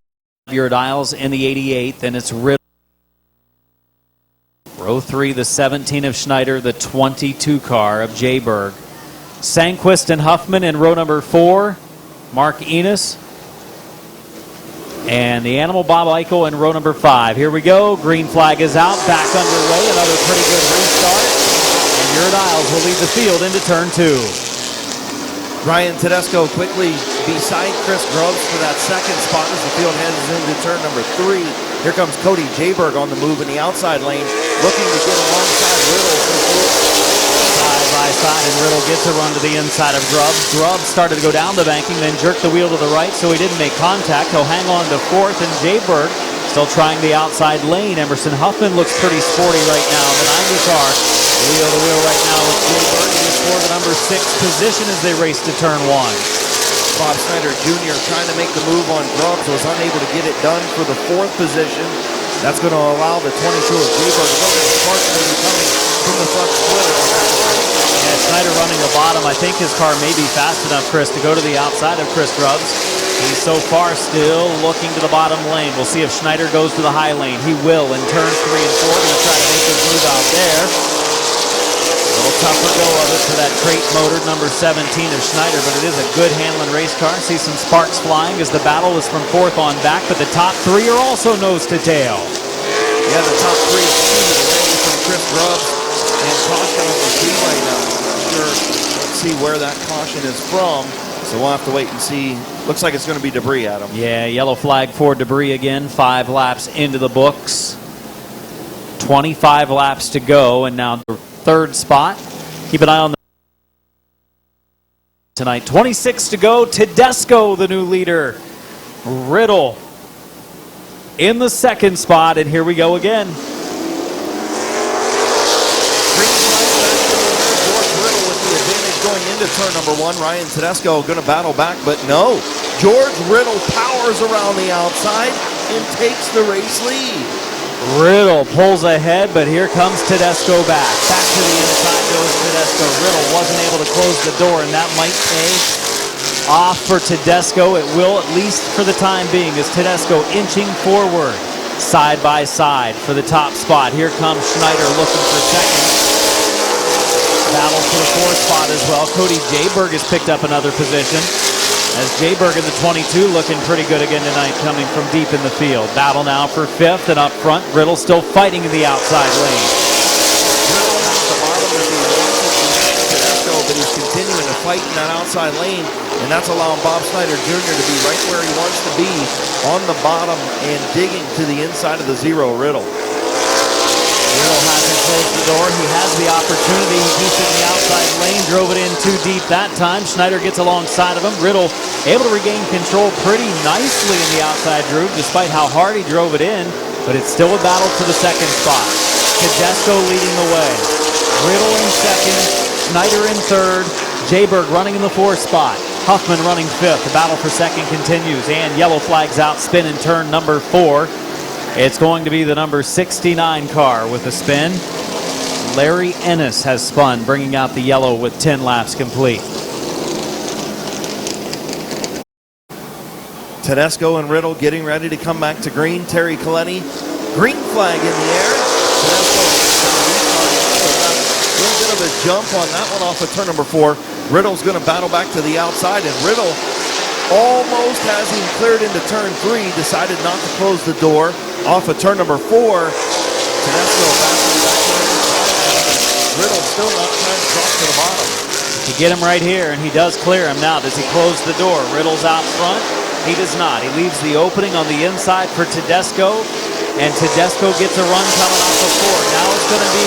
Urdiles in the 88th, and it's Riddle. Row 3, the 17 of Schneider, the 22 car of Jayberg. Sanquist and Huffman in row number 4. Mark Enos. And the Animal Bob Eichel in row number 5. Here we go. Green flag is out. Back underway. Another pretty good restart. And Urdiles will lead the field into turn 2. Ryan Tedesco quickly beside Chris Grubbs for that second spot as the field heads into turn number 3. Here comes Cody Jayberg on the move in the outside lane, looking to get alongside Riddle. Side by side, and Riddle gets a run to the inside of Grubbs. Grubbs started to go down the banking, then jerked the wheel to the right, so he didn't make contact. He'll hang on to 4th, and Jayberg still trying the outside lane. Emerson Huffman looks pretty sporty right now in the 90 car. Wheel to wheel right now with Jayberg. He is for the number 6 position as they race to turn 1. Bob Snyder Jr. trying to make the move on Grubbs, was unable to get it done for the 4th position. That's going to allow the 22 of Jayberg to look at Sparkman coming from the front splitter. Yeah, Snyder running the bottom. I think his car may be fast enough, Chris, to go to the outside of Chris Grubbs. He's so far still looking to the bottom lane. We'll see if Schneider goes to the high lane. He will in turns 3 and 4. Going to try to make his move out there. A little tougher go of it for that crate motor number 17 of Schneider, but it is a good handling race car. See some sparks flying as the battle is from 4th on back, but the top 3 are also nose to tail. Yeah, the top 3 away from Chris Grubbs and caution on the speedway now. Sure, let's see where that caution is from, so we'll have to wait and see. Looks like it's going to be debris, Adam. Yeah, yellow flag for debris again. 5 laps into the books. 25 laps to go, and now the 3rd spot. Keep an eye on the tonight. 26 to go. Tedesco, the new leader. Riddle in the second spot, and here we go again. George Riddle with the advantage going into turn number 1. Ryan Tedesco going to battle back, but no. George Riddle powers around the outside and takes the race lead. Riddle pulls ahead, but here comes Tedesco back. Back to the inside goes Tedesco. Riddle wasn't able to close the door, and that might pay off for Tedesco. It will, at least for the time being, as Tedesco inching forward, side by side for the top spot. Here comes Schneider looking for second. Battle for the fourth spot as well. Cody Jayberg has picked up another position, as Jayberg in the 22 looking pretty good again tonight, coming from deep in the field. Battle now for fifth, and up front, Riddle still fighting in the outside lane. Riddle has the bottom if he wants it behind Tedesco, but he's continuing to fight in that outside lane, and that's allowing Bob Snyder Jr. to be right where he wants to be, on the bottom and digging to the inside of the zero Riddle. Riddle hasn't closed the door. He has the opportunity. He keeps it in the outside lane. Drove it in too deep that time. Schneider gets alongside of him. Riddle able to regain control pretty nicely in the outside groove, despite how hard he drove it in. But it's still a battle for the second spot. Tedesco leading the way. Riddle in second. Schneider in third. Jayberg running in the fourth spot. Huffman running fifth. The battle for second continues. And yellow flags out. Spin in turn number 4. It's going to be the number 69 car with a spin. Larry Ennis has spun, bringing out the yellow with 10 laps complete. Tedesco and Riddle getting ready to come back to green. Terry Coletti, green flag in the air. Tedesco a little bit of a jump on that one off of turn number 4. Riddle's going to battle back to the outside, and Riddle almost has him cleared into turn 3, decided not to close the door off of turn number 4. Tedesco battling back to the inside. Riddle still not trying to drop to the bottom. To get him right here, and he does clear him now. Does he close the door? Riddle's out front. He does not. He leaves the opening on the inside for Tedesco, and Tedesco gets a run coming off of 4. Now it's going to be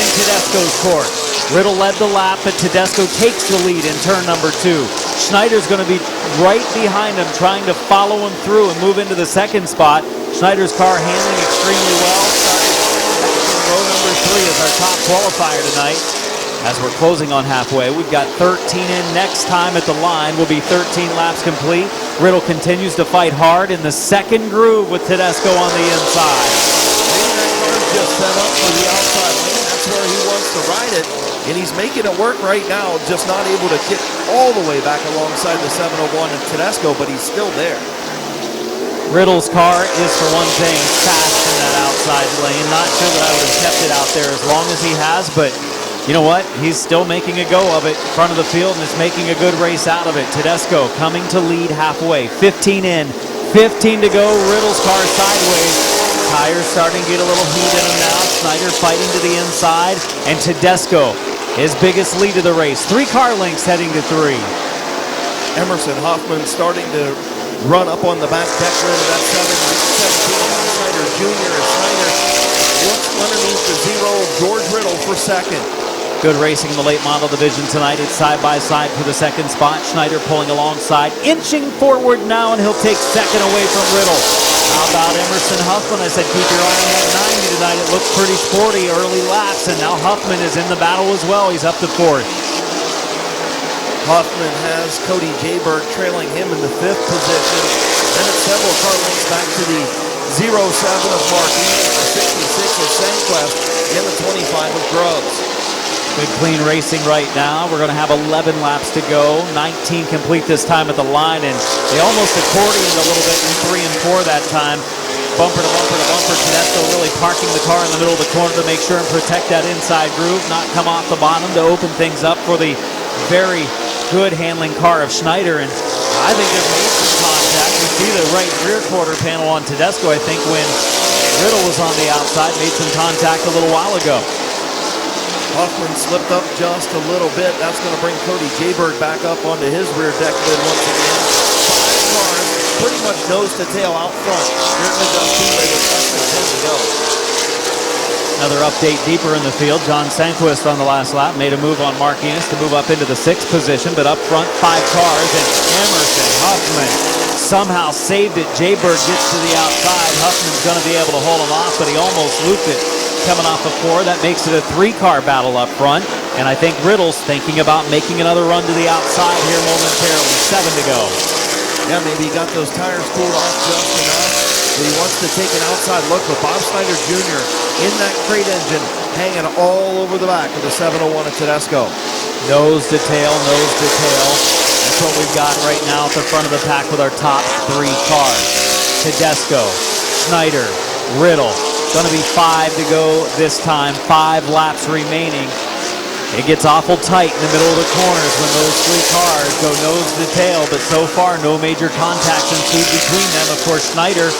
in Tedesco's court. Riddle led the lap, but Tedesco takes the lead in turn number 2. Schneider's going to be right behind him, trying to follow him through and move into the second spot. Schneider's car handling extremely well. Starting back in row number 3 as our top qualifier tonight. As we're closing on halfway, we've got 13 in. Next time at the line will be 13 laps complete. Riddle continues to fight hard in the second groove with Tedesco on the inside. Maybe that car's just set up for the outside lane. That's where he wants to ride it. And he's making it work right now, just not able to get all the way back alongside the 701 and Tedesco, but he's still there. Riddle's car is, for one thing, fast in that outside lane. Not sure that I would have kept it out there as long as he has, but you know what? He's still making a go of it in front of the field and is making a good race out of it. Tedesco coming to lead halfway. 15 in, 15 to go. Riddle's car sideways. Tires starting to get a little heat in him now. Schneider fighting to the inside, and Tedesco, his biggest lead of the race. 3 car lengths heading to 3. Emerson Hoffman starting to run up on the back deck rim of that 17 Schneider Jr. and Schneider looks underneath the zero of George Riddle for second. Good racing in the late model division tonight. It's side by side for the second spot. Schneider pulling alongside, inching forward now, and he'll take second away from Riddle. How about Emerson Huffman? I said keep your eye on that 90 tonight. It looks pretty sporty early laps, and now Huffman is in the battle as well. He's up to 4th. Hoffman has Cody Jayberg trailing him in the 5th position. Then it's several car lengths back to the 07 of Marquis, the 66 of Sandquist, and the 25 of Grubbs. Good clean racing right now. We're going to have 11 laps to go. 19 complete this time at the line, and they almost accordioned a little bit in 3 and 4 that time. Bumper to bumper to bumper. Tedesco really parking the car in the middle of the corner to make sure and protect that inside groove, not come off the bottom to open things up for the very good handling car of Schneider. And I think they've made some contact. You see the right rear quarter panel on Tedesco, I think, when Riddle was on the outside, made some contact a little while ago. Hoffman slipped up just a little bit. That's going to bring Cody Jayberg back up onto his rear deck lid once again. 5 cars, pretty much nose to tail out front. Here at Mid-Vid Speedway with less than 10 to go. Another update deeper in the field. John Sandquist on the last lap made a move on Marquinhos to move up into the 6th position, but up front 5 cars, and Emerson Huffman somehow saved it. Jayberg gets to the outside. Huffman's going to be able to hold him off, but he almost looped it coming off the 4. That makes it a 3-car battle up front. And I think Riddle's thinking about making another run to the outside here momentarily. 7 to go. Yeah, maybe he got those tires cooled off just enough, but he wants to take an outside look. But Bob Snyder Jr. in that crate engine, hanging all over the back of the 701 at Tedesco. Nose to tail, nose to tail. That's what we've got right now at the front of the pack with our top 3 cars. Tedesco, Schneider, Riddle. Going to be 5 to go this time. 5 laps remaining. It gets awful tight in the middle of the corners when those 3 cars go nose to tail, but so far no major contact ensued between them. Of course, Schneider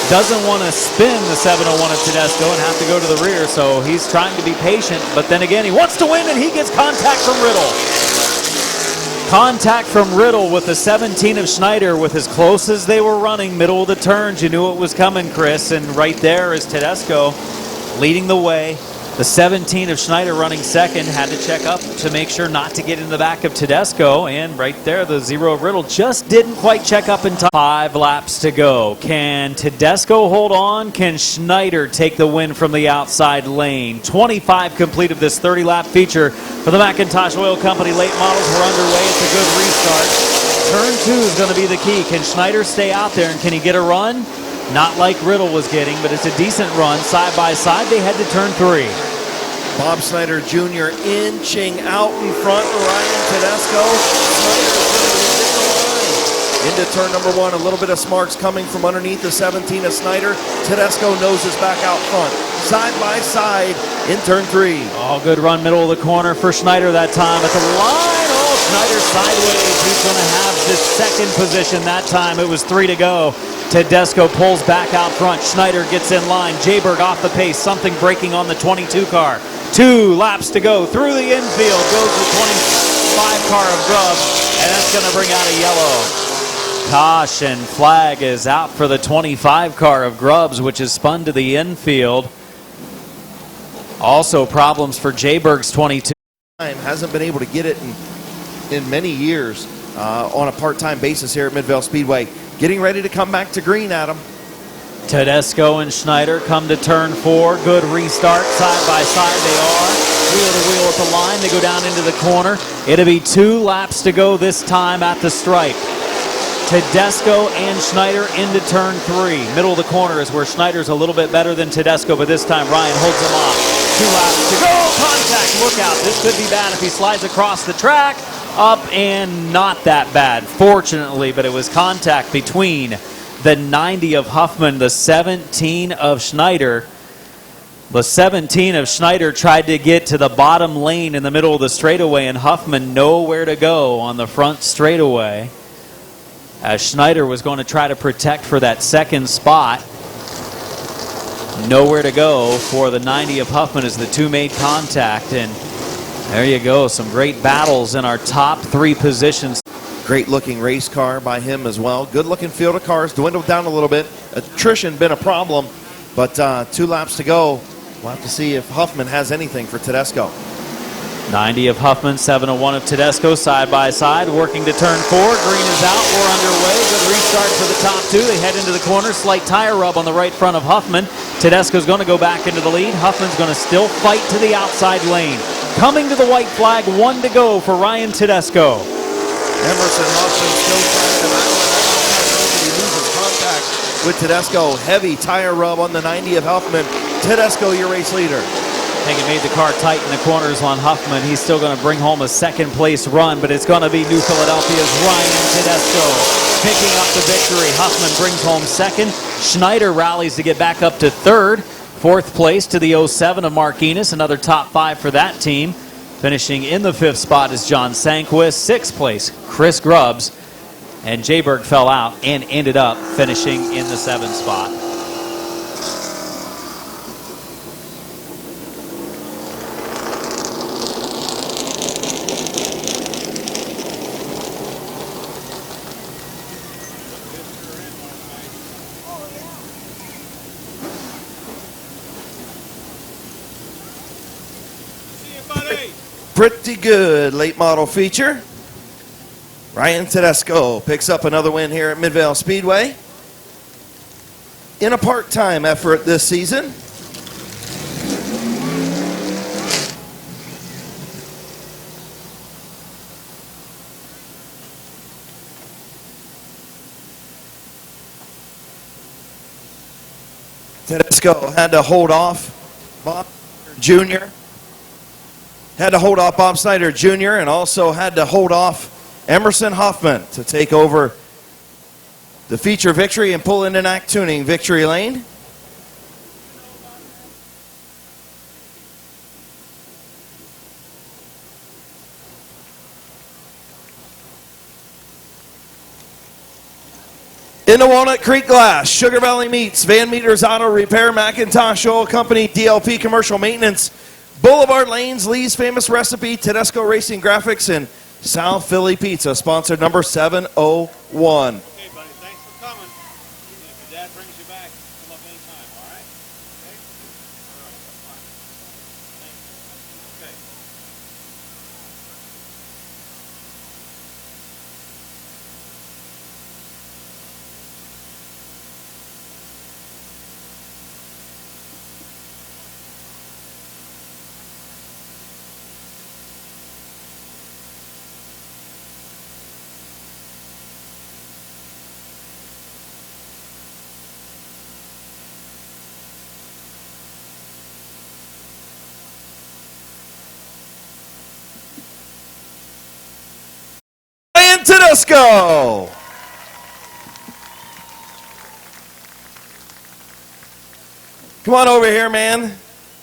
doesn't want to spin the 701 of Tedesco and have to go to the rear, so he's trying to be patient, but then again, he wants to win and he gets contact from Riddle. Contact from Riddle with the 17 of Schneider with as close as they were running, middle of the turns. You knew it was coming, Chris, and right there is Tedesco leading the way. The 17 of Schneider running second, had to check up to make sure not to get in the back of Tedesco, and right there the 0 of Riddle just didn't quite check up in time. 5 laps to go. Can Tedesco hold on? Can Schneider take the win from the outside lane? 25 complete of this 30-lap feature for the McIntosh Oil Company. Late models were underway. It's a good restart. Turn 2 is going to be the key. Can Schneider stay out there, and can he get a run? Not like Riddle was getting, but it's a decent run. Side by side, they head to turn 3. Bob Snyder Jr. inching out in front. Ryan Tedesco. Into turn number 1. A little bit of smarts coming from underneath the 17 of Snyder. Tedesco noses back out front. Side by side in turn 3. Oh, good run, middle of the corner for Schneider that time. At the line, oh, Schneider sideways. He's going to have the second position that time. It was 3 to go. Tedesco pulls back out front. Schneider gets in line. Jayberg off the pace. Something breaking on the 22 car. 2 laps to go. Through the infield goes the 25 car of Grubbs, and that's going to bring out a yellow. Caution flag is out for the 25 car of Grubbs, which is spun to the infield. Also problems for Jayberg's 22. Hasn't been able to get it in many years on a part-time basis here at Midvale Speedway. Getting ready to come back to green, Adam. Tedesco and Schneider come to turn 4. Good restart. Side by side they are. Wheel to wheel at the line. They go down into the corner. It'll be 2 laps to go this time at the stripe. Tedesco and Schneider into turn 3. Middle of the corner is where Schneider's a little bit better than Tedesco, but this time Ryan holds him off. 2 laps to go. Contact. Look out. This could be bad if he slides across the track. Up and not that bad, fortunately, but it was contact between the 90 of Huffman, the 17 of Schneider. The 17 of Schneider tried to get to the bottom lane in the middle of the straightaway, and Huffman nowhere to go on the front straightaway, as Schneider was going to try to protect for that second spot. Nowhere to go for the 90 of Huffman as the 2 made contact, and there you go. Some great battles in our top 3 positions. Great looking race car by him as well. Good looking field of cars. Dwindled down a little bit. Attrition been a problem, but 2 laps to go. We'll have to see if Huffman has anything for Tedesco. 90 of Huffman, 701 of Tedesco, side by side, working to turn 4. Green is out. We're underway. Good restart for the top 2. They head into the corner. Slight tire rub on the right front of Huffman. Tedesco's going to go back into the lead. Huffman's going to still fight to the outside lane. Coming to the white flag, 1 to go for Ryan Tedesco. Emerson Huffman still trying to battle. He loses contact with Tedesco. Heavy tire rub on the 90 of Huffman. Tedesco, your race leader. I think it made the car tight in the corners on Huffman. He's still going to bring home a second place run, but it's going to be New Philadelphia's Ryan Tedesco picking up the victory. Huffman brings home second. Schneider rallies to get back up to third. 4th place to the 07 of Mark Enos, another top 5 for that team. Finishing in the 5th spot is John Sanquist. 6th place, Chris Grubbs. And Jayberg fell out and ended up finishing in the 7th spot. Pretty good late model feature. Ryan Tedesco picks up another win here at Midvale Speedway in a part-time effort this season. Tedesco had to hold off Bob Jr. Had to hold off Bob Snyder Jr. and also had to hold off Emerson Hoffman to take over the feature victory and pull into NAC Tuning victory lane. In the Walnut Creek Glass, Sugar Valley Meats, Van Meters Auto Repair, Macintosh Oil Company, DLP Commercial Maintenance, Boulevard Lanes, Lee's Famous Recipe, Tedesco Racing Graphics, and South Philly Pizza, sponsored number 701. Okay, buddy, thanks for coming. And if your dad brings you back, come up anytime, all right? Okay? All right, that's fine. Thank you. Okay. Ryan Tedesco. Come on over here, man.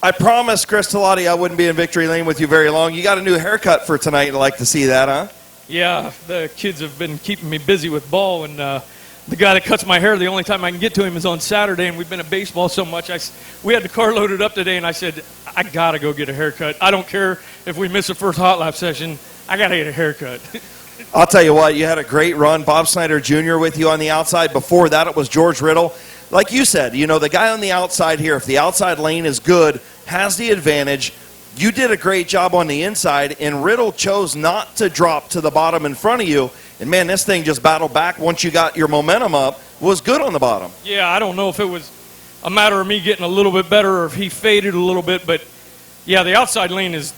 I promised Chris Talati I wouldn't be in victory lane with you very long. You got a new haircut for tonight. I'd like to see that, huh? Yeah, the kids have been keeping me busy with ball, and the guy that cuts my hair, the only time I can get to him is on Saturday, and we've been at baseball so much. We had the car loaded up today, and I said, I got to go get a haircut. I don't care if we miss the first hot lap session. I got to get a haircut. I'll tell you what, you had a great run. Bob Snyder Jr. with you on the outside. Before that, it was George Riddle. Like you said, you know, the guy on the outside here, if the outside lane is good, has the advantage. You did a great job on the inside, and Riddle chose not to drop to the bottom in front of you. And, man, this thing just battled back once you got your momentum up, was good on the bottom. Yeah, I don't know if it was a matter of me getting a little bit better or if he faded a little bit, but, yeah, the outside lane is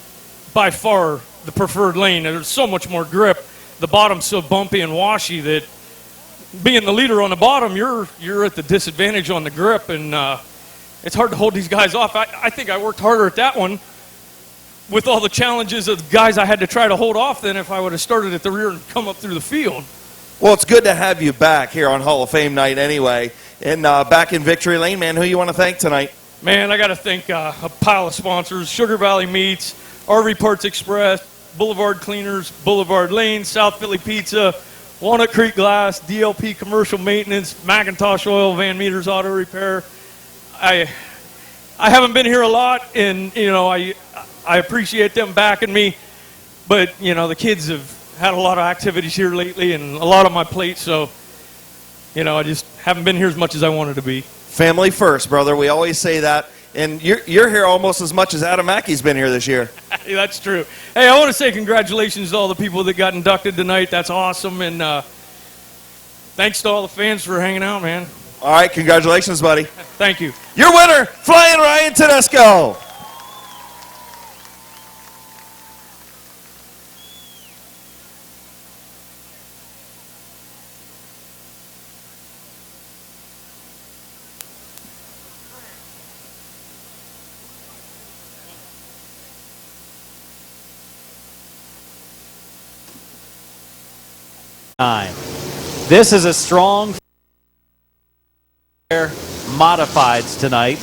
by far the preferred lane. There's so much more grip. The bottom's so bumpy and washy that being the leader on the bottom, you're at the disadvantage on the grip, and it's hard to hold these guys off. I think I worked harder at that one with all the challenges of the guys I had to try to hold off than if I would have started at the rear and come up through the field. Well, it's good to have you back here on Hall of Fame night anyway. And back in victory lane, man, who you want to thank tonight? Man, I got to thank a pile of sponsors: Sugar Valley Meats, RV Parts Express, Boulevard Cleaners, Boulevard Lanes, South Philly Pizza, Walnut Creek Glass, DLP Commercial Maintenance, Macintosh Oil, Van Meters Auto Repair. I haven't been here a lot, and, you know, I appreciate them backing me, but, you know, the kids have had a lot of activities here lately and a lot on my plate, so, you know, I just haven't been here as much as I wanted to be. Family first, brother. We always say that. And you're here almost as much as Adam Mackey's been here this year. Yeah, that's true. Hey, I want to say congratulations to all the people that got inducted tonight. That's awesome, and thanks to all the fans for hanging out, man. All right, congratulations, buddy. Thank you. Your winner, Flying Ryan Tedesco. This is a strong modifieds tonight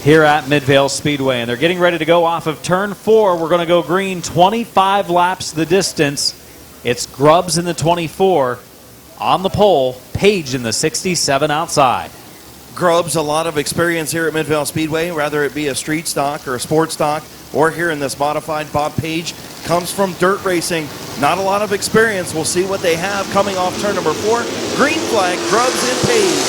here at Midvale Speedway, and they're getting ready to go off of turn 4. We're going to go green, 25 laps the distance. It's Grubbs in the 24 on the pole, Page in the 67 outside. Grubbs, a lot of experience here at Midvale Speedway, whether it be a street stock or a sports stock, or here in this modified. Bob Page comes from dirt racing. Not a lot of experience. We'll see what they have coming off turn number 4. Green flag, Grubbs and Page.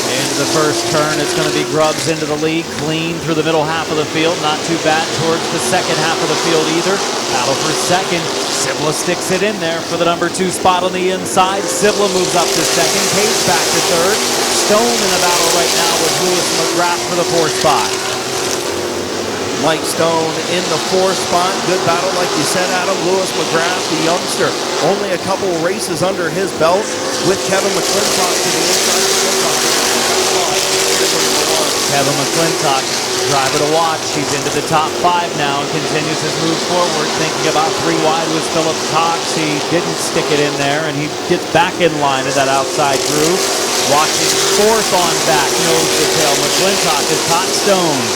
And the first turn. It's going to be Grubbs into the lead, clean through the middle half of the field. Not too bad towards the second half of the field either. Battle for second. Sibla sticks it in there for the number 2 spot on the inside. Sibla moves up to second. Page back to third. Stone in a battle right now with Lewis McGrath for the 4th spot. Mike Stone in the 4th spot. Good battle, like you said, Adam. Lewis McGrath, the youngster, only a couple races under his belt with Kevin McClintock to the inside. Kevin McClintock, driver to watch. He's into the top 5 now and continues his move forward. Thinking about 3 wide was Philip Cox. He didn't stick it in there, and he gets back in line at that outside groove. Watching 4th on back, nose to tail. McClintock has caught Stone.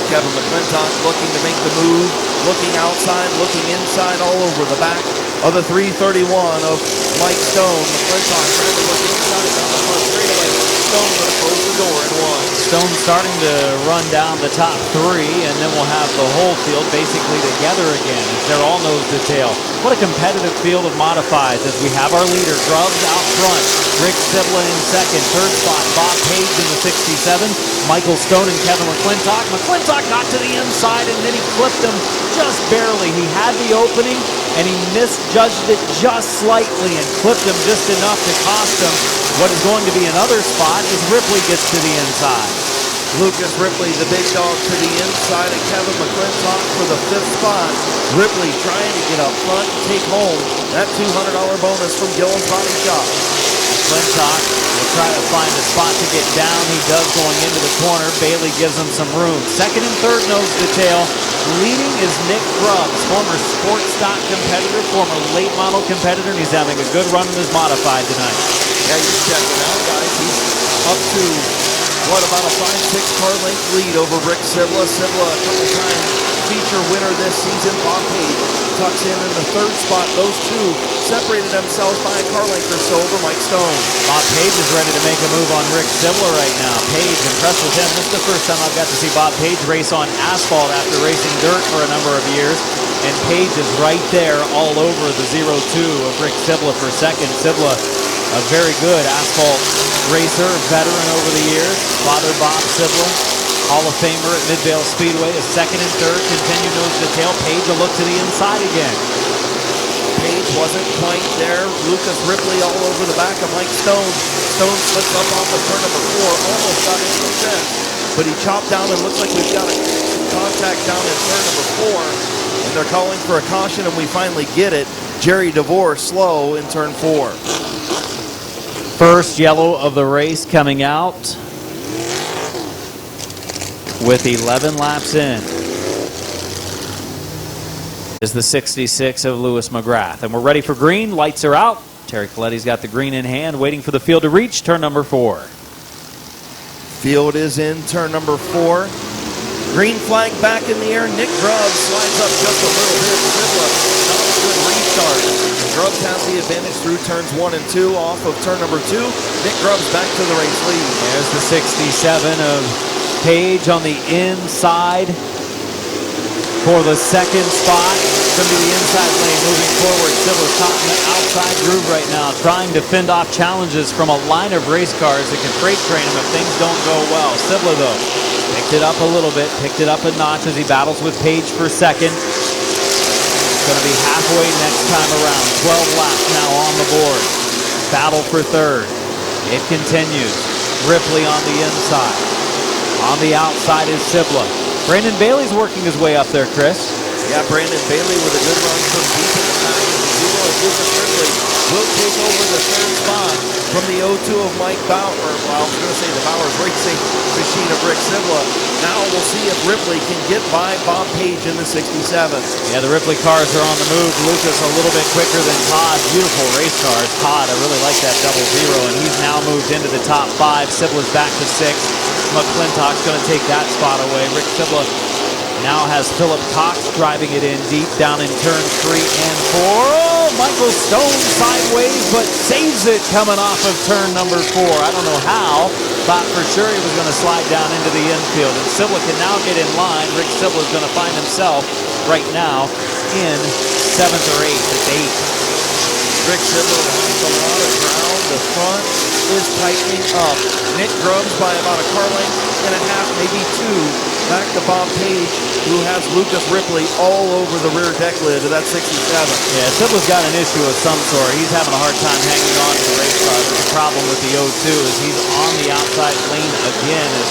Kevin McClintock looking to make the move, looking outside, looking inside, all over the back of the 331 of Mike Stone. McClintock trying to look inside down the front straightaway. Stone going to close the door in 1. Stone starting to run down the top 3, and then we'll have the whole field basically together again as they're all nose to tail. What a competitive field of modifieds as we have our leader, Grubbs out front, Rick Sibla in second, 3rd spot, Bob Page in the 67, Michael Stone and Kevin McClintock. McClintock got to the inside and then he clipped him just barely. He had the opening and he misjudged it just slightly and clipped him just enough to cost him what is going to be another spot as Ripley gets to the inside. Lucas Ripley, the big dog, to the inside of Kevin McClintock for the 5th spot. Ripley trying to get up front and take home that $200 bonus from Gillen's Body Shop. McClintock will try to find a spot to get down. He does going into the corner. Bailey gives him some room. 2nd and 3rd nose to tail. Leading is Nick Grubbs, former sports stock competitor, former late model competitor, and he's having a good run in his modified tonight. Yeah, you check it out, guys. He's up to about a 5-6 car length lead over Rick Sibla. Sibla, a couple times feature winner this season. Bob Page tucks in the 3rd spot. Those two separated themselves by a car length or so over Mike Stone. Bob Page is ready to make a move on Rick Sibla right now. Page impressed with him. This is the first time I've got to see Bob Page race on asphalt after racing dirt for a number of years. And Page is right there all over the 0-2 of Rick Sibla for second. Sibla, a very good asphalt racer, veteran over the years. Father Bob Sibla, Hall of Famer at Midvale Speedway, is 2nd and 3rd, continue nose to tail. Page a look to the inside again. Page wasn't quite there. Lucas Ripley all over the back of Mike Stone. Stone slips up off of turn number 4, almost got into the fence, but he chopped down and looks like we've got a contact down in turn number 4, and they're calling for a caution, and we finally get it. Jerry DeVore slow in turn 4. First yellow of the race coming out with 11 laps in is the 66 of Lewis McGrath. And we're ready for green. Lights are out. Terry Coletti's got the green in hand, waiting for the field to reach turn number 4. Field is in turn number 4. Green flag back in the air. Nick Grubbs slides up just a little bit. Sibla, not a good restart. Grubbs has the advantage through turns 1 and 2 off of turn number 2. Nick Grubbs back to the race lead. There's the 67 of Page on the inside for the 2nd spot. It's going to be the inside lane moving forward. Sibla's caught in the outside groove right now, trying to fend off challenges from a line of race cars that can freight train him if things don't go well. Sibla, though, picked it up a little bit, picked it up a notch as he battles with Page for 2nd. Going to be halfway next time around. 12 laps now on the board. Battle for 3rd. It continues. Ripley on the inside. On the outside is Sibla. Brandon Bailey's working his way up there, Chris. Yeah, Brandon Bailey with a good run from deep in the pack. Lucas Ripley will take over the 3rd spot from the 0-2 of Mike Bauer. Well, I was going to say the Bauer's racing machine of Rick Sibla. Now we'll see if Ripley can get by Bob Page in the 67. Yeah, the Ripley cars are on the move. Lucas a little bit quicker than Todd. Beautiful race cars. Todd, I really like that 0-0, and he's now moved into the top 5. Sibla's back to 6. McClintock's going to take that spot away. Rick Sibla now has Philip Cox driving it in deep down in turn 3 and 4. Oh, Michael Stone sideways, but saves it coming off of turn number 4. I don't know how. Thought for sure he was going to slide down into the infield. And Sibla can now get in line. Rick Sibla is going to find himself right now in 7th or 8th. It's 8th. Rick Sibla lost a lot of ground. The front is tightening up. Nick Grubbs by about a car length and a half, maybe two, back to Bob Page, who has Lucas Ripley all over the rear deck lid of that 67. Yeah, Sybil's got an issue of some sort. He's having a hard time hanging on to the race car. There's a problem with the 02 as he's on the outside lane again as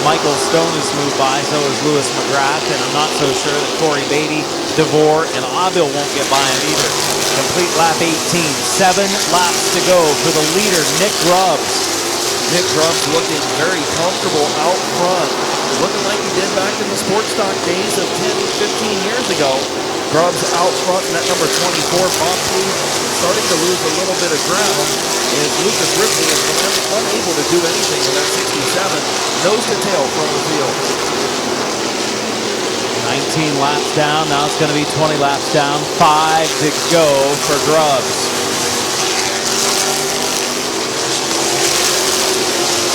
Michael Stone has moved by, so is Lewis McGrath, and I'm not so sure that Corey Beatty, DeVore, and Avil won't get by him either. Complete lap 18, 7 laps to go for the leader, Nick Grubbs. Nick Grubbs looking very comfortable out front, looking like he did back in the sports stock days of 10, 15 years ago. Grubbs out front in that number 24. Bob Page starting to lose a little bit of ground as Lucas Ripley is unable to do anything in that 67. Nose to tail from the field. 19 laps down, now it's going to be 20 laps down. 5 to go for Grubbs.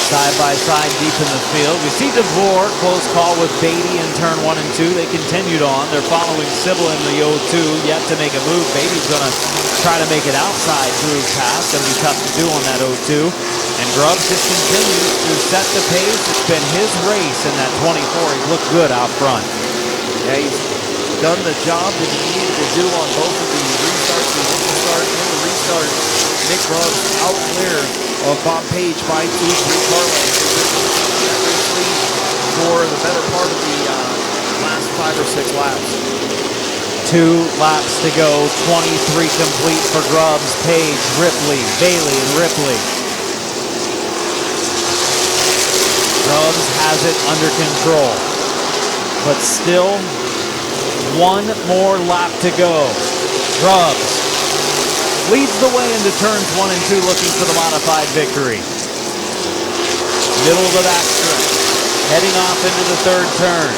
Side by side deep in the field. We see DeVore, close call with Beatty in turn 1 and 2. They continued on. They're following Sybil in the 02, yet to make a move. Beatty's going to try to make it outside through pass. Going to be tough to do on that 02. And Grubbs just continues to set the pace. It's been his race in that 24. He's looked good out front. Yeah, he's done the job that he needed to do on both of the restarts, the initial start and the restart. Nick Grubbs out clear of Bob Page by 2, 3 car lengths. That race lead for the better part of the last 5 or 6 laps. 2 laps to go, 23 complete for Grubbs, Page, Ripley, Bailey, and Ripley. Grubbs has it under control, but still 1 more lap to go. Grubbs leads the way into turns 1 and 2 looking for the modified victory. Middle of the backstretch, heading off into the 3rd turn.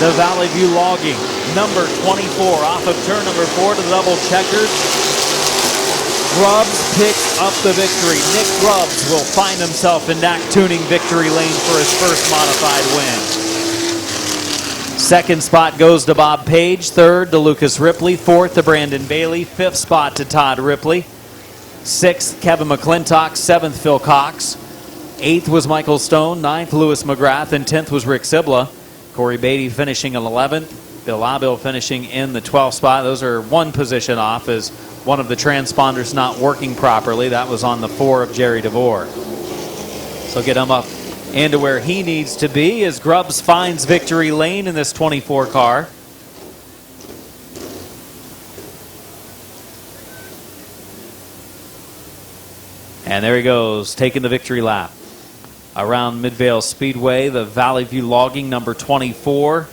The Valley View logging, number 24, off of turn number 4 to the double checkers. Grubbs picks up the victory. Nick Grubbs will find himself in NAC Tuning victory lane for his first modified win. 2nd spot goes to Bob Page, 3rd to Lucas Ripley, 4th to Brandon Bailey, 5th spot to Todd Ripley, 6th Kevin McClintock, 7th Phil Cox, 8th was Michael Stone, 9th Lewis McGrath, and 10th was Rick Sibla. Corey Beatty finishing in 11th, Bill Abil finishing in the 12th spot. Those are 1 position off as one of the transponders not working properly. That was on the 4 of Jerry DeVore. So get him up into where he needs to be as Grubbs finds victory lane in this 24 car. And there he goes, taking the victory lap. Around Midvale Speedway, the Valley View logging number 24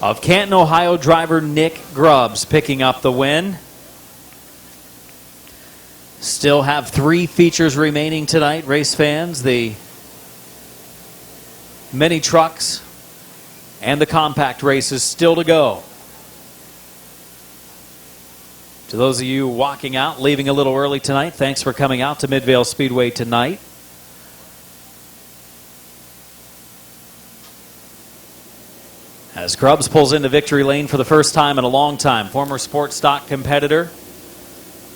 of Canton, Ohio driver Nick Grubbs picking up the win. Still have 3 features remaining tonight, race fans. The mini trucks and the compact races still to go. To those of you walking out, leaving a little early tonight, thanks for coming out to Midvale Speedway tonight. As Grubbs pulls into victory lane for the first time in a long time, former sports stock competitor.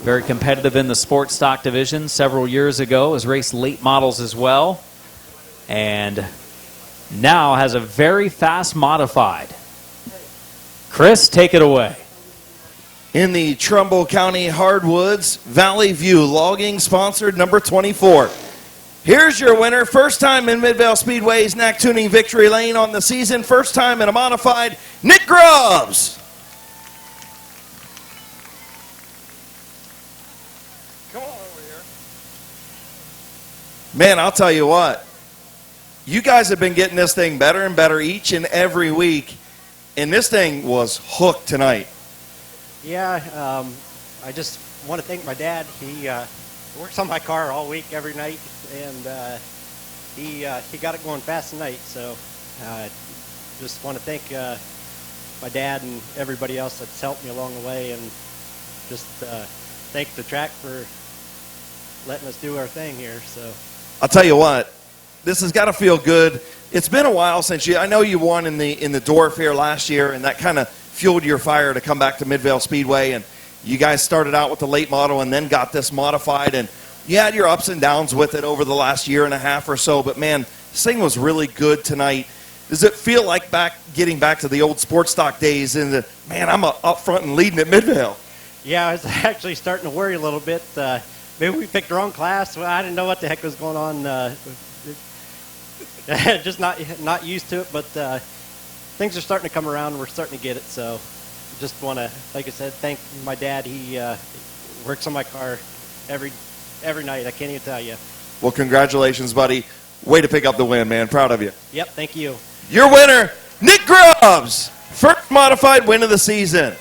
Very competitive in the sports stock division several years ago, has raced late models as well, and now has a very fast modified. Chris, take it away. In the Trumbull County Hardwoods Valley View logging sponsored number 24. Here's your winner, first time in Midvale Speedway's NAC Tuning victory lane on the season, first time in a modified, Nick Grubbs. Man, I'll tell you what, you guys have been getting this thing better and better each and every week, and this thing was hooked tonight. Yeah, I just want to thank my dad. He works on my car all week, every night, and he got it going fast tonight. So just want to thank my dad and everybody else that's helped me along the way, and just thank the track for letting us do our thing here. So I'll tell you what, this has got to feel good. It's been a while since I know you won in the Dwarf here last year, and that kind of fueled your fire to come back to Midvale Speedway. And you guys started out with the late model and then got this modified. And You had your ups and downs with it over the last year and a half or so, but man, this thing was really good tonight. Does it feel like getting back to the old sports stock days and man, I'm up front and leading at Midvale? Yeah, I was actually starting to worry a little bit. Maybe we picked the wrong class. Well, I didn't know what the heck was going on. Just not used to it, but things are starting to come around and we're starting to get it. So just want to, like I said, thank my dad. He works on my car every night. I can't even tell you. Well, congratulations, buddy. Way to pick up the win, man. Proud of you. Yep, thank you. Your winner, Nick Grubbs. First modified win of the season.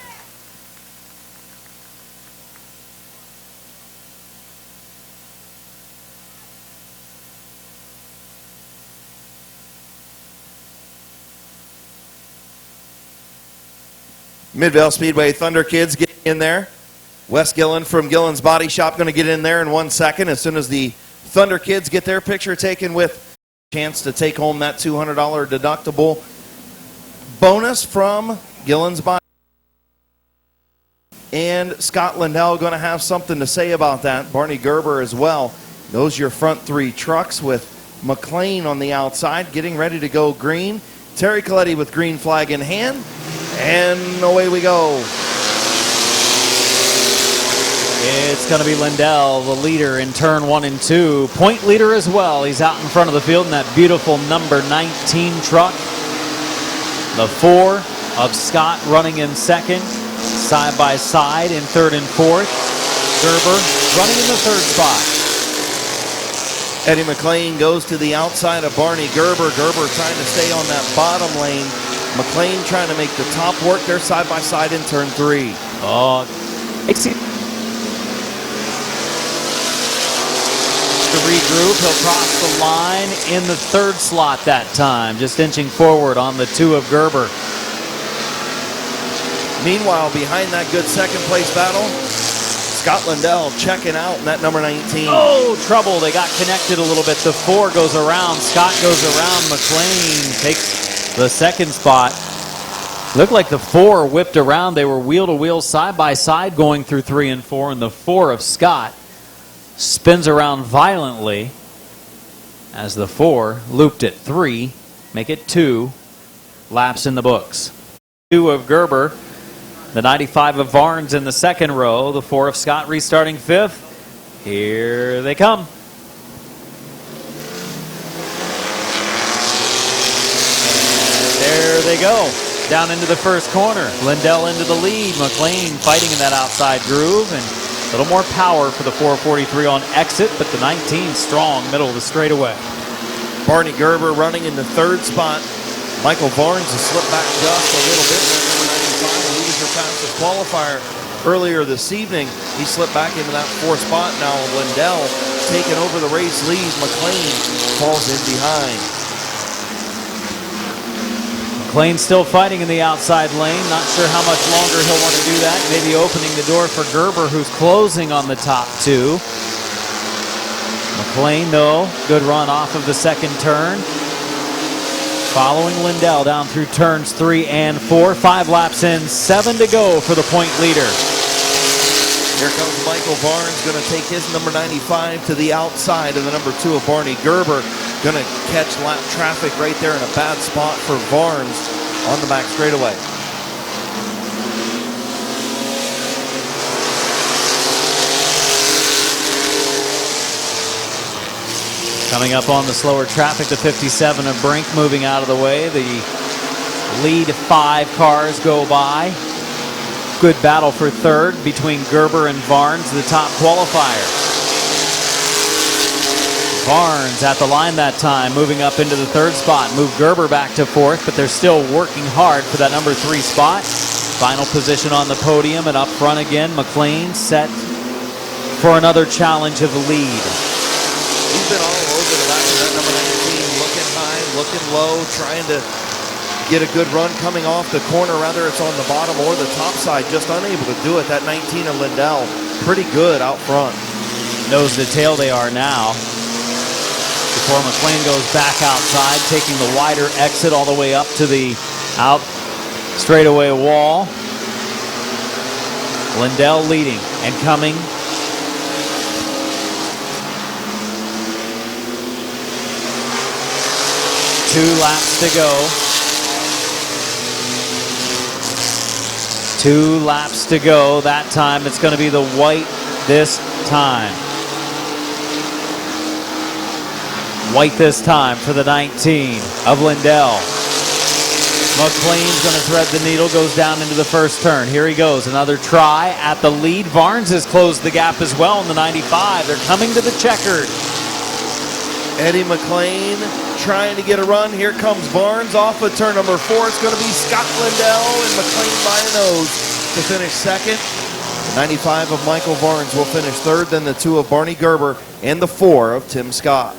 Midvale Speedway Thunder Kids getting in there. Wes Gillen from Gillen's Body Shop going to get in there in 1 second as soon as the Thunder Kids get their picture taken with a chance to take home that $200 deductible bonus from Gillen's Body. And Scott Lindell going to have something to say about that. Barney Gerber as well. Those are your front three trucks with McLean on the outside getting ready to go green. Terry Coletti with green flag in hand. And away we go. It's going to be Lindell, the leader in turn 1 and 2. Point leader as well. He's out in front of the field in that beautiful number 19 truck. The 4 of Scott running in second, side by side in third and fourth. Gerber running in the third spot. Eddie McLean goes to the outside of Barney Gerber. Gerber trying to stay on that bottom lane. McLean trying to make the top work. They're side by side in turn 3. Oh, to regroup, he'll cross the line in the third slot that time, just inching forward on the 2 of Gerber. Meanwhile, behind that good second place battle, Scott Lindell checking out in that number 19. Oh, trouble. They got connected a little bit. The 4 goes around. Scott goes around. McLean takes the second spot. Looked like the 4 whipped around. They were wheel to wheel, side by side going through 3 and 4, and the 4 of Scott spins around violently as the 4 looped at 3, make it 2 laps in the books. 2 of Gerber, the 95 of Varnes in the second row, the 4 of Scott restarting 5th. Here they come. And there they go, down into the first corner. Lindell into the lead, McLean fighting in that outside groove, and a little more power for the 443 on exit, but the 19 strong middle of the straightaway. Barney Gerber running in the third spot. Michael Varnes has slipped back just a little bit. Number 95, he was your fastest qualifier earlier this evening. He slipped back into that 4th spot. Now Lindell taking over the race lead. McLean falls in behind. McLean still fighting in the outside lane. Not sure how much longer he'll want to do that. Maybe opening the door for Gerber, who's closing on the top 2. McLean, though, good run off of the second turn. Following Lindell down through turns 3 and 4. 5 laps in, 7 to go for the point leader. Here comes Michael Varnes, going to take his number 95 to the outside of the number 2 of Barney Gerber. Going to catch lap traffic right there in a bad spot for Varnes on the back straightaway. Coming up on the slower traffic, the 57 of Brink moving out of the way. The lead 5 cars go by. Good battle for third between Gerber and Varnes, the top qualifier. Varnes at the line that time, moving up into the third spot. Moved Gerber back to 4th, but they're still working hard for that number 3 spot. Final position on the podium, and up front again, McLean set for another challenge of the lead. He's been all over the back of that number 19, looking high, looking low, trying to get a good run coming off the corner, whether it's on the bottom or the top side, just unable to do it. That 19 of Lindell, pretty good out front. Nose to tail they are now. Before McLean goes back outside, taking the wider exit all the way up to the out straightaway wall. Lindell leading and coming 2 laps to go. 2 laps to go. That time it's going to be the white this time. White this time for the 19 of Lindell. McLean's going to thread the needle, goes down into the first turn. Here he goes, another try at the lead. Barnes has closed the gap as well in the 95. They're coming to the checkered. Eddie McLean trying to get a run. Here comes Barnes off of turn number 4. It's going to be Scott Lindell and McLean by a nose to finish second. The 95 of Michael Barnes will finish third, then the 2 of Barney Gerber and the 4 of Tim Scott.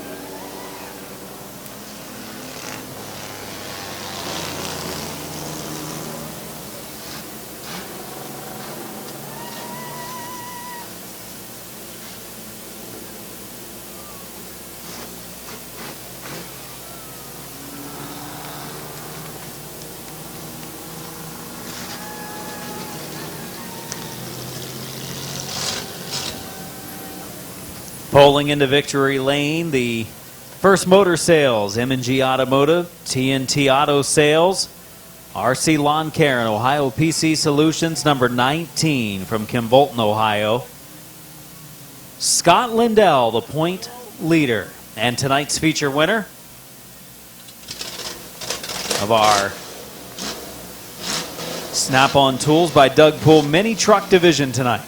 Pulling into victory lane, the First Motor Sales, M&G Automotive, TNT Auto Sales, RC Lawn Care, and Ohio PC Solutions, number 19 from Kim Bolton, Ohio. Scott Lindell, the point leader, and tonight's feature winner of our Snap-on Tools by Doug Poole Mini Truck Division tonight.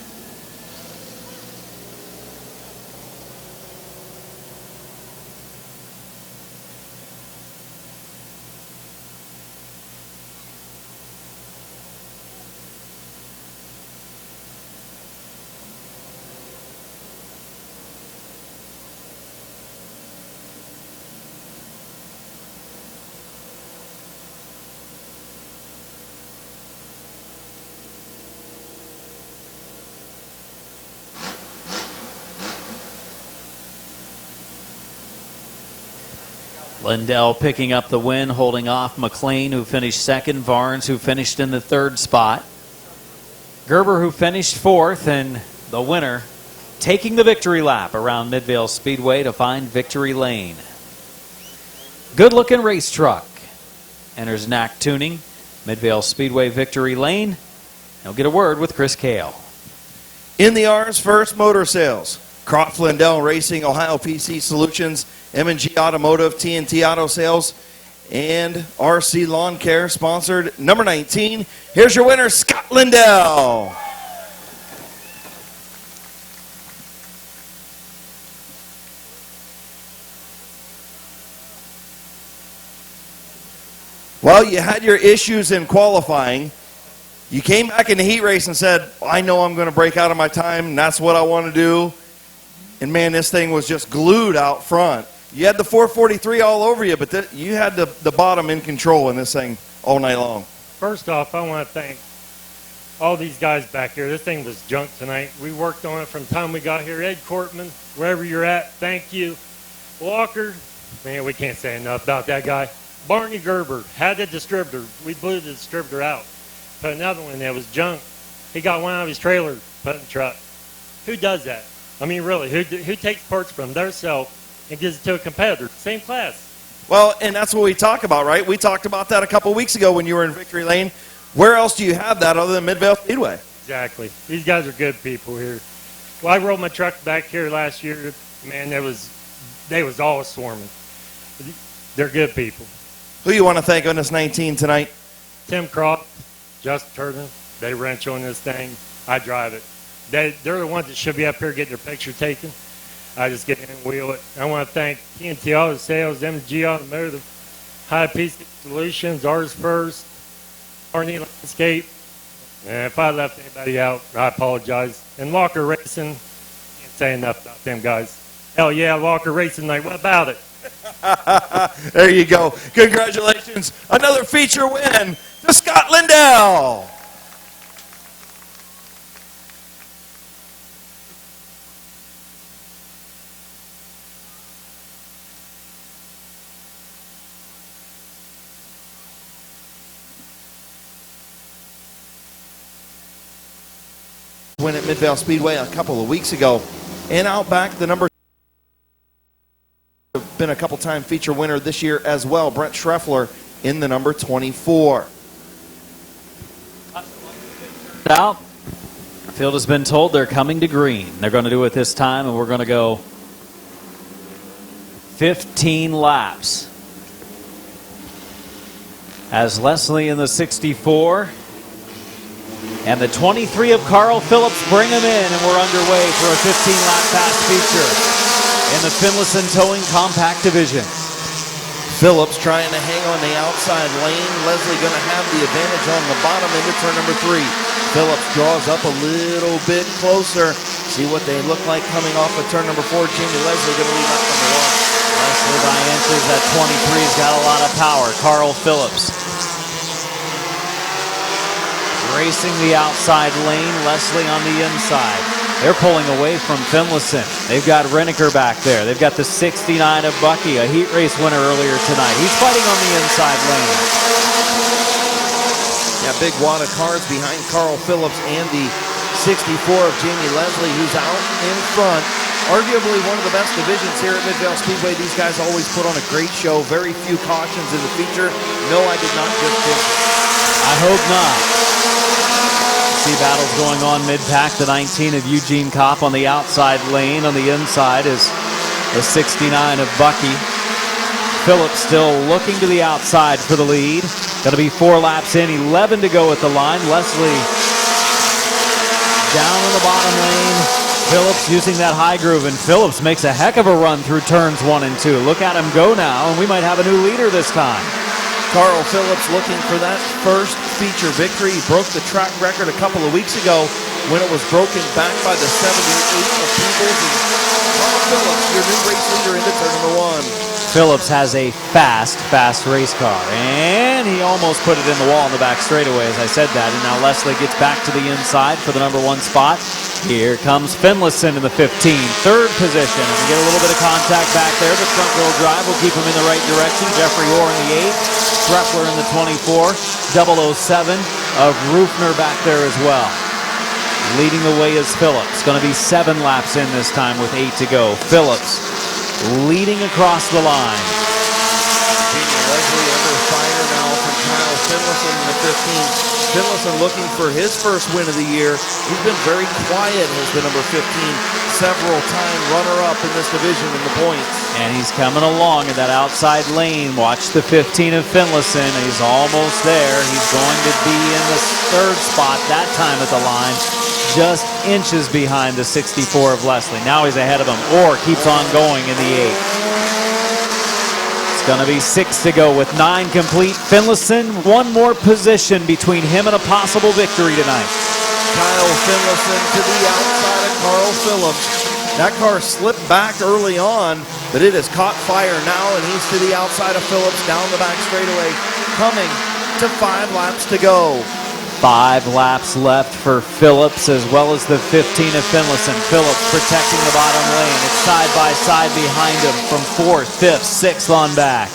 Lindell picking up the win, holding off McLean, who finished second, Barnes, who finished in the third spot, Gerber, who finished fourth, and the winner taking the victory lap around Midvale Speedway to find victory lane. Good-looking race truck enters NAC Tuning, Midvale Speedway victory lane. He'll get a word with Chris Kale. In the R's, First Motor Sales, Croft Lindell Racing, Ohio PC Solutions, M&G Automotive, TNT Auto Sales, and RC Lawn Care, sponsored number 19. Here's your winner, Scott Lindell. Well, you had your issues in qualifying. You came back in the heat race and said, I know I'm going to break out of my time, and that's what I want to do. And, man, this thing was just glued out front. You had the 443 all over you, but you had the bottom in control in this thing all night long. First off, I want to thank all these guys back here. This thing was junk tonight. We worked on it from the time we got here. Ed Cortman, wherever you're at, thank you. Walker, man, we can't say enough about that guy. Barney Gerber had the distributor. We blew the distributor out. Put another one that was junk. He got one out of his trailer, put in the truck. Who does that? I mean, really, who takes parts from their self and gives it to a competitor? Same class. Well, and that's what we talk about, right? We talked about that a couple weeks ago when you were in Victory Lane. Where else do you have that other than Midvale Speedway? Exactly. These guys are good people here. Well, I rolled my truck back here last year. Man, they was all swarming. They're good people. Who you want to thank on this 19 tonight? Tim Croft, Justin Turner, they wrench on this thing. I drive it. They're the ones that should be up here getting their picture taken. I just get in and wheel it. I want to thank TNT Auto Sales, M&G Automotive, High PC Solutions, Ours First, Arnie Landscape. And if I left anybody out, I apologize. And Walker Racing, can't say enough about them guys. Hell yeah, Walker Racing night. What about it? There you go. Congratulations. Another feature win to Scott Lindell. Win at Midvale Speedway a couple of weeks ago. And out back, the number been been a couple-time feature winner this year as well. Brent Schreffler in the number 24. Out. Field has been told they're coming to green. They're going to do it this time, and we're going to go 15 laps. As Leslie in the 64 and the 23 of Carl Phillips bring him in, and we're underway for a 15-lap fast feature in the Finlayson Towing Compact Division. Phillips trying to hang on the outside lane. Leslie going to have the advantage on the bottom into turn number 3. Phillips draws up a little bit closer. See what they look like coming off of turn number 4. Jamie Leslie going to lead lap number 1. Leslie by inches at 23's got a lot of power. Carl Phillips racing the outside lane. Leslie on the inside. They're pulling away from Finlayson. They've got Renneker back there. They've got the 69 of Bucky, a heat race winner earlier tonight. He's fighting on the inside lane. Yeah, big wad of cars behind Carl Phillips and the 64 of Jamie Leslie, who's out in front. Arguably one of the best divisions here at Midvale Speedway. These guys always put on a great show. Very few cautions in the feature. No, I did not just think. I hope not. See battles going on mid-pack. The 19 of Eugene Kopp on the outside lane. On the inside is the 69 of Bucky. Phillips still looking to the outside for the lead. Going to be 4 laps in, 11 to go at the line. Leslie down in the bottom lane. Phillips using that high groove, and Phillips makes a heck of a run through turns 1 and 2. Look at him go now, and we might have a new leader this time. Carl Phillips looking for that first feature victory. He broke the track record a couple of weeks ago when it was broken back by the 78 of Peebles. And Carl Phillips, your new race leader into turn number 1. Phillips has a fast race car, and he almost put it in the wall in the back straightaway as I said that. And now Leslie gets back to the inside for the number 1 spot. Here comes Finlayson in the 15, third position. And we get a little bit of contact back there, but front wheel drive will keep him in the right direction. Jeffrey Orr in the 8, Schreffler in the 24, 007 of Rufner back there as well. Leading the way is Phillips. Going to be 7 laps in this time with 8 to go. Phillips leading across the line. Jamie Leslie under fire now from Kyle Finlayson in the 15. Finlayson looking for his first win of the year. He's been very quiet as the number 15, several-time runner-up in this division in the points. And he's coming along in that outside lane. Watch the 15 of Finlayson. He's almost there. He's going to be in the 3rd spot that time at the line, just inches behind the 64 of Leslie. Now he's ahead of him. Orr keeps on going in the 8. Going to be 6 to go with 9 complete. Finlayson, 1 more position between him and a possible victory tonight. Kyle Finlayson to the outside of Carl Phillips. That car slipped back early on, but it has caught fire now, and he's to the outside of Phillips down the back straightaway, coming to 5 laps to go. 5 laps left for Phillips as well as the 15 of Finlayson. Phillips protecting the bottom lane. It's side by side behind him from 4th, 5th, 6th on back.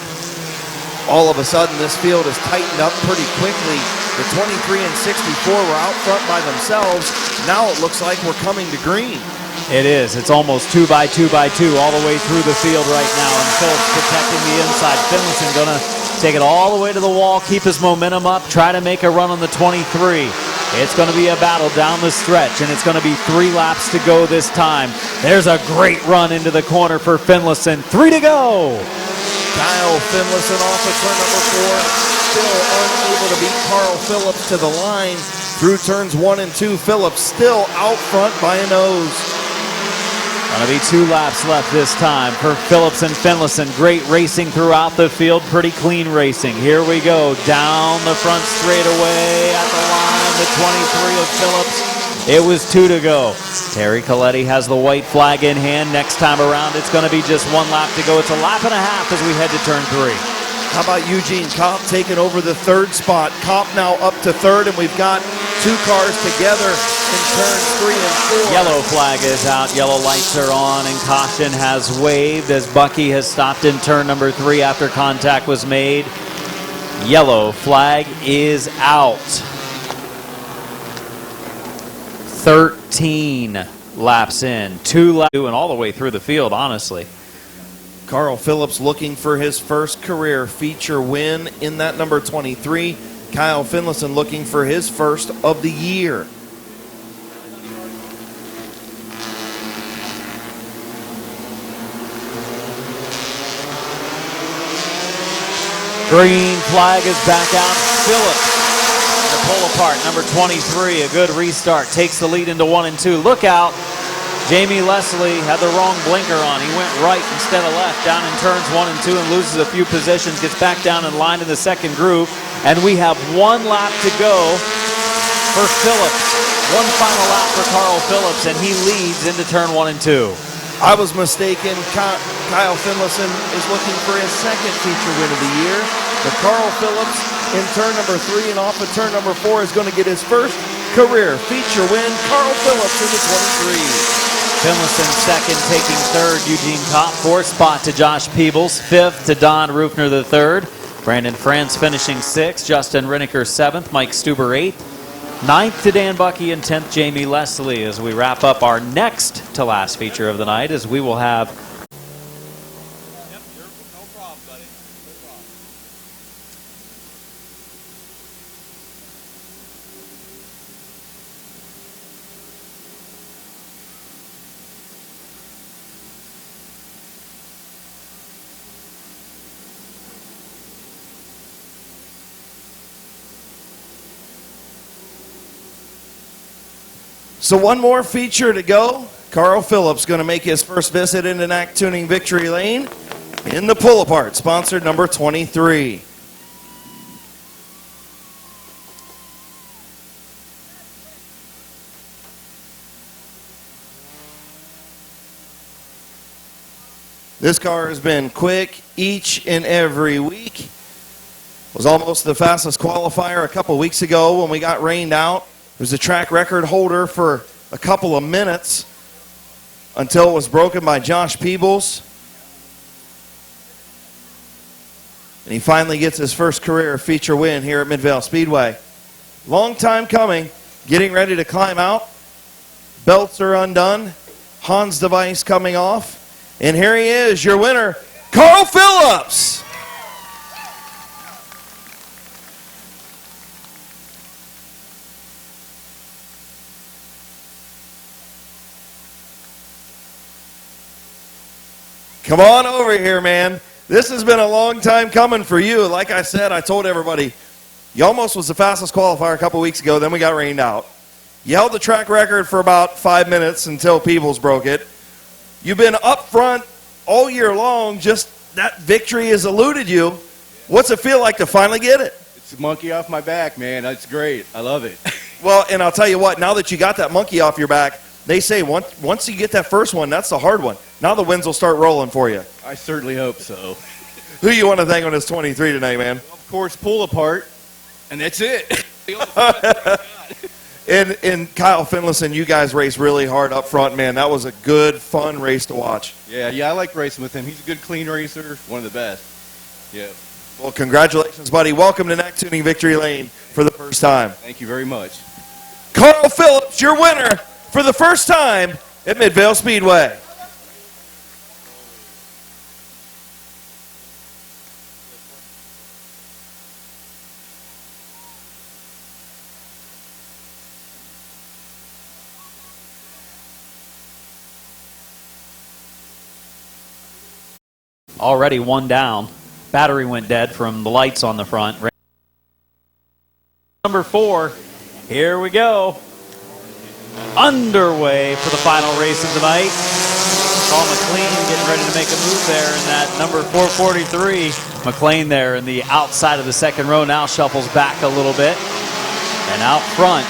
All of a sudden, this field has tightened up pretty quickly. The 23 and 64 were out front by themselves. Now it looks like we're coming to green. It is. It's almost 2 by 2 by 2 all the way through the field right now. And Phillips protecting the inside. Finlayson going to take it all the way to the wall, keep his momentum up, try to make a run on the 23. It's going to be a battle down the stretch, and it's going to be 3 laps to go this time. There's a great run into the corner for Finlayson. 3 to go. Kyle Finlayson off of turn number 4, still unable to beat Carl Phillips to the line through turns 1 and 2. Phillips still out front by a nose. Going to be 2 laps left this time for Phillips and Finlayson. Great racing throughout the field, pretty clean racing. Here we go, down the front straightaway at the line, the 23 of Phillips. It was 2 to go. Terry Coletti has the white flag in hand. Next time around, it's going to be just 1 lap to go. It's a lap and a half as we head to turn 3. How about Eugene Kopp taking over the 3rd spot? Kopp now up to 3rd, and we've got 2 cars together in turns 3 and 4. Yellow flag is out, yellow lights are on, and caution has waved as Bucky has stopped in turn number 3 after contact was made. Yellow flag is out. 13 laps in, 2 laps, and all the way through the field, honestly. Carl Phillips looking for his first career feature win in that number 23. Kyle Finlayson looking for his first of the year. Green flag is back out. Phillips, the pull apart, number 23, a good restart, takes the lead into 1 and 2. Look out. Jamie Leslie had the wrong blinker on. He went right instead of left, down in turns 1 and 2 and loses a few positions, gets back down in line in the second groove, and we have 1 lap to go for Phillips. 1 final lap for Carl Phillips, and he leads into turn 1 and 2. I was mistaken. Kyle Finlayson is looking for his second feature win of the year. But Carl Phillips in turn number 3 and off of turn number 4 is going to get his first career feature win. Carl Phillips in the 23. Finlayson second, taking third. Eugene Kopp, 4th spot to Josh Peebles. 5th to Don Rufner the third. Brandon France finishing 6th. Justin Riniker 7th. Mike Stuber 8th. 9th to Dan Bucky and 10th Jamie Leslie as we wrap up our next to last feature of the night, as we will have Yep, no problem, buddy. No problem. So one more feature to go. Carl Phillips going to make his first visit into NAC Tuning Victory Lane in the pull apart, sponsored number 23. This car has been quick each and every week. Was almost the fastest qualifier a couple weeks ago when we got rained out. It was a track record holder for a couple of minutes until it was broken by Josh Peebles. And he finally gets his first career feature win here at Midvale Speedway. Long time coming, getting ready to climb out. Belts are undone. Hans device coming off. And here he is, your winner, Carl Phillips. Come on over here, man. This has been a long time coming for you. Like I said, I told everybody, you almost was the fastest qualifier a couple weeks ago, then we got rained out. You held the track record for about 5 minutes until Peebles broke it. You've been up front all year long, just that victory has eluded you. What's it feel like to finally get it? It's a monkey off my back, man. That's great. I love it. Well, and I'll tell you what, now that you got that monkey off your back, they say once you get that first one, that's the hard one. Now the wins will start rolling for you. I certainly hope so. Who you want to thank on this 23 tonight, man? Of course, pull apart, and that's it. And Kyle Finlayson, you guys raced really hard up front, man. That was a good, fun race to watch. Yeah, I like racing with him. He's a good, clean racer, one of the best. Yeah. Well, congratulations, buddy. Welcome to NAC Tuning Victory Lane for the first time. Thank you very much. Carl Phillips, your winner for the first time at Midvale Speedway. already 1 down. Battery went dead from the lights on the front. Number 4, here we go. Underway for the final race of the night. Paul McLean getting ready to make a move there in that number 443. McLean there in the outside of the second row now shuffles back a little bit. And out front,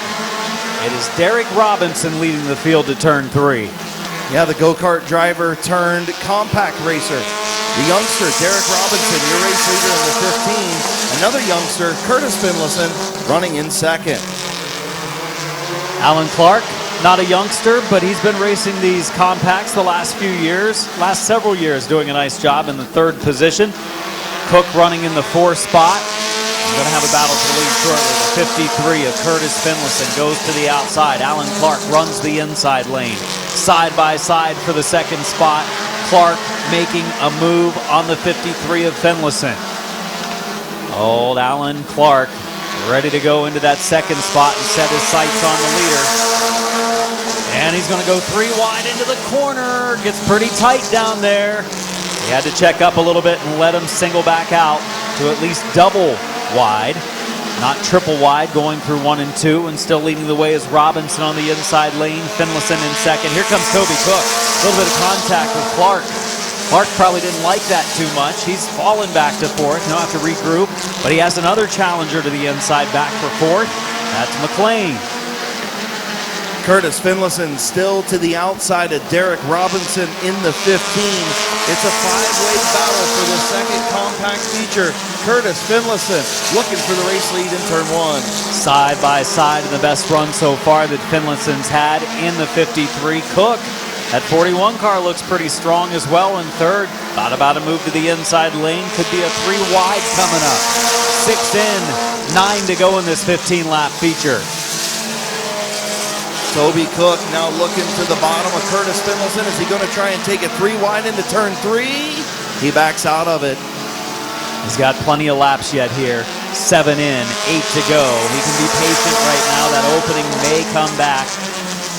it is Derek Robinson leading the field to turn 3. Yeah, the go-kart driver turned compact racer. The youngster, Derek Robinson, your race leader in the 15. Another youngster, Curtis Finlayson, running in second. Alan Clark, not a youngster, but he's been racing these compacts the last several years, doing a nice job in the 3rd position. Cook running in the 4th spot. We're going to have a battle for the lead shortly. The 53 of Curtis Finlayson goes to the outside. Alan Clark runs the inside lane. Side by side for the 2nd spot. Clark making a move on the 53 of Finlayson. Old Alan Clark ready to go into that second spot and set his sights on the leader. And he's going to go 3 wide into the corner. Gets pretty tight down there. He had to check up a little bit and let him single back out to at least double wide. Not triple wide, going through 1 and 2, and still leading the way is Robinson on the inside lane. Finlayson in second. Here comes Toby Cook. A little bit of contact with Clark. Clark probably didn't like that too much. He's fallen back to fourth. He'll have to regroup, but he has another challenger to the inside back for fourth. That's McLean. Curtis Finlayson still to the outside of Derek Robinson in the 15. It's a 5-way battle for the second compact feature. Curtis Finlayson looking for the race lead in turn 1. Side by side in the best run so far that Finlayson's had in the 53. Cook, that 41 car looks pretty strong as well in third. Thought about a move to the inside lane. Could be a 3 wide coming up. 6 in, 9 to go in this 15-lap feature. Toby Cook now looking to the bottom of Curtis Finlayson. Is he going to try and take it 3 wide into turn 3? He backs out of it. He's got plenty of laps yet here. 7 in, 8 to go. He can be patient right now. That opening may come back.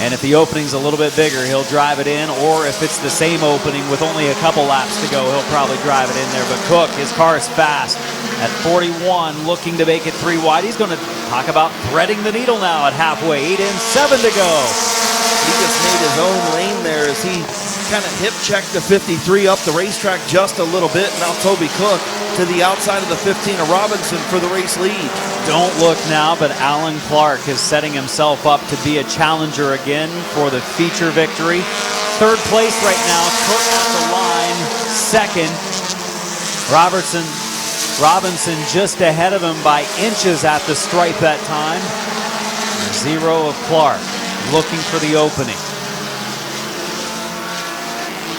And if the opening's a little bit bigger, he'll drive it in. Or if it's the same opening with only a couple laps to go, he'll probably drive it in there. But Cook, his car is fast. At 41, looking to make it 3 wide. He's going to talk about threading the needle now at halfway. 8 in, 7 to go. He just made his own lane there as he kind of hip checked the 53 up the racetrack just a little bit. Now Toby Cook to the outside of the 15 of Robinson for the race lead. Don't look now, but Alan Clark is setting himself up to be a challenger again for the feature victory. Third place right now, Cook at the line. Second, Robinson just ahead of him by inches at the stripe that time. 0 of Clark looking for the opening.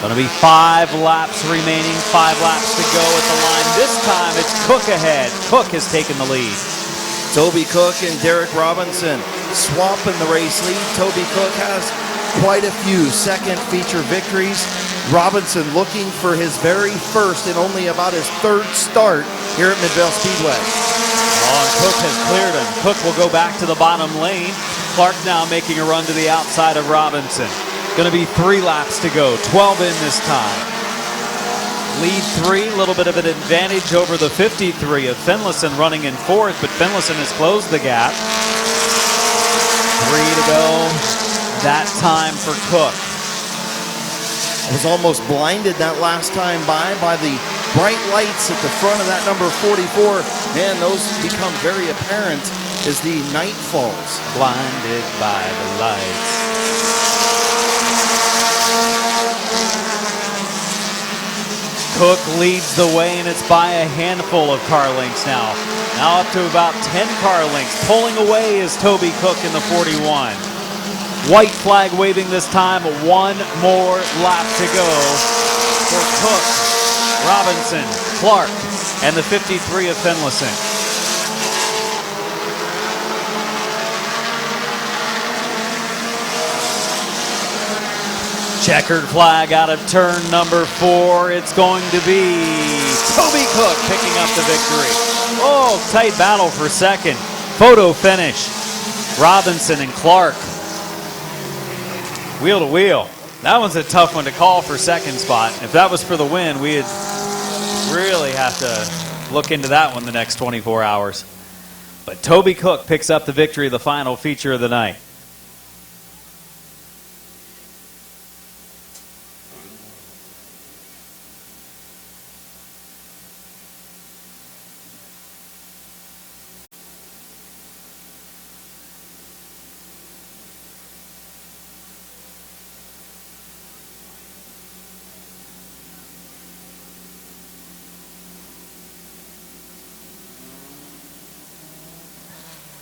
Going to be 5 laps remaining, 5 laps to go at the line. This time it's Cook ahead. Cook has taken the lead. Toby Cook and Derek Robinson swapping the race lead. Toby Cook has quite a few second feature victories. Robinson looking for his very first and only about his 3rd start here at Midvale Speedway. Oh, and Cook has cleared him. Cook will go back to the bottom lane. Clark now making a run to the outside of Robinson. Going to be 3 laps to go, 12 in this time. Lead 3, a little bit of an advantage over the 53 of Finlayson running in 4th, but Finlayson has closed the gap. 3 to go that time for Cook. I was almost blinded that last time by the bright lights at the front of that number 44. Man, those become very apparent as the night falls. Blinded by the lights. Cook leads the way, and it's by a handful of car lengths now. Now up to about 10 car lengths. Pulling away is Toby Cook in the 41. White flag waving this time. 1 more lap to go for Cook, Robinson, Clark, and the 53 of Finlayson. Checkered flag out of turn number 4. It's going to be Toby Cook picking up the victory. Oh, tight battle for second. Photo finish. Robinson and Clark. Wheel to wheel. That one's a tough one to call for second spot. If that was for the win, we'd really have to look into that one the next 24 hours. But Toby Cook picks up the victory of the final feature of the night.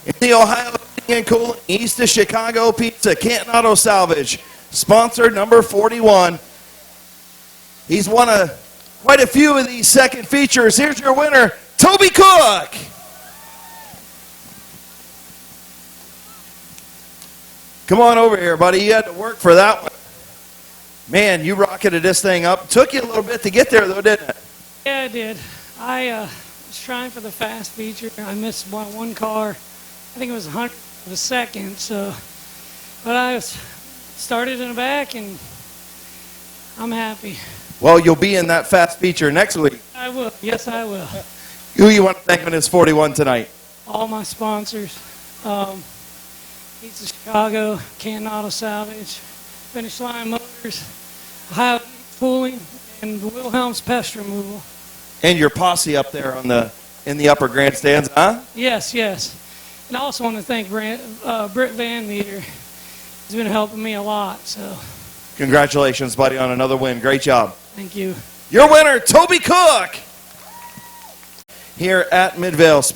In the Ohio and Cooling, east of Chicago Pizza, Canton Auto Salvage, sponsor number 41. He's won quite a few of these second features. Here's your winner, Toby Cook. Come on over here, buddy. You had to work for that one. Man, you rocketed this thing up. Took you a little bit to get there, though, didn't it? Yeah, I did. I was trying for the fast feature. I missed by one car. I think it was 100th of a second. So, but I started in the back, and I'm happy. Well, you'll be in that fast feature next week. I will. Yes, I will. Who you want to thank on this 41 tonight? All my sponsors. Pizza Chicago, Canton Auto Salvage, Finish Line Motors, Ohio Pooling, and Wilhelm's Pest Removal. And your posse up there on in the upper grandstands, huh? Yes, yes. And I also want to thank Britt Van Meter. He's been helping me a lot, so Congratulations, buddy, on another win. Great job. thank you. Your winner, Toby Cook, here at Midvale.